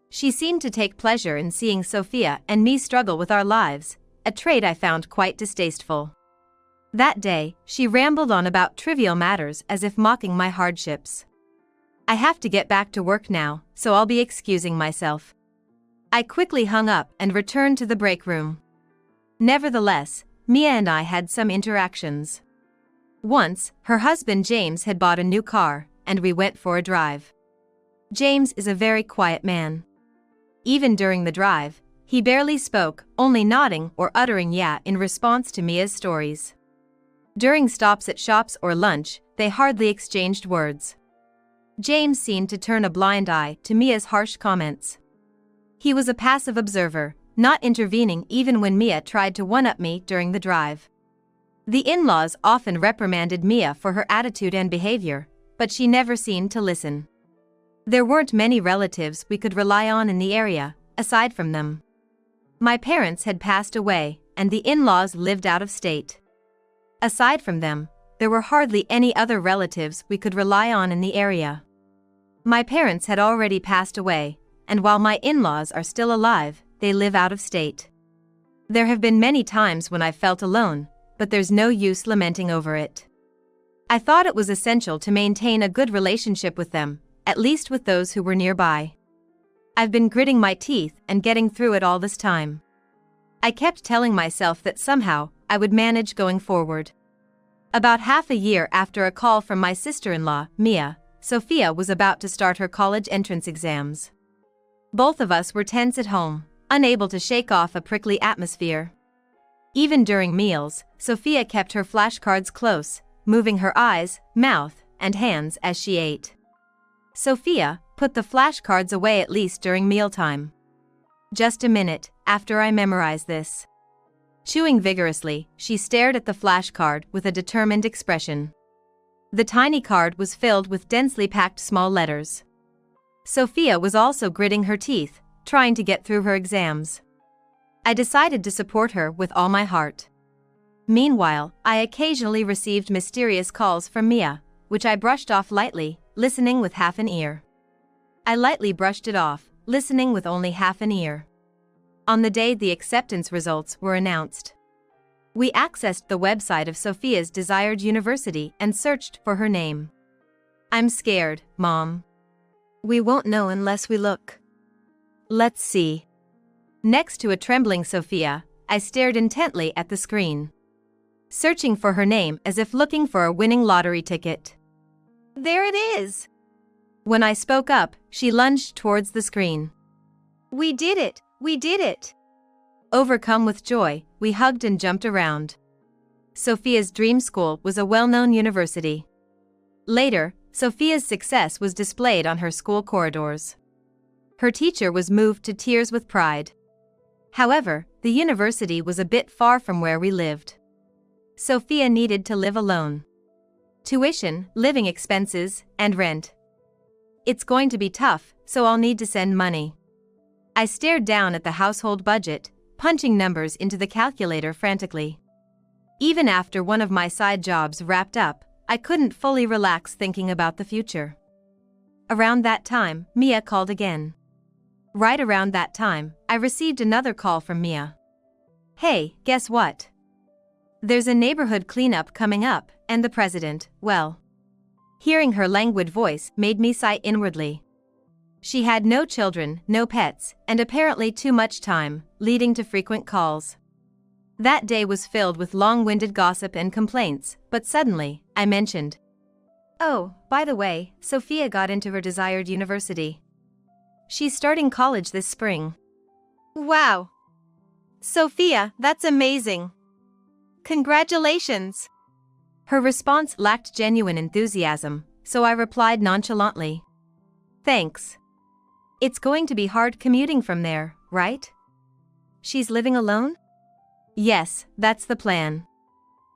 She seemed to take pleasure in seeing Sophia and me struggle with our lives, a trait I found quite distasteful. That day, she rambled on about trivial matters as if mocking my hardships. I have to get back to work now, so I'll be excusing myself. I quickly hung up and returned to the break room. Nevertheless, Mia and I had some interactions. Once, her husband James had bought a new car, and we went for a drive. James is a very quiet man. Even during the drive, he barely spoke, only nodding or uttering yeah in response to Mia's stories. During stops at shops or lunch, they hardly exchanged words. James seemed to turn a blind eye to Mia's harsh comments. He was a passive observer, not intervening even when Mia tried to one-up me during the drive. The in-laws often reprimanded Mia for her attitude and behavior, but she never seemed to listen. There weren't many relatives we could rely on in the area, aside from them. My parents had passed away, and the in-laws lived out of state. Aside from them, there were hardly any other relatives we could rely on in the area. My parents had already passed away, and while my in-laws are still alive, they live out of state. There have been many times when I felt alone, but there's no use lamenting over it. I thought it was essential to maintain a good relationship with them, at least with those who were nearby. I've been gritting my teeth and getting through it all this time. I kept telling myself that somehow, I would manage going forward. About half a year after a call from my sister-in-law, Mia, Sophia was about to start her college entrance exams. Both of us were tense at home, unable to shake off a prickly atmosphere. Even during meals, Sophia kept her flashcards close, moving her eyes, mouth, and hands as she ate. Sophia, put the flashcards away at least during mealtime. Just a minute, after I memorize this. Chewing vigorously, she stared at the flashcard with a determined expression. The tiny card was filled with densely packed small letters. Sophia was also gritting her teeth, trying to get through her exams. I decided to support her with all my heart. Meanwhile, I occasionally received mysterious calls from Mia, which I brushed off lightly, listening with half an ear. I lightly brushed it off, listening with only half an ear. On the day the acceptance results were announced, we accessed the website of Sophia's desired university and searched for her name. I'm scared, Mom. We won't know unless we look. Let's see. Next to a trembling Sophia, I stared intently at the screen, searching for her name as if looking for a winning lottery ticket. There it is! When I spoke up, she lunged towards the screen. We did it! We did it! Overcome with joy, we hugged and jumped around. Sophia's dream school was a well-known university. Later, Sophia's success was displayed on her school corridors. Her teacher was moved to tears with pride. However, the university was a bit far from where we lived. Sophia needed to live alone. Tuition, living expenses, and rent. It's going to be tough, so I'll need to send money. I stared down at the household budget, punching numbers into the calculator frantically. Even after one of my side jobs wrapped up, I couldn't fully relax thinking about the future. Around that time, Mia called again. Right around that time, I received another call from Mia. Hey, guess what? There's a neighborhood cleanup coming up, and the president, well. Hearing her languid voice made me sigh inwardly. She had no children, no pets, and apparently too much time, leading to frequent calls. That day was filled with long-winded gossip and complaints, but suddenly, I mentioned, "Oh, by the way, Sophia got into her desired university. She's starting college this spring." Wow! Sophia, that's amazing! Congratulations! Her response lacked genuine enthusiasm, so I replied nonchalantly, "Thanks. It's going to be hard commuting from there, right?" She's living alone? Yes, that's the plan.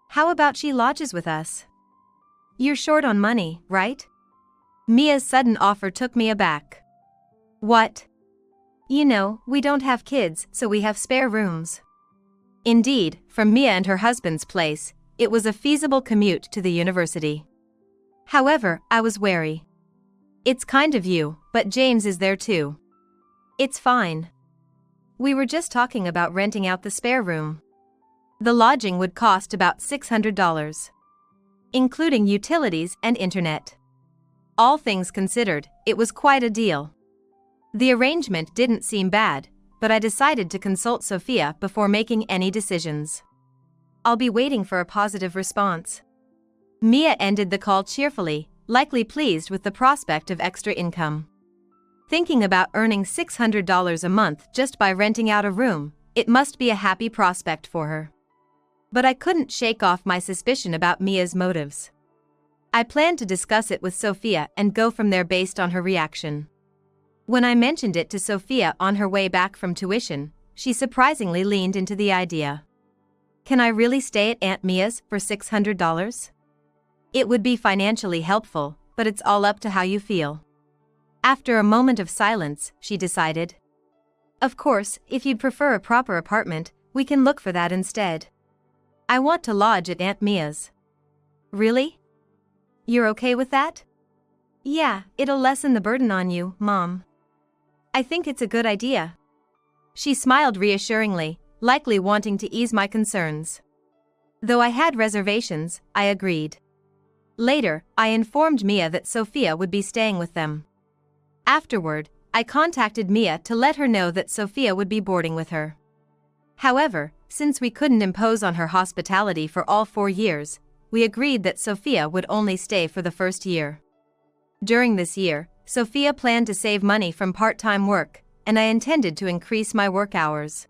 How about she lodges with us? You're short on money, right? Mia's sudden offer took me aback. What? You know, we don't have kids, so we have spare rooms. Indeed, from Mia and her husband's place, it was a feasible commute to the university. However, I was wary. It's kind of you, but James is there too. It's fine. We were just talking about renting out the spare room. The lodging would cost about $600, including utilities and internet. All things considered, it was quite a deal. The arrangement didn't seem bad, but I decided to consult Sophia before making any decisions. I'll be waiting for a positive response. Mia ended the call cheerfully, likely pleased with the prospect of extra income. Thinking about earning $600 a month just by renting out a room, it must be a happy prospect for her. But I couldn't shake off my suspicion about Mia's motives. I planned to discuss it with Sophia and go from there based on her reaction. When I mentioned it to Sophia on her way back from tuition, she surprisingly leaned into the idea. Can I really stay at Aunt Mia's for $600? It would be financially helpful, but it's all up to how you feel. After a moment of silence, she decided. Of course, if you'd prefer a proper apartment, we can look for that instead. I want to lodge at Aunt Mia's. Really? You're okay with that? Yeah, it'll lessen the burden on you, Mom. I think it's a good idea. She smiled reassuringly, likely wanting to ease my concerns. Though I had reservations, I agreed. Later, I informed Mia that Sophia would be staying with them. Afterward, I contacted Mia to let her know that Sophia would be boarding with her. However, since we couldn't impose on her hospitality for all 4 years, we agreed that Sophia would only stay for the first year. During this year, Sophia planned to save money from part-time work, and I intended to increase my work hours.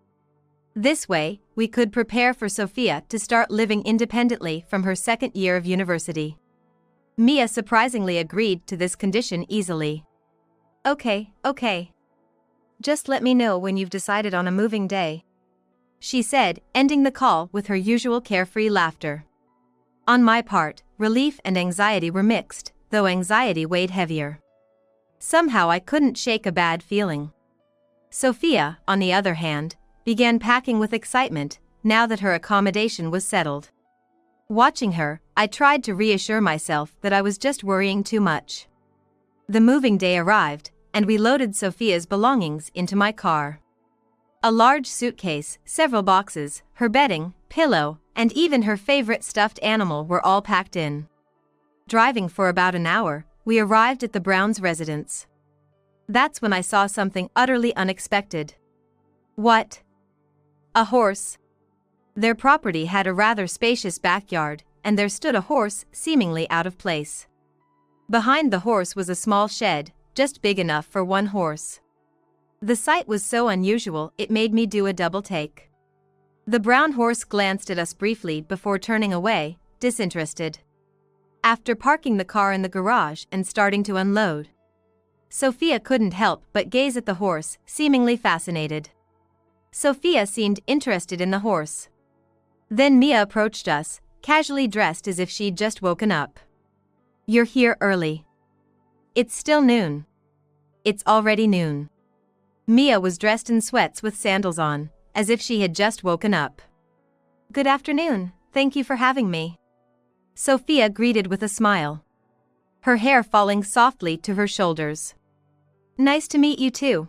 This way, we could prepare for Sophia to start living independently from her second year of university. Mia surprisingly agreed to this condition easily. Okay. Just let me know when you've decided on a moving day," she said, ending the call with her usual carefree laughter. On my part, relief and anxiety were mixed, though anxiety weighed heavier. Somehow I couldn't shake a bad feeling. Sophia, on the other hand, began packing with excitement, now that her accommodation was settled. Watching her, I tried to reassure myself that I was just worrying too much. The moving day arrived, and we loaded Sophia's belongings into my car. A large suitcase, several boxes, her bedding, pillow, and even her favorite stuffed animal were all packed in. Driving for about an hour, we arrived at the Browns' residence. That's when I saw something utterly unexpected. What? A horse. Their property had a rather spacious backyard, and there stood a horse seemingly out of place. Behind the horse was a small shed, just big enough for one horse. The sight was so unusual it made me do a double take. The brown horse glanced at us briefly before turning away, disinterested. After parking the car in the garage and starting to unload, Sophia couldn't help but gaze at the horse, seemingly fascinated. Sophia seemed interested in the horse. Then Mia approached us, casually dressed as if she'd just woken up. "You're here early." "It's still noon." "It's already noon." Mia was dressed in sweats with sandals on, as if she had just woken up. "Good afternoon, thank you for having me," Sophia greeted with a smile, her hair falling softly to her shoulders. "Nice to meet you too.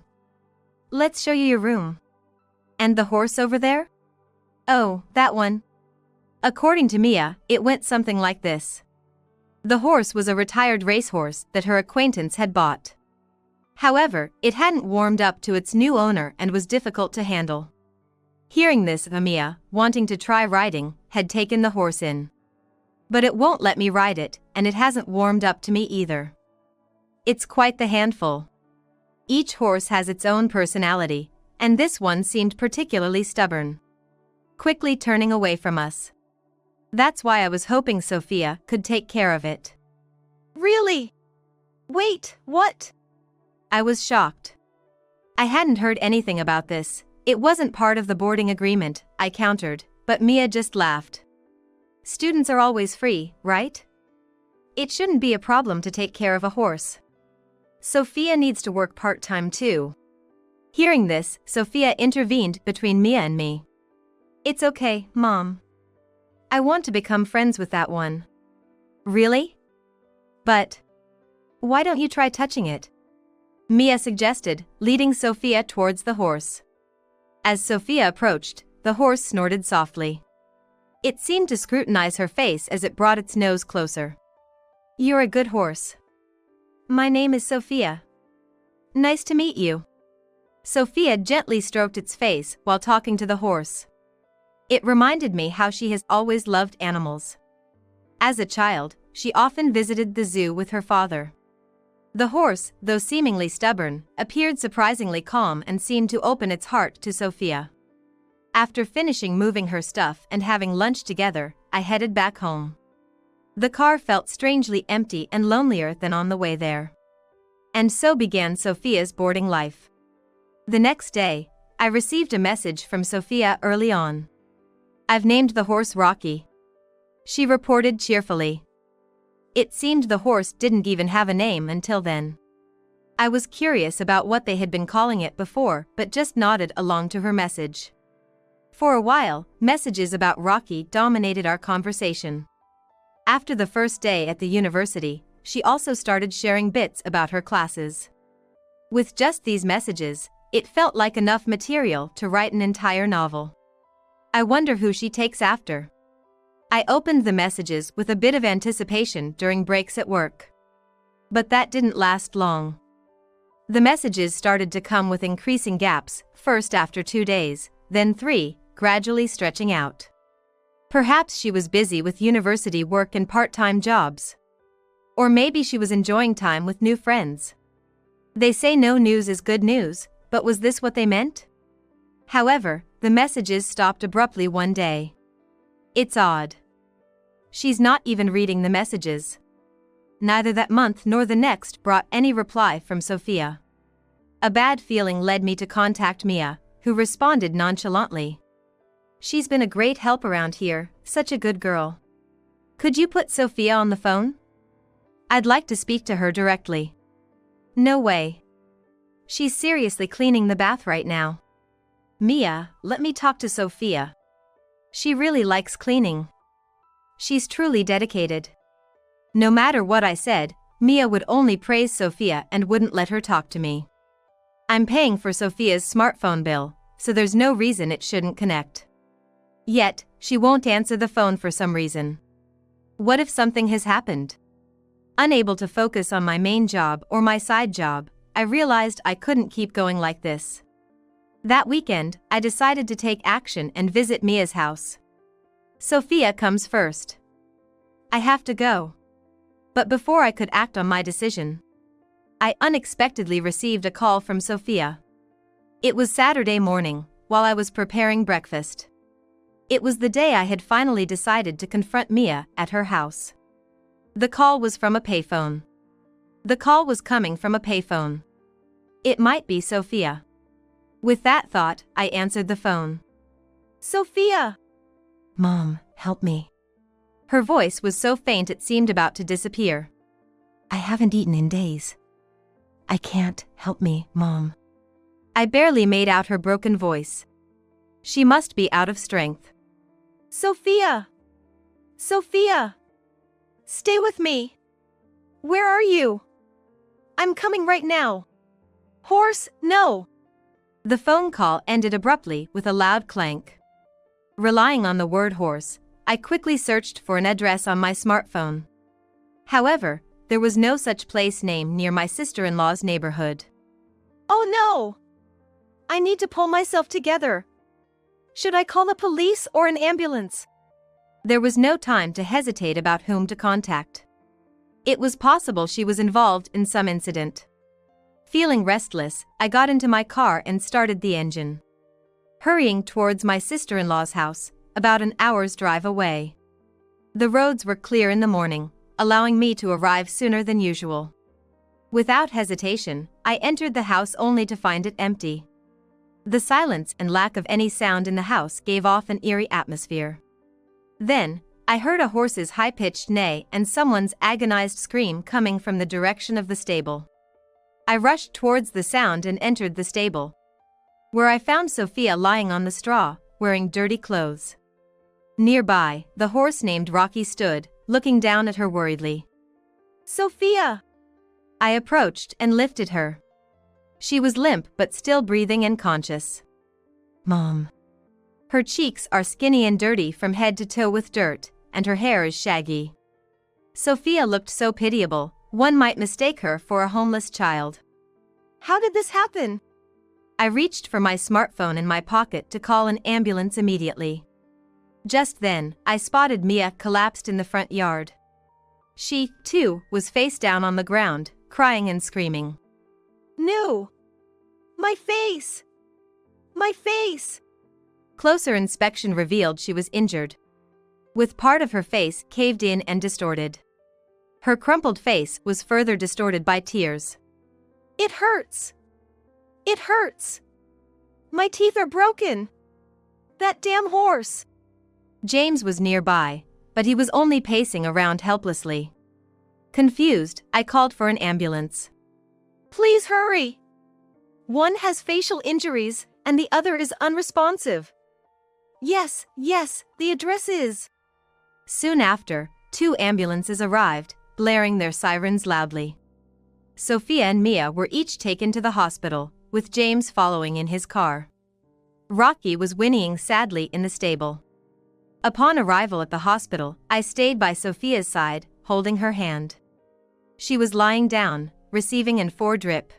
Let's show you your room." "And the horse over there?" "Oh, that one." According to Mia, it went something like this. The horse was a retired racehorse that her acquaintance had bought. However, it hadn't warmed up to its new owner and was difficult to handle. Hearing this, Mia, wanting to try riding, had taken the horse in. "But it won't let me ride it, and it hasn't warmed up to me either. It's quite the handful. Each horse has its own personality, and this one seemed particularly stubborn, quickly turning away from us. That's why I was hoping Sophia could take care of it." "Really? Wait, what?" I was shocked. I hadn't heard anything about this. It wasn't part of the boarding agreement, I countered, but Mia just laughed. "Students are always free, right? It shouldn't be a problem to take care of a horse. Sophia needs to work part-time too." Hearing this, Sophia intervened between Mia and me. "It's okay, Mom. I want to become friends with that one." "Really? But why don't you try touching it?" Mia suggested, leading Sophia towards the horse. As Sophia approached, the horse snorted softly. It seemed to scrutinize her face as it brought its nose closer. "You're a good horse." "My name is Sophia." "Nice to meet you." Sophia gently stroked its face while talking to the horse. It reminded me how she has always loved animals. As a child, she often visited the zoo with her father. The horse, though seemingly stubborn, appeared surprisingly calm and seemed to open its heart to Sophia. After finishing moving her stuff and having lunch together, I headed back home. The car felt strangely empty and lonelier than on the way there. And so began Sophia's boarding life. The next day, I received a message from Sophia early on. "I've named the horse Rocky," she reported cheerfully. It seemed the horse didn't even have a name until then. I was curious about what they had been calling it before, but just nodded along to her message. For a while, messages about Rocky dominated our conversation. After the first day at the university, she also started sharing bits about her classes. With just these messages, it felt like enough material to write an entire novel. I wonder who she takes after. I opened the messages with a bit of anticipation during breaks at work. But that didn't last long. The messages started to come with increasing gaps, first after 2 days, then 3, gradually stretching out. Perhaps she was busy with university work and part-time jobs. Or maybe she was enjoying time with new friends. They say no news is good news, but was this what they meant? However, The messages stopped abruptly one day. It's odd. She's not even reading the messages. Neither that month nor the next brought any reply from Sophia. A bad feeling led me to contact Mia, who responded nonchalantly. She's been a great help around here, such a good girl. Could you put Sophia on the phone? I'd like to speak to her directly. No way. She's seriously cleaning the bath right now. Mia, let me talk to Sophia. She really likes cleaning. She's truly dedicated. No matter what I said, Mia would only praise Sophia and wouldn't let her talk to me. I'm paying for Sophia's smartphone bill, so there's no reason it shouldn't connect. Yet, she won't answer the phone for some reason. What if something has happened? Unable to focus on my main job or my side job, I realized I couldn't keep going like this. That weekend, I decided to take action and visit Mia's house. Sophia comes first. I have to go. But before I could act on my decision, I unexpectedly received a call from Sophia. It was Saturday morning, while I was preparing breakfast. It was the day I had finally decided to confront Mia at her house. The call was from a payphone. The call was coming from a payphone. It might be Sophia. With that thought, I answered the phone. Sophia! Mom, help me. Her voice was so faint it seemed about to disappear. I haven't eaten in days. I can't, help me, Mom. I barely made out her broken voice. She must be out of strength. Sophia! Sophia! Stay with me. Where are you? I'm coming right now. Horse, no! The phone call ended abruptly with a loud clank. Relying on the word horse, I quickly searched for an address on my smartphone. However, there was no such place name near my sister-in-law's neighborhood. Oh no! I need to pull myself together. Should I call the police or an ambulance? There was no time to hesitate about whom to contact. It was possible she was involved in some incident. Feeling restless, I got into my car and started the engine. Hurrying towards my sister-in-law's house, about an hour's drive away. The roads were clear in the morning, allowing me to arrive sooner than usual. Without hesitation, I entered the house only to find it empty. The silence and lack of any sound in the house gave off an eerie atmosphere. Then, I heard a horse's high-pitched neigh and someone's agonized scream coming from the direction of the stable. I rushed towards the sound and entered the stable, where I found Sophia lying on the straw, wearing dirty clothes. Nearby, the horse named Rocky stood, looking down at her worriedly. Sophia! I approached and lifted her. She was limp but still breathing and conscious. Mom. Her cheeks are skinny and dirty from head to toe with dirt, and her hair is shaggy. Sophia looked so pitiable, one might mistake her for a homeless child. How did this happen? I reached for my smartphone in my pocket to call an ambulance immediately. Just then, I spotted Mia collapsed in the front yard. She, too, was face down on the ground, crying and screaming. No! My face! My face! Closer inspection revealed she was injured, with part of her face caved in and distorted. Her crumpled face was further distorted by tears. It hurts! It hurts! My teeth are broken! That damn horse! James was nearby, but he was only pacing around helplessly. Confused, I called for an ambulance. Please hurry! One has facial injuries, and the other is unresponsive. Yes, the address is. Soon after, 2 ambulances arrived, blaring their sirens loudly. Sophia and Mia were each taken to the hospital, with James following in his car. Rocky was whinnying sadly in the stable. Upon arrival at the hospital, I stayed by Sophia's side, holding her hand. She was lying down, receiving an 4 drip.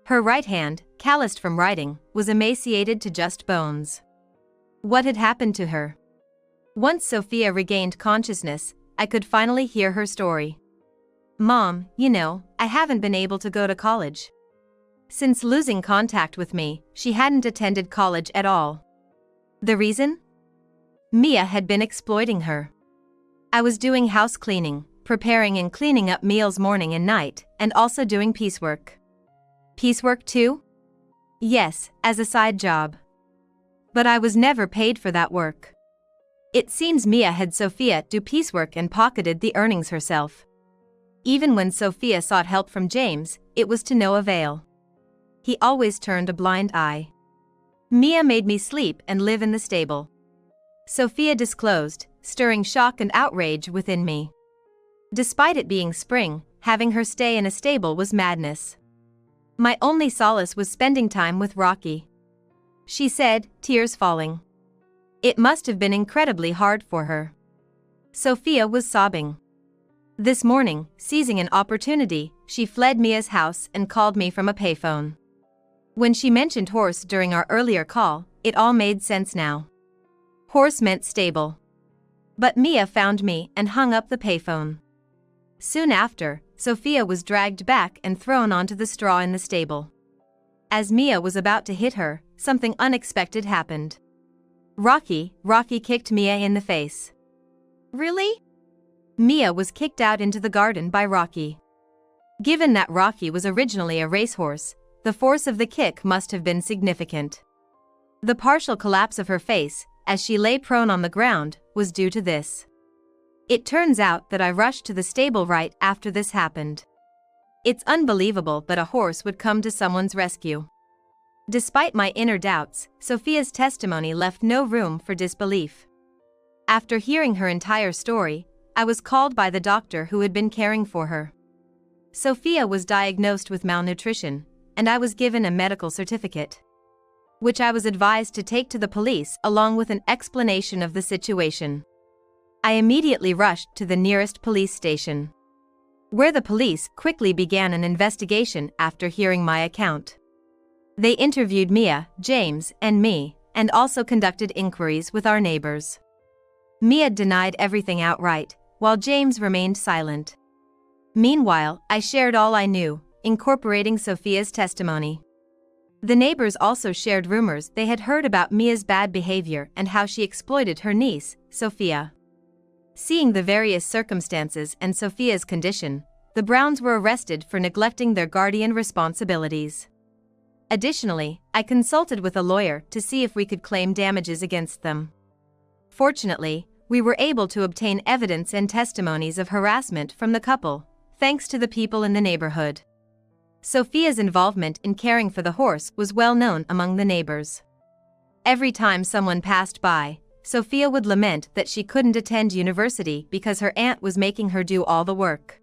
Her right hand, calloused from riding, was emaciated to just bones. What had happened to her? Once Sophia regained consciousness, I could finally hear her story. Mom, I haven't been able to go to college. Since losing contact with me, she hadn't attended college at all. The reason? Mia had been exploiting her. I was doing house cleaning, preparing and cleaning up meals morning and night, and also doing piecework. Piecework too? Yes, as a side job. But I was never paid for that work. It seems Mia had Sophia do piecework and pocketed the earnings herself. Even when Sophia sought help from James, it was to no avail. He always turned a blind eye. Mia made me sleep and live in the stable. Sophia disclosed, stirring shock and outrage within me. Despite it being spring, having her stay in a stable was madness. My only solace was spending time with Rocky. She said, tears falling. It must have been incredibly hard for her. Sophia was sobbing. This morning, seizing an opportunity, she fled Mia's house and called me from a payphone. When she mentioned horse during our earlier call, it all made sense now. Horse meant stable. But Mia found me and hung up the payphone. Soon after, Sophia was dragged back and thrown onto the straw in the stable. As Mia was about to hit her, something unexpected happened. Rocky kicked Mia in the face. Really? Mia was kicked out into the garden by Rocky. Given that Rocky was originally a racehorse, the force of the kick must have been significant. The partial collapse of her face, as she lay prone on the ground, was due to this. It turns out that I rushed to the stable right after this happened. It's unbelievable that a horse would come to someone's rescue. Despite my inner doubts, Sophia's testimony left no room for disbelief. After hearing her entire story, I was called by the doctor who had been caring for her. Sophia was diagnosed with malnutrition, and I was given a medical certificate, which I was advised to take to the police along with an explanation of the situation. I immediately rushed to the nearest police station, where the police quickly began an investigation after hearing my account. They interviewed Mia, James, and me, and also conducted inquiries with our neighbors. Mia denied everything outright, while James remained silent. Meanwhile, I shared all I knew, incorporating Sophia's testimony. The neighbors also shared rumors they had heard about Mia's bad behavior and how she exploited her niece, Sophia. Seeing the various circumstances and Sophia's condition, the Browns were arrested for neglecting their guardian responsibilities. Additionally, I consulted with a lawyer to see if we could claim damages against them. Fortunately, we were able to obtain evidence and testimonies of harassment from the couple, thanks to the people in the neighborhood. Sophia's involvement in caring for the horse was well known among the neighbors. Every time someone passed by, Sophia would lament that she couldn't attend university because her aunt was making her do all the work.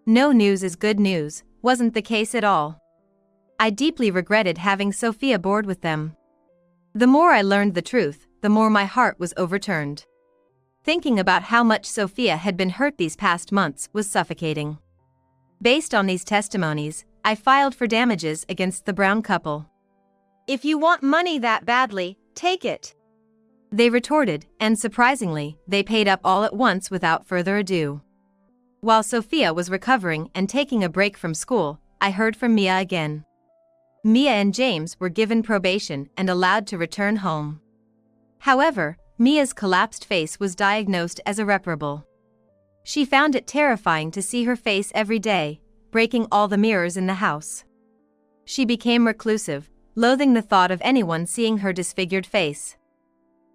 No news is good news, wasn't the case at all. I deeply regretted having Sophia board with them. The more I learned the truth, the more my heart was overturned. Thinking about how much Sophia had been hurt these past months was suffocating. Based on these testimonies, I filed for damages against the Brown couple. "If you want money that badly, take it," they retorted, and surprisingly, they paid up all at once without further ado. While Sophia was recovering and taking a break from school, I heard from Mia again. Mia and James were given probation and allowed to return home. However, Mia's collapsed face was diagnosed as irreparable. She found it terrifying to see her face every day, breaking all the mirrors in the house. She became reclusive, loathing the thought of anyone seeing her disfigured face.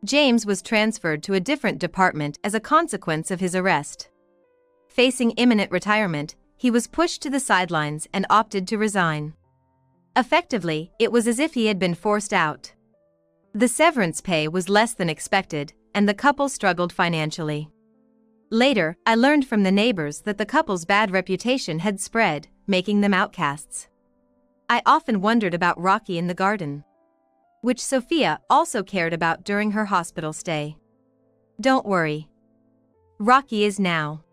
James was transferred to a different department as a consequence of his arrest. Facing imminent retirement, he was pushed to the sidelines and opted to resign. Effectively, it was as if he had been forced out. The severance pay was less than expected, and the couple struggled financially. Later, I learned from the neighbors that the couple's bad reputation had spread, making them outcasts. I often wondered about Rocky in the garden, which Sophia also cared about during her hospital stay. Don't worry. Rocky is now.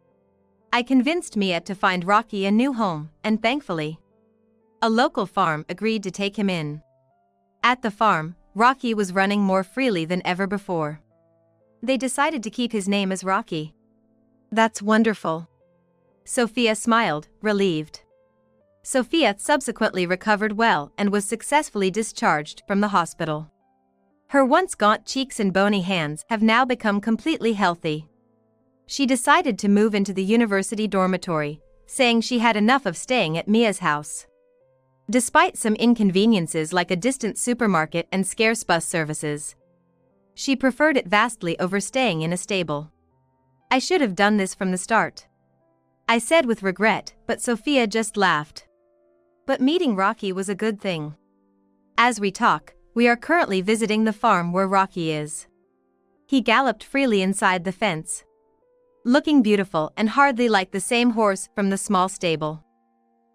I convinced Mia to find Rocky a new home, and thankfully, a local farm agreed to take him in. At the farm, Rocky was running more freely than ever before. They decided to keep his name as Rocky. That's wonderful. Sophia smiled, relieved. Sophia subsequently recovered well and was successfully discharged from the hospital. Her once gaunt cheeks and bony hands have now become completely healthy. She decided to move into the university dormitory, saying she had enough of staying at Mia's house. Despite some inconveniences like a distant supermarket and scarce bus services, she preferred it vastly over staying in a stable. "I should have done this from the start," I said with regret, but Sophia just laughed. But meeting Rocky was a good thing. As we talk, we are currently visiting the farm where Rocky is. He galloped freely inside the fence, looking beautiful and hardly like the same horse from the small stable.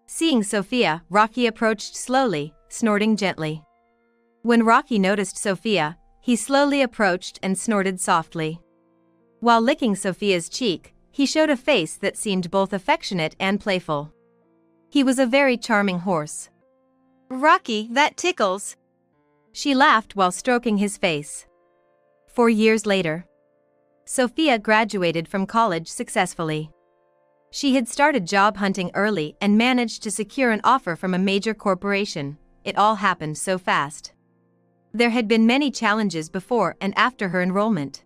Seeing Sophia, Rocky approached slowly, snorting gently. When Rocky noticed Sophia, he slowly approached and snorted softly. While licking Sophia's cheek, he showed a face that seemed both affectionate and playful. He was a very charming horse. "Rocky, that tickles," she laughed while stroking his face. 4 years later, Sophia graduated from college successfully. She had started job hunting early and managed to secure an offer from a major corporation. It all happened so fast. There had been many challenges before and after her enrollment,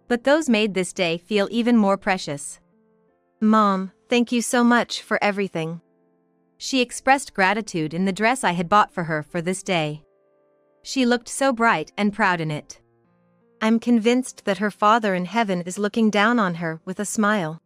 but those made this day feel even more precious. "Mom, thank you so much for everything." She expressed gratitude in the dress I had bought for her for this day. She looked so bright and proud in it. I'm convinced that her Father in heaven is looking down on her with a smile.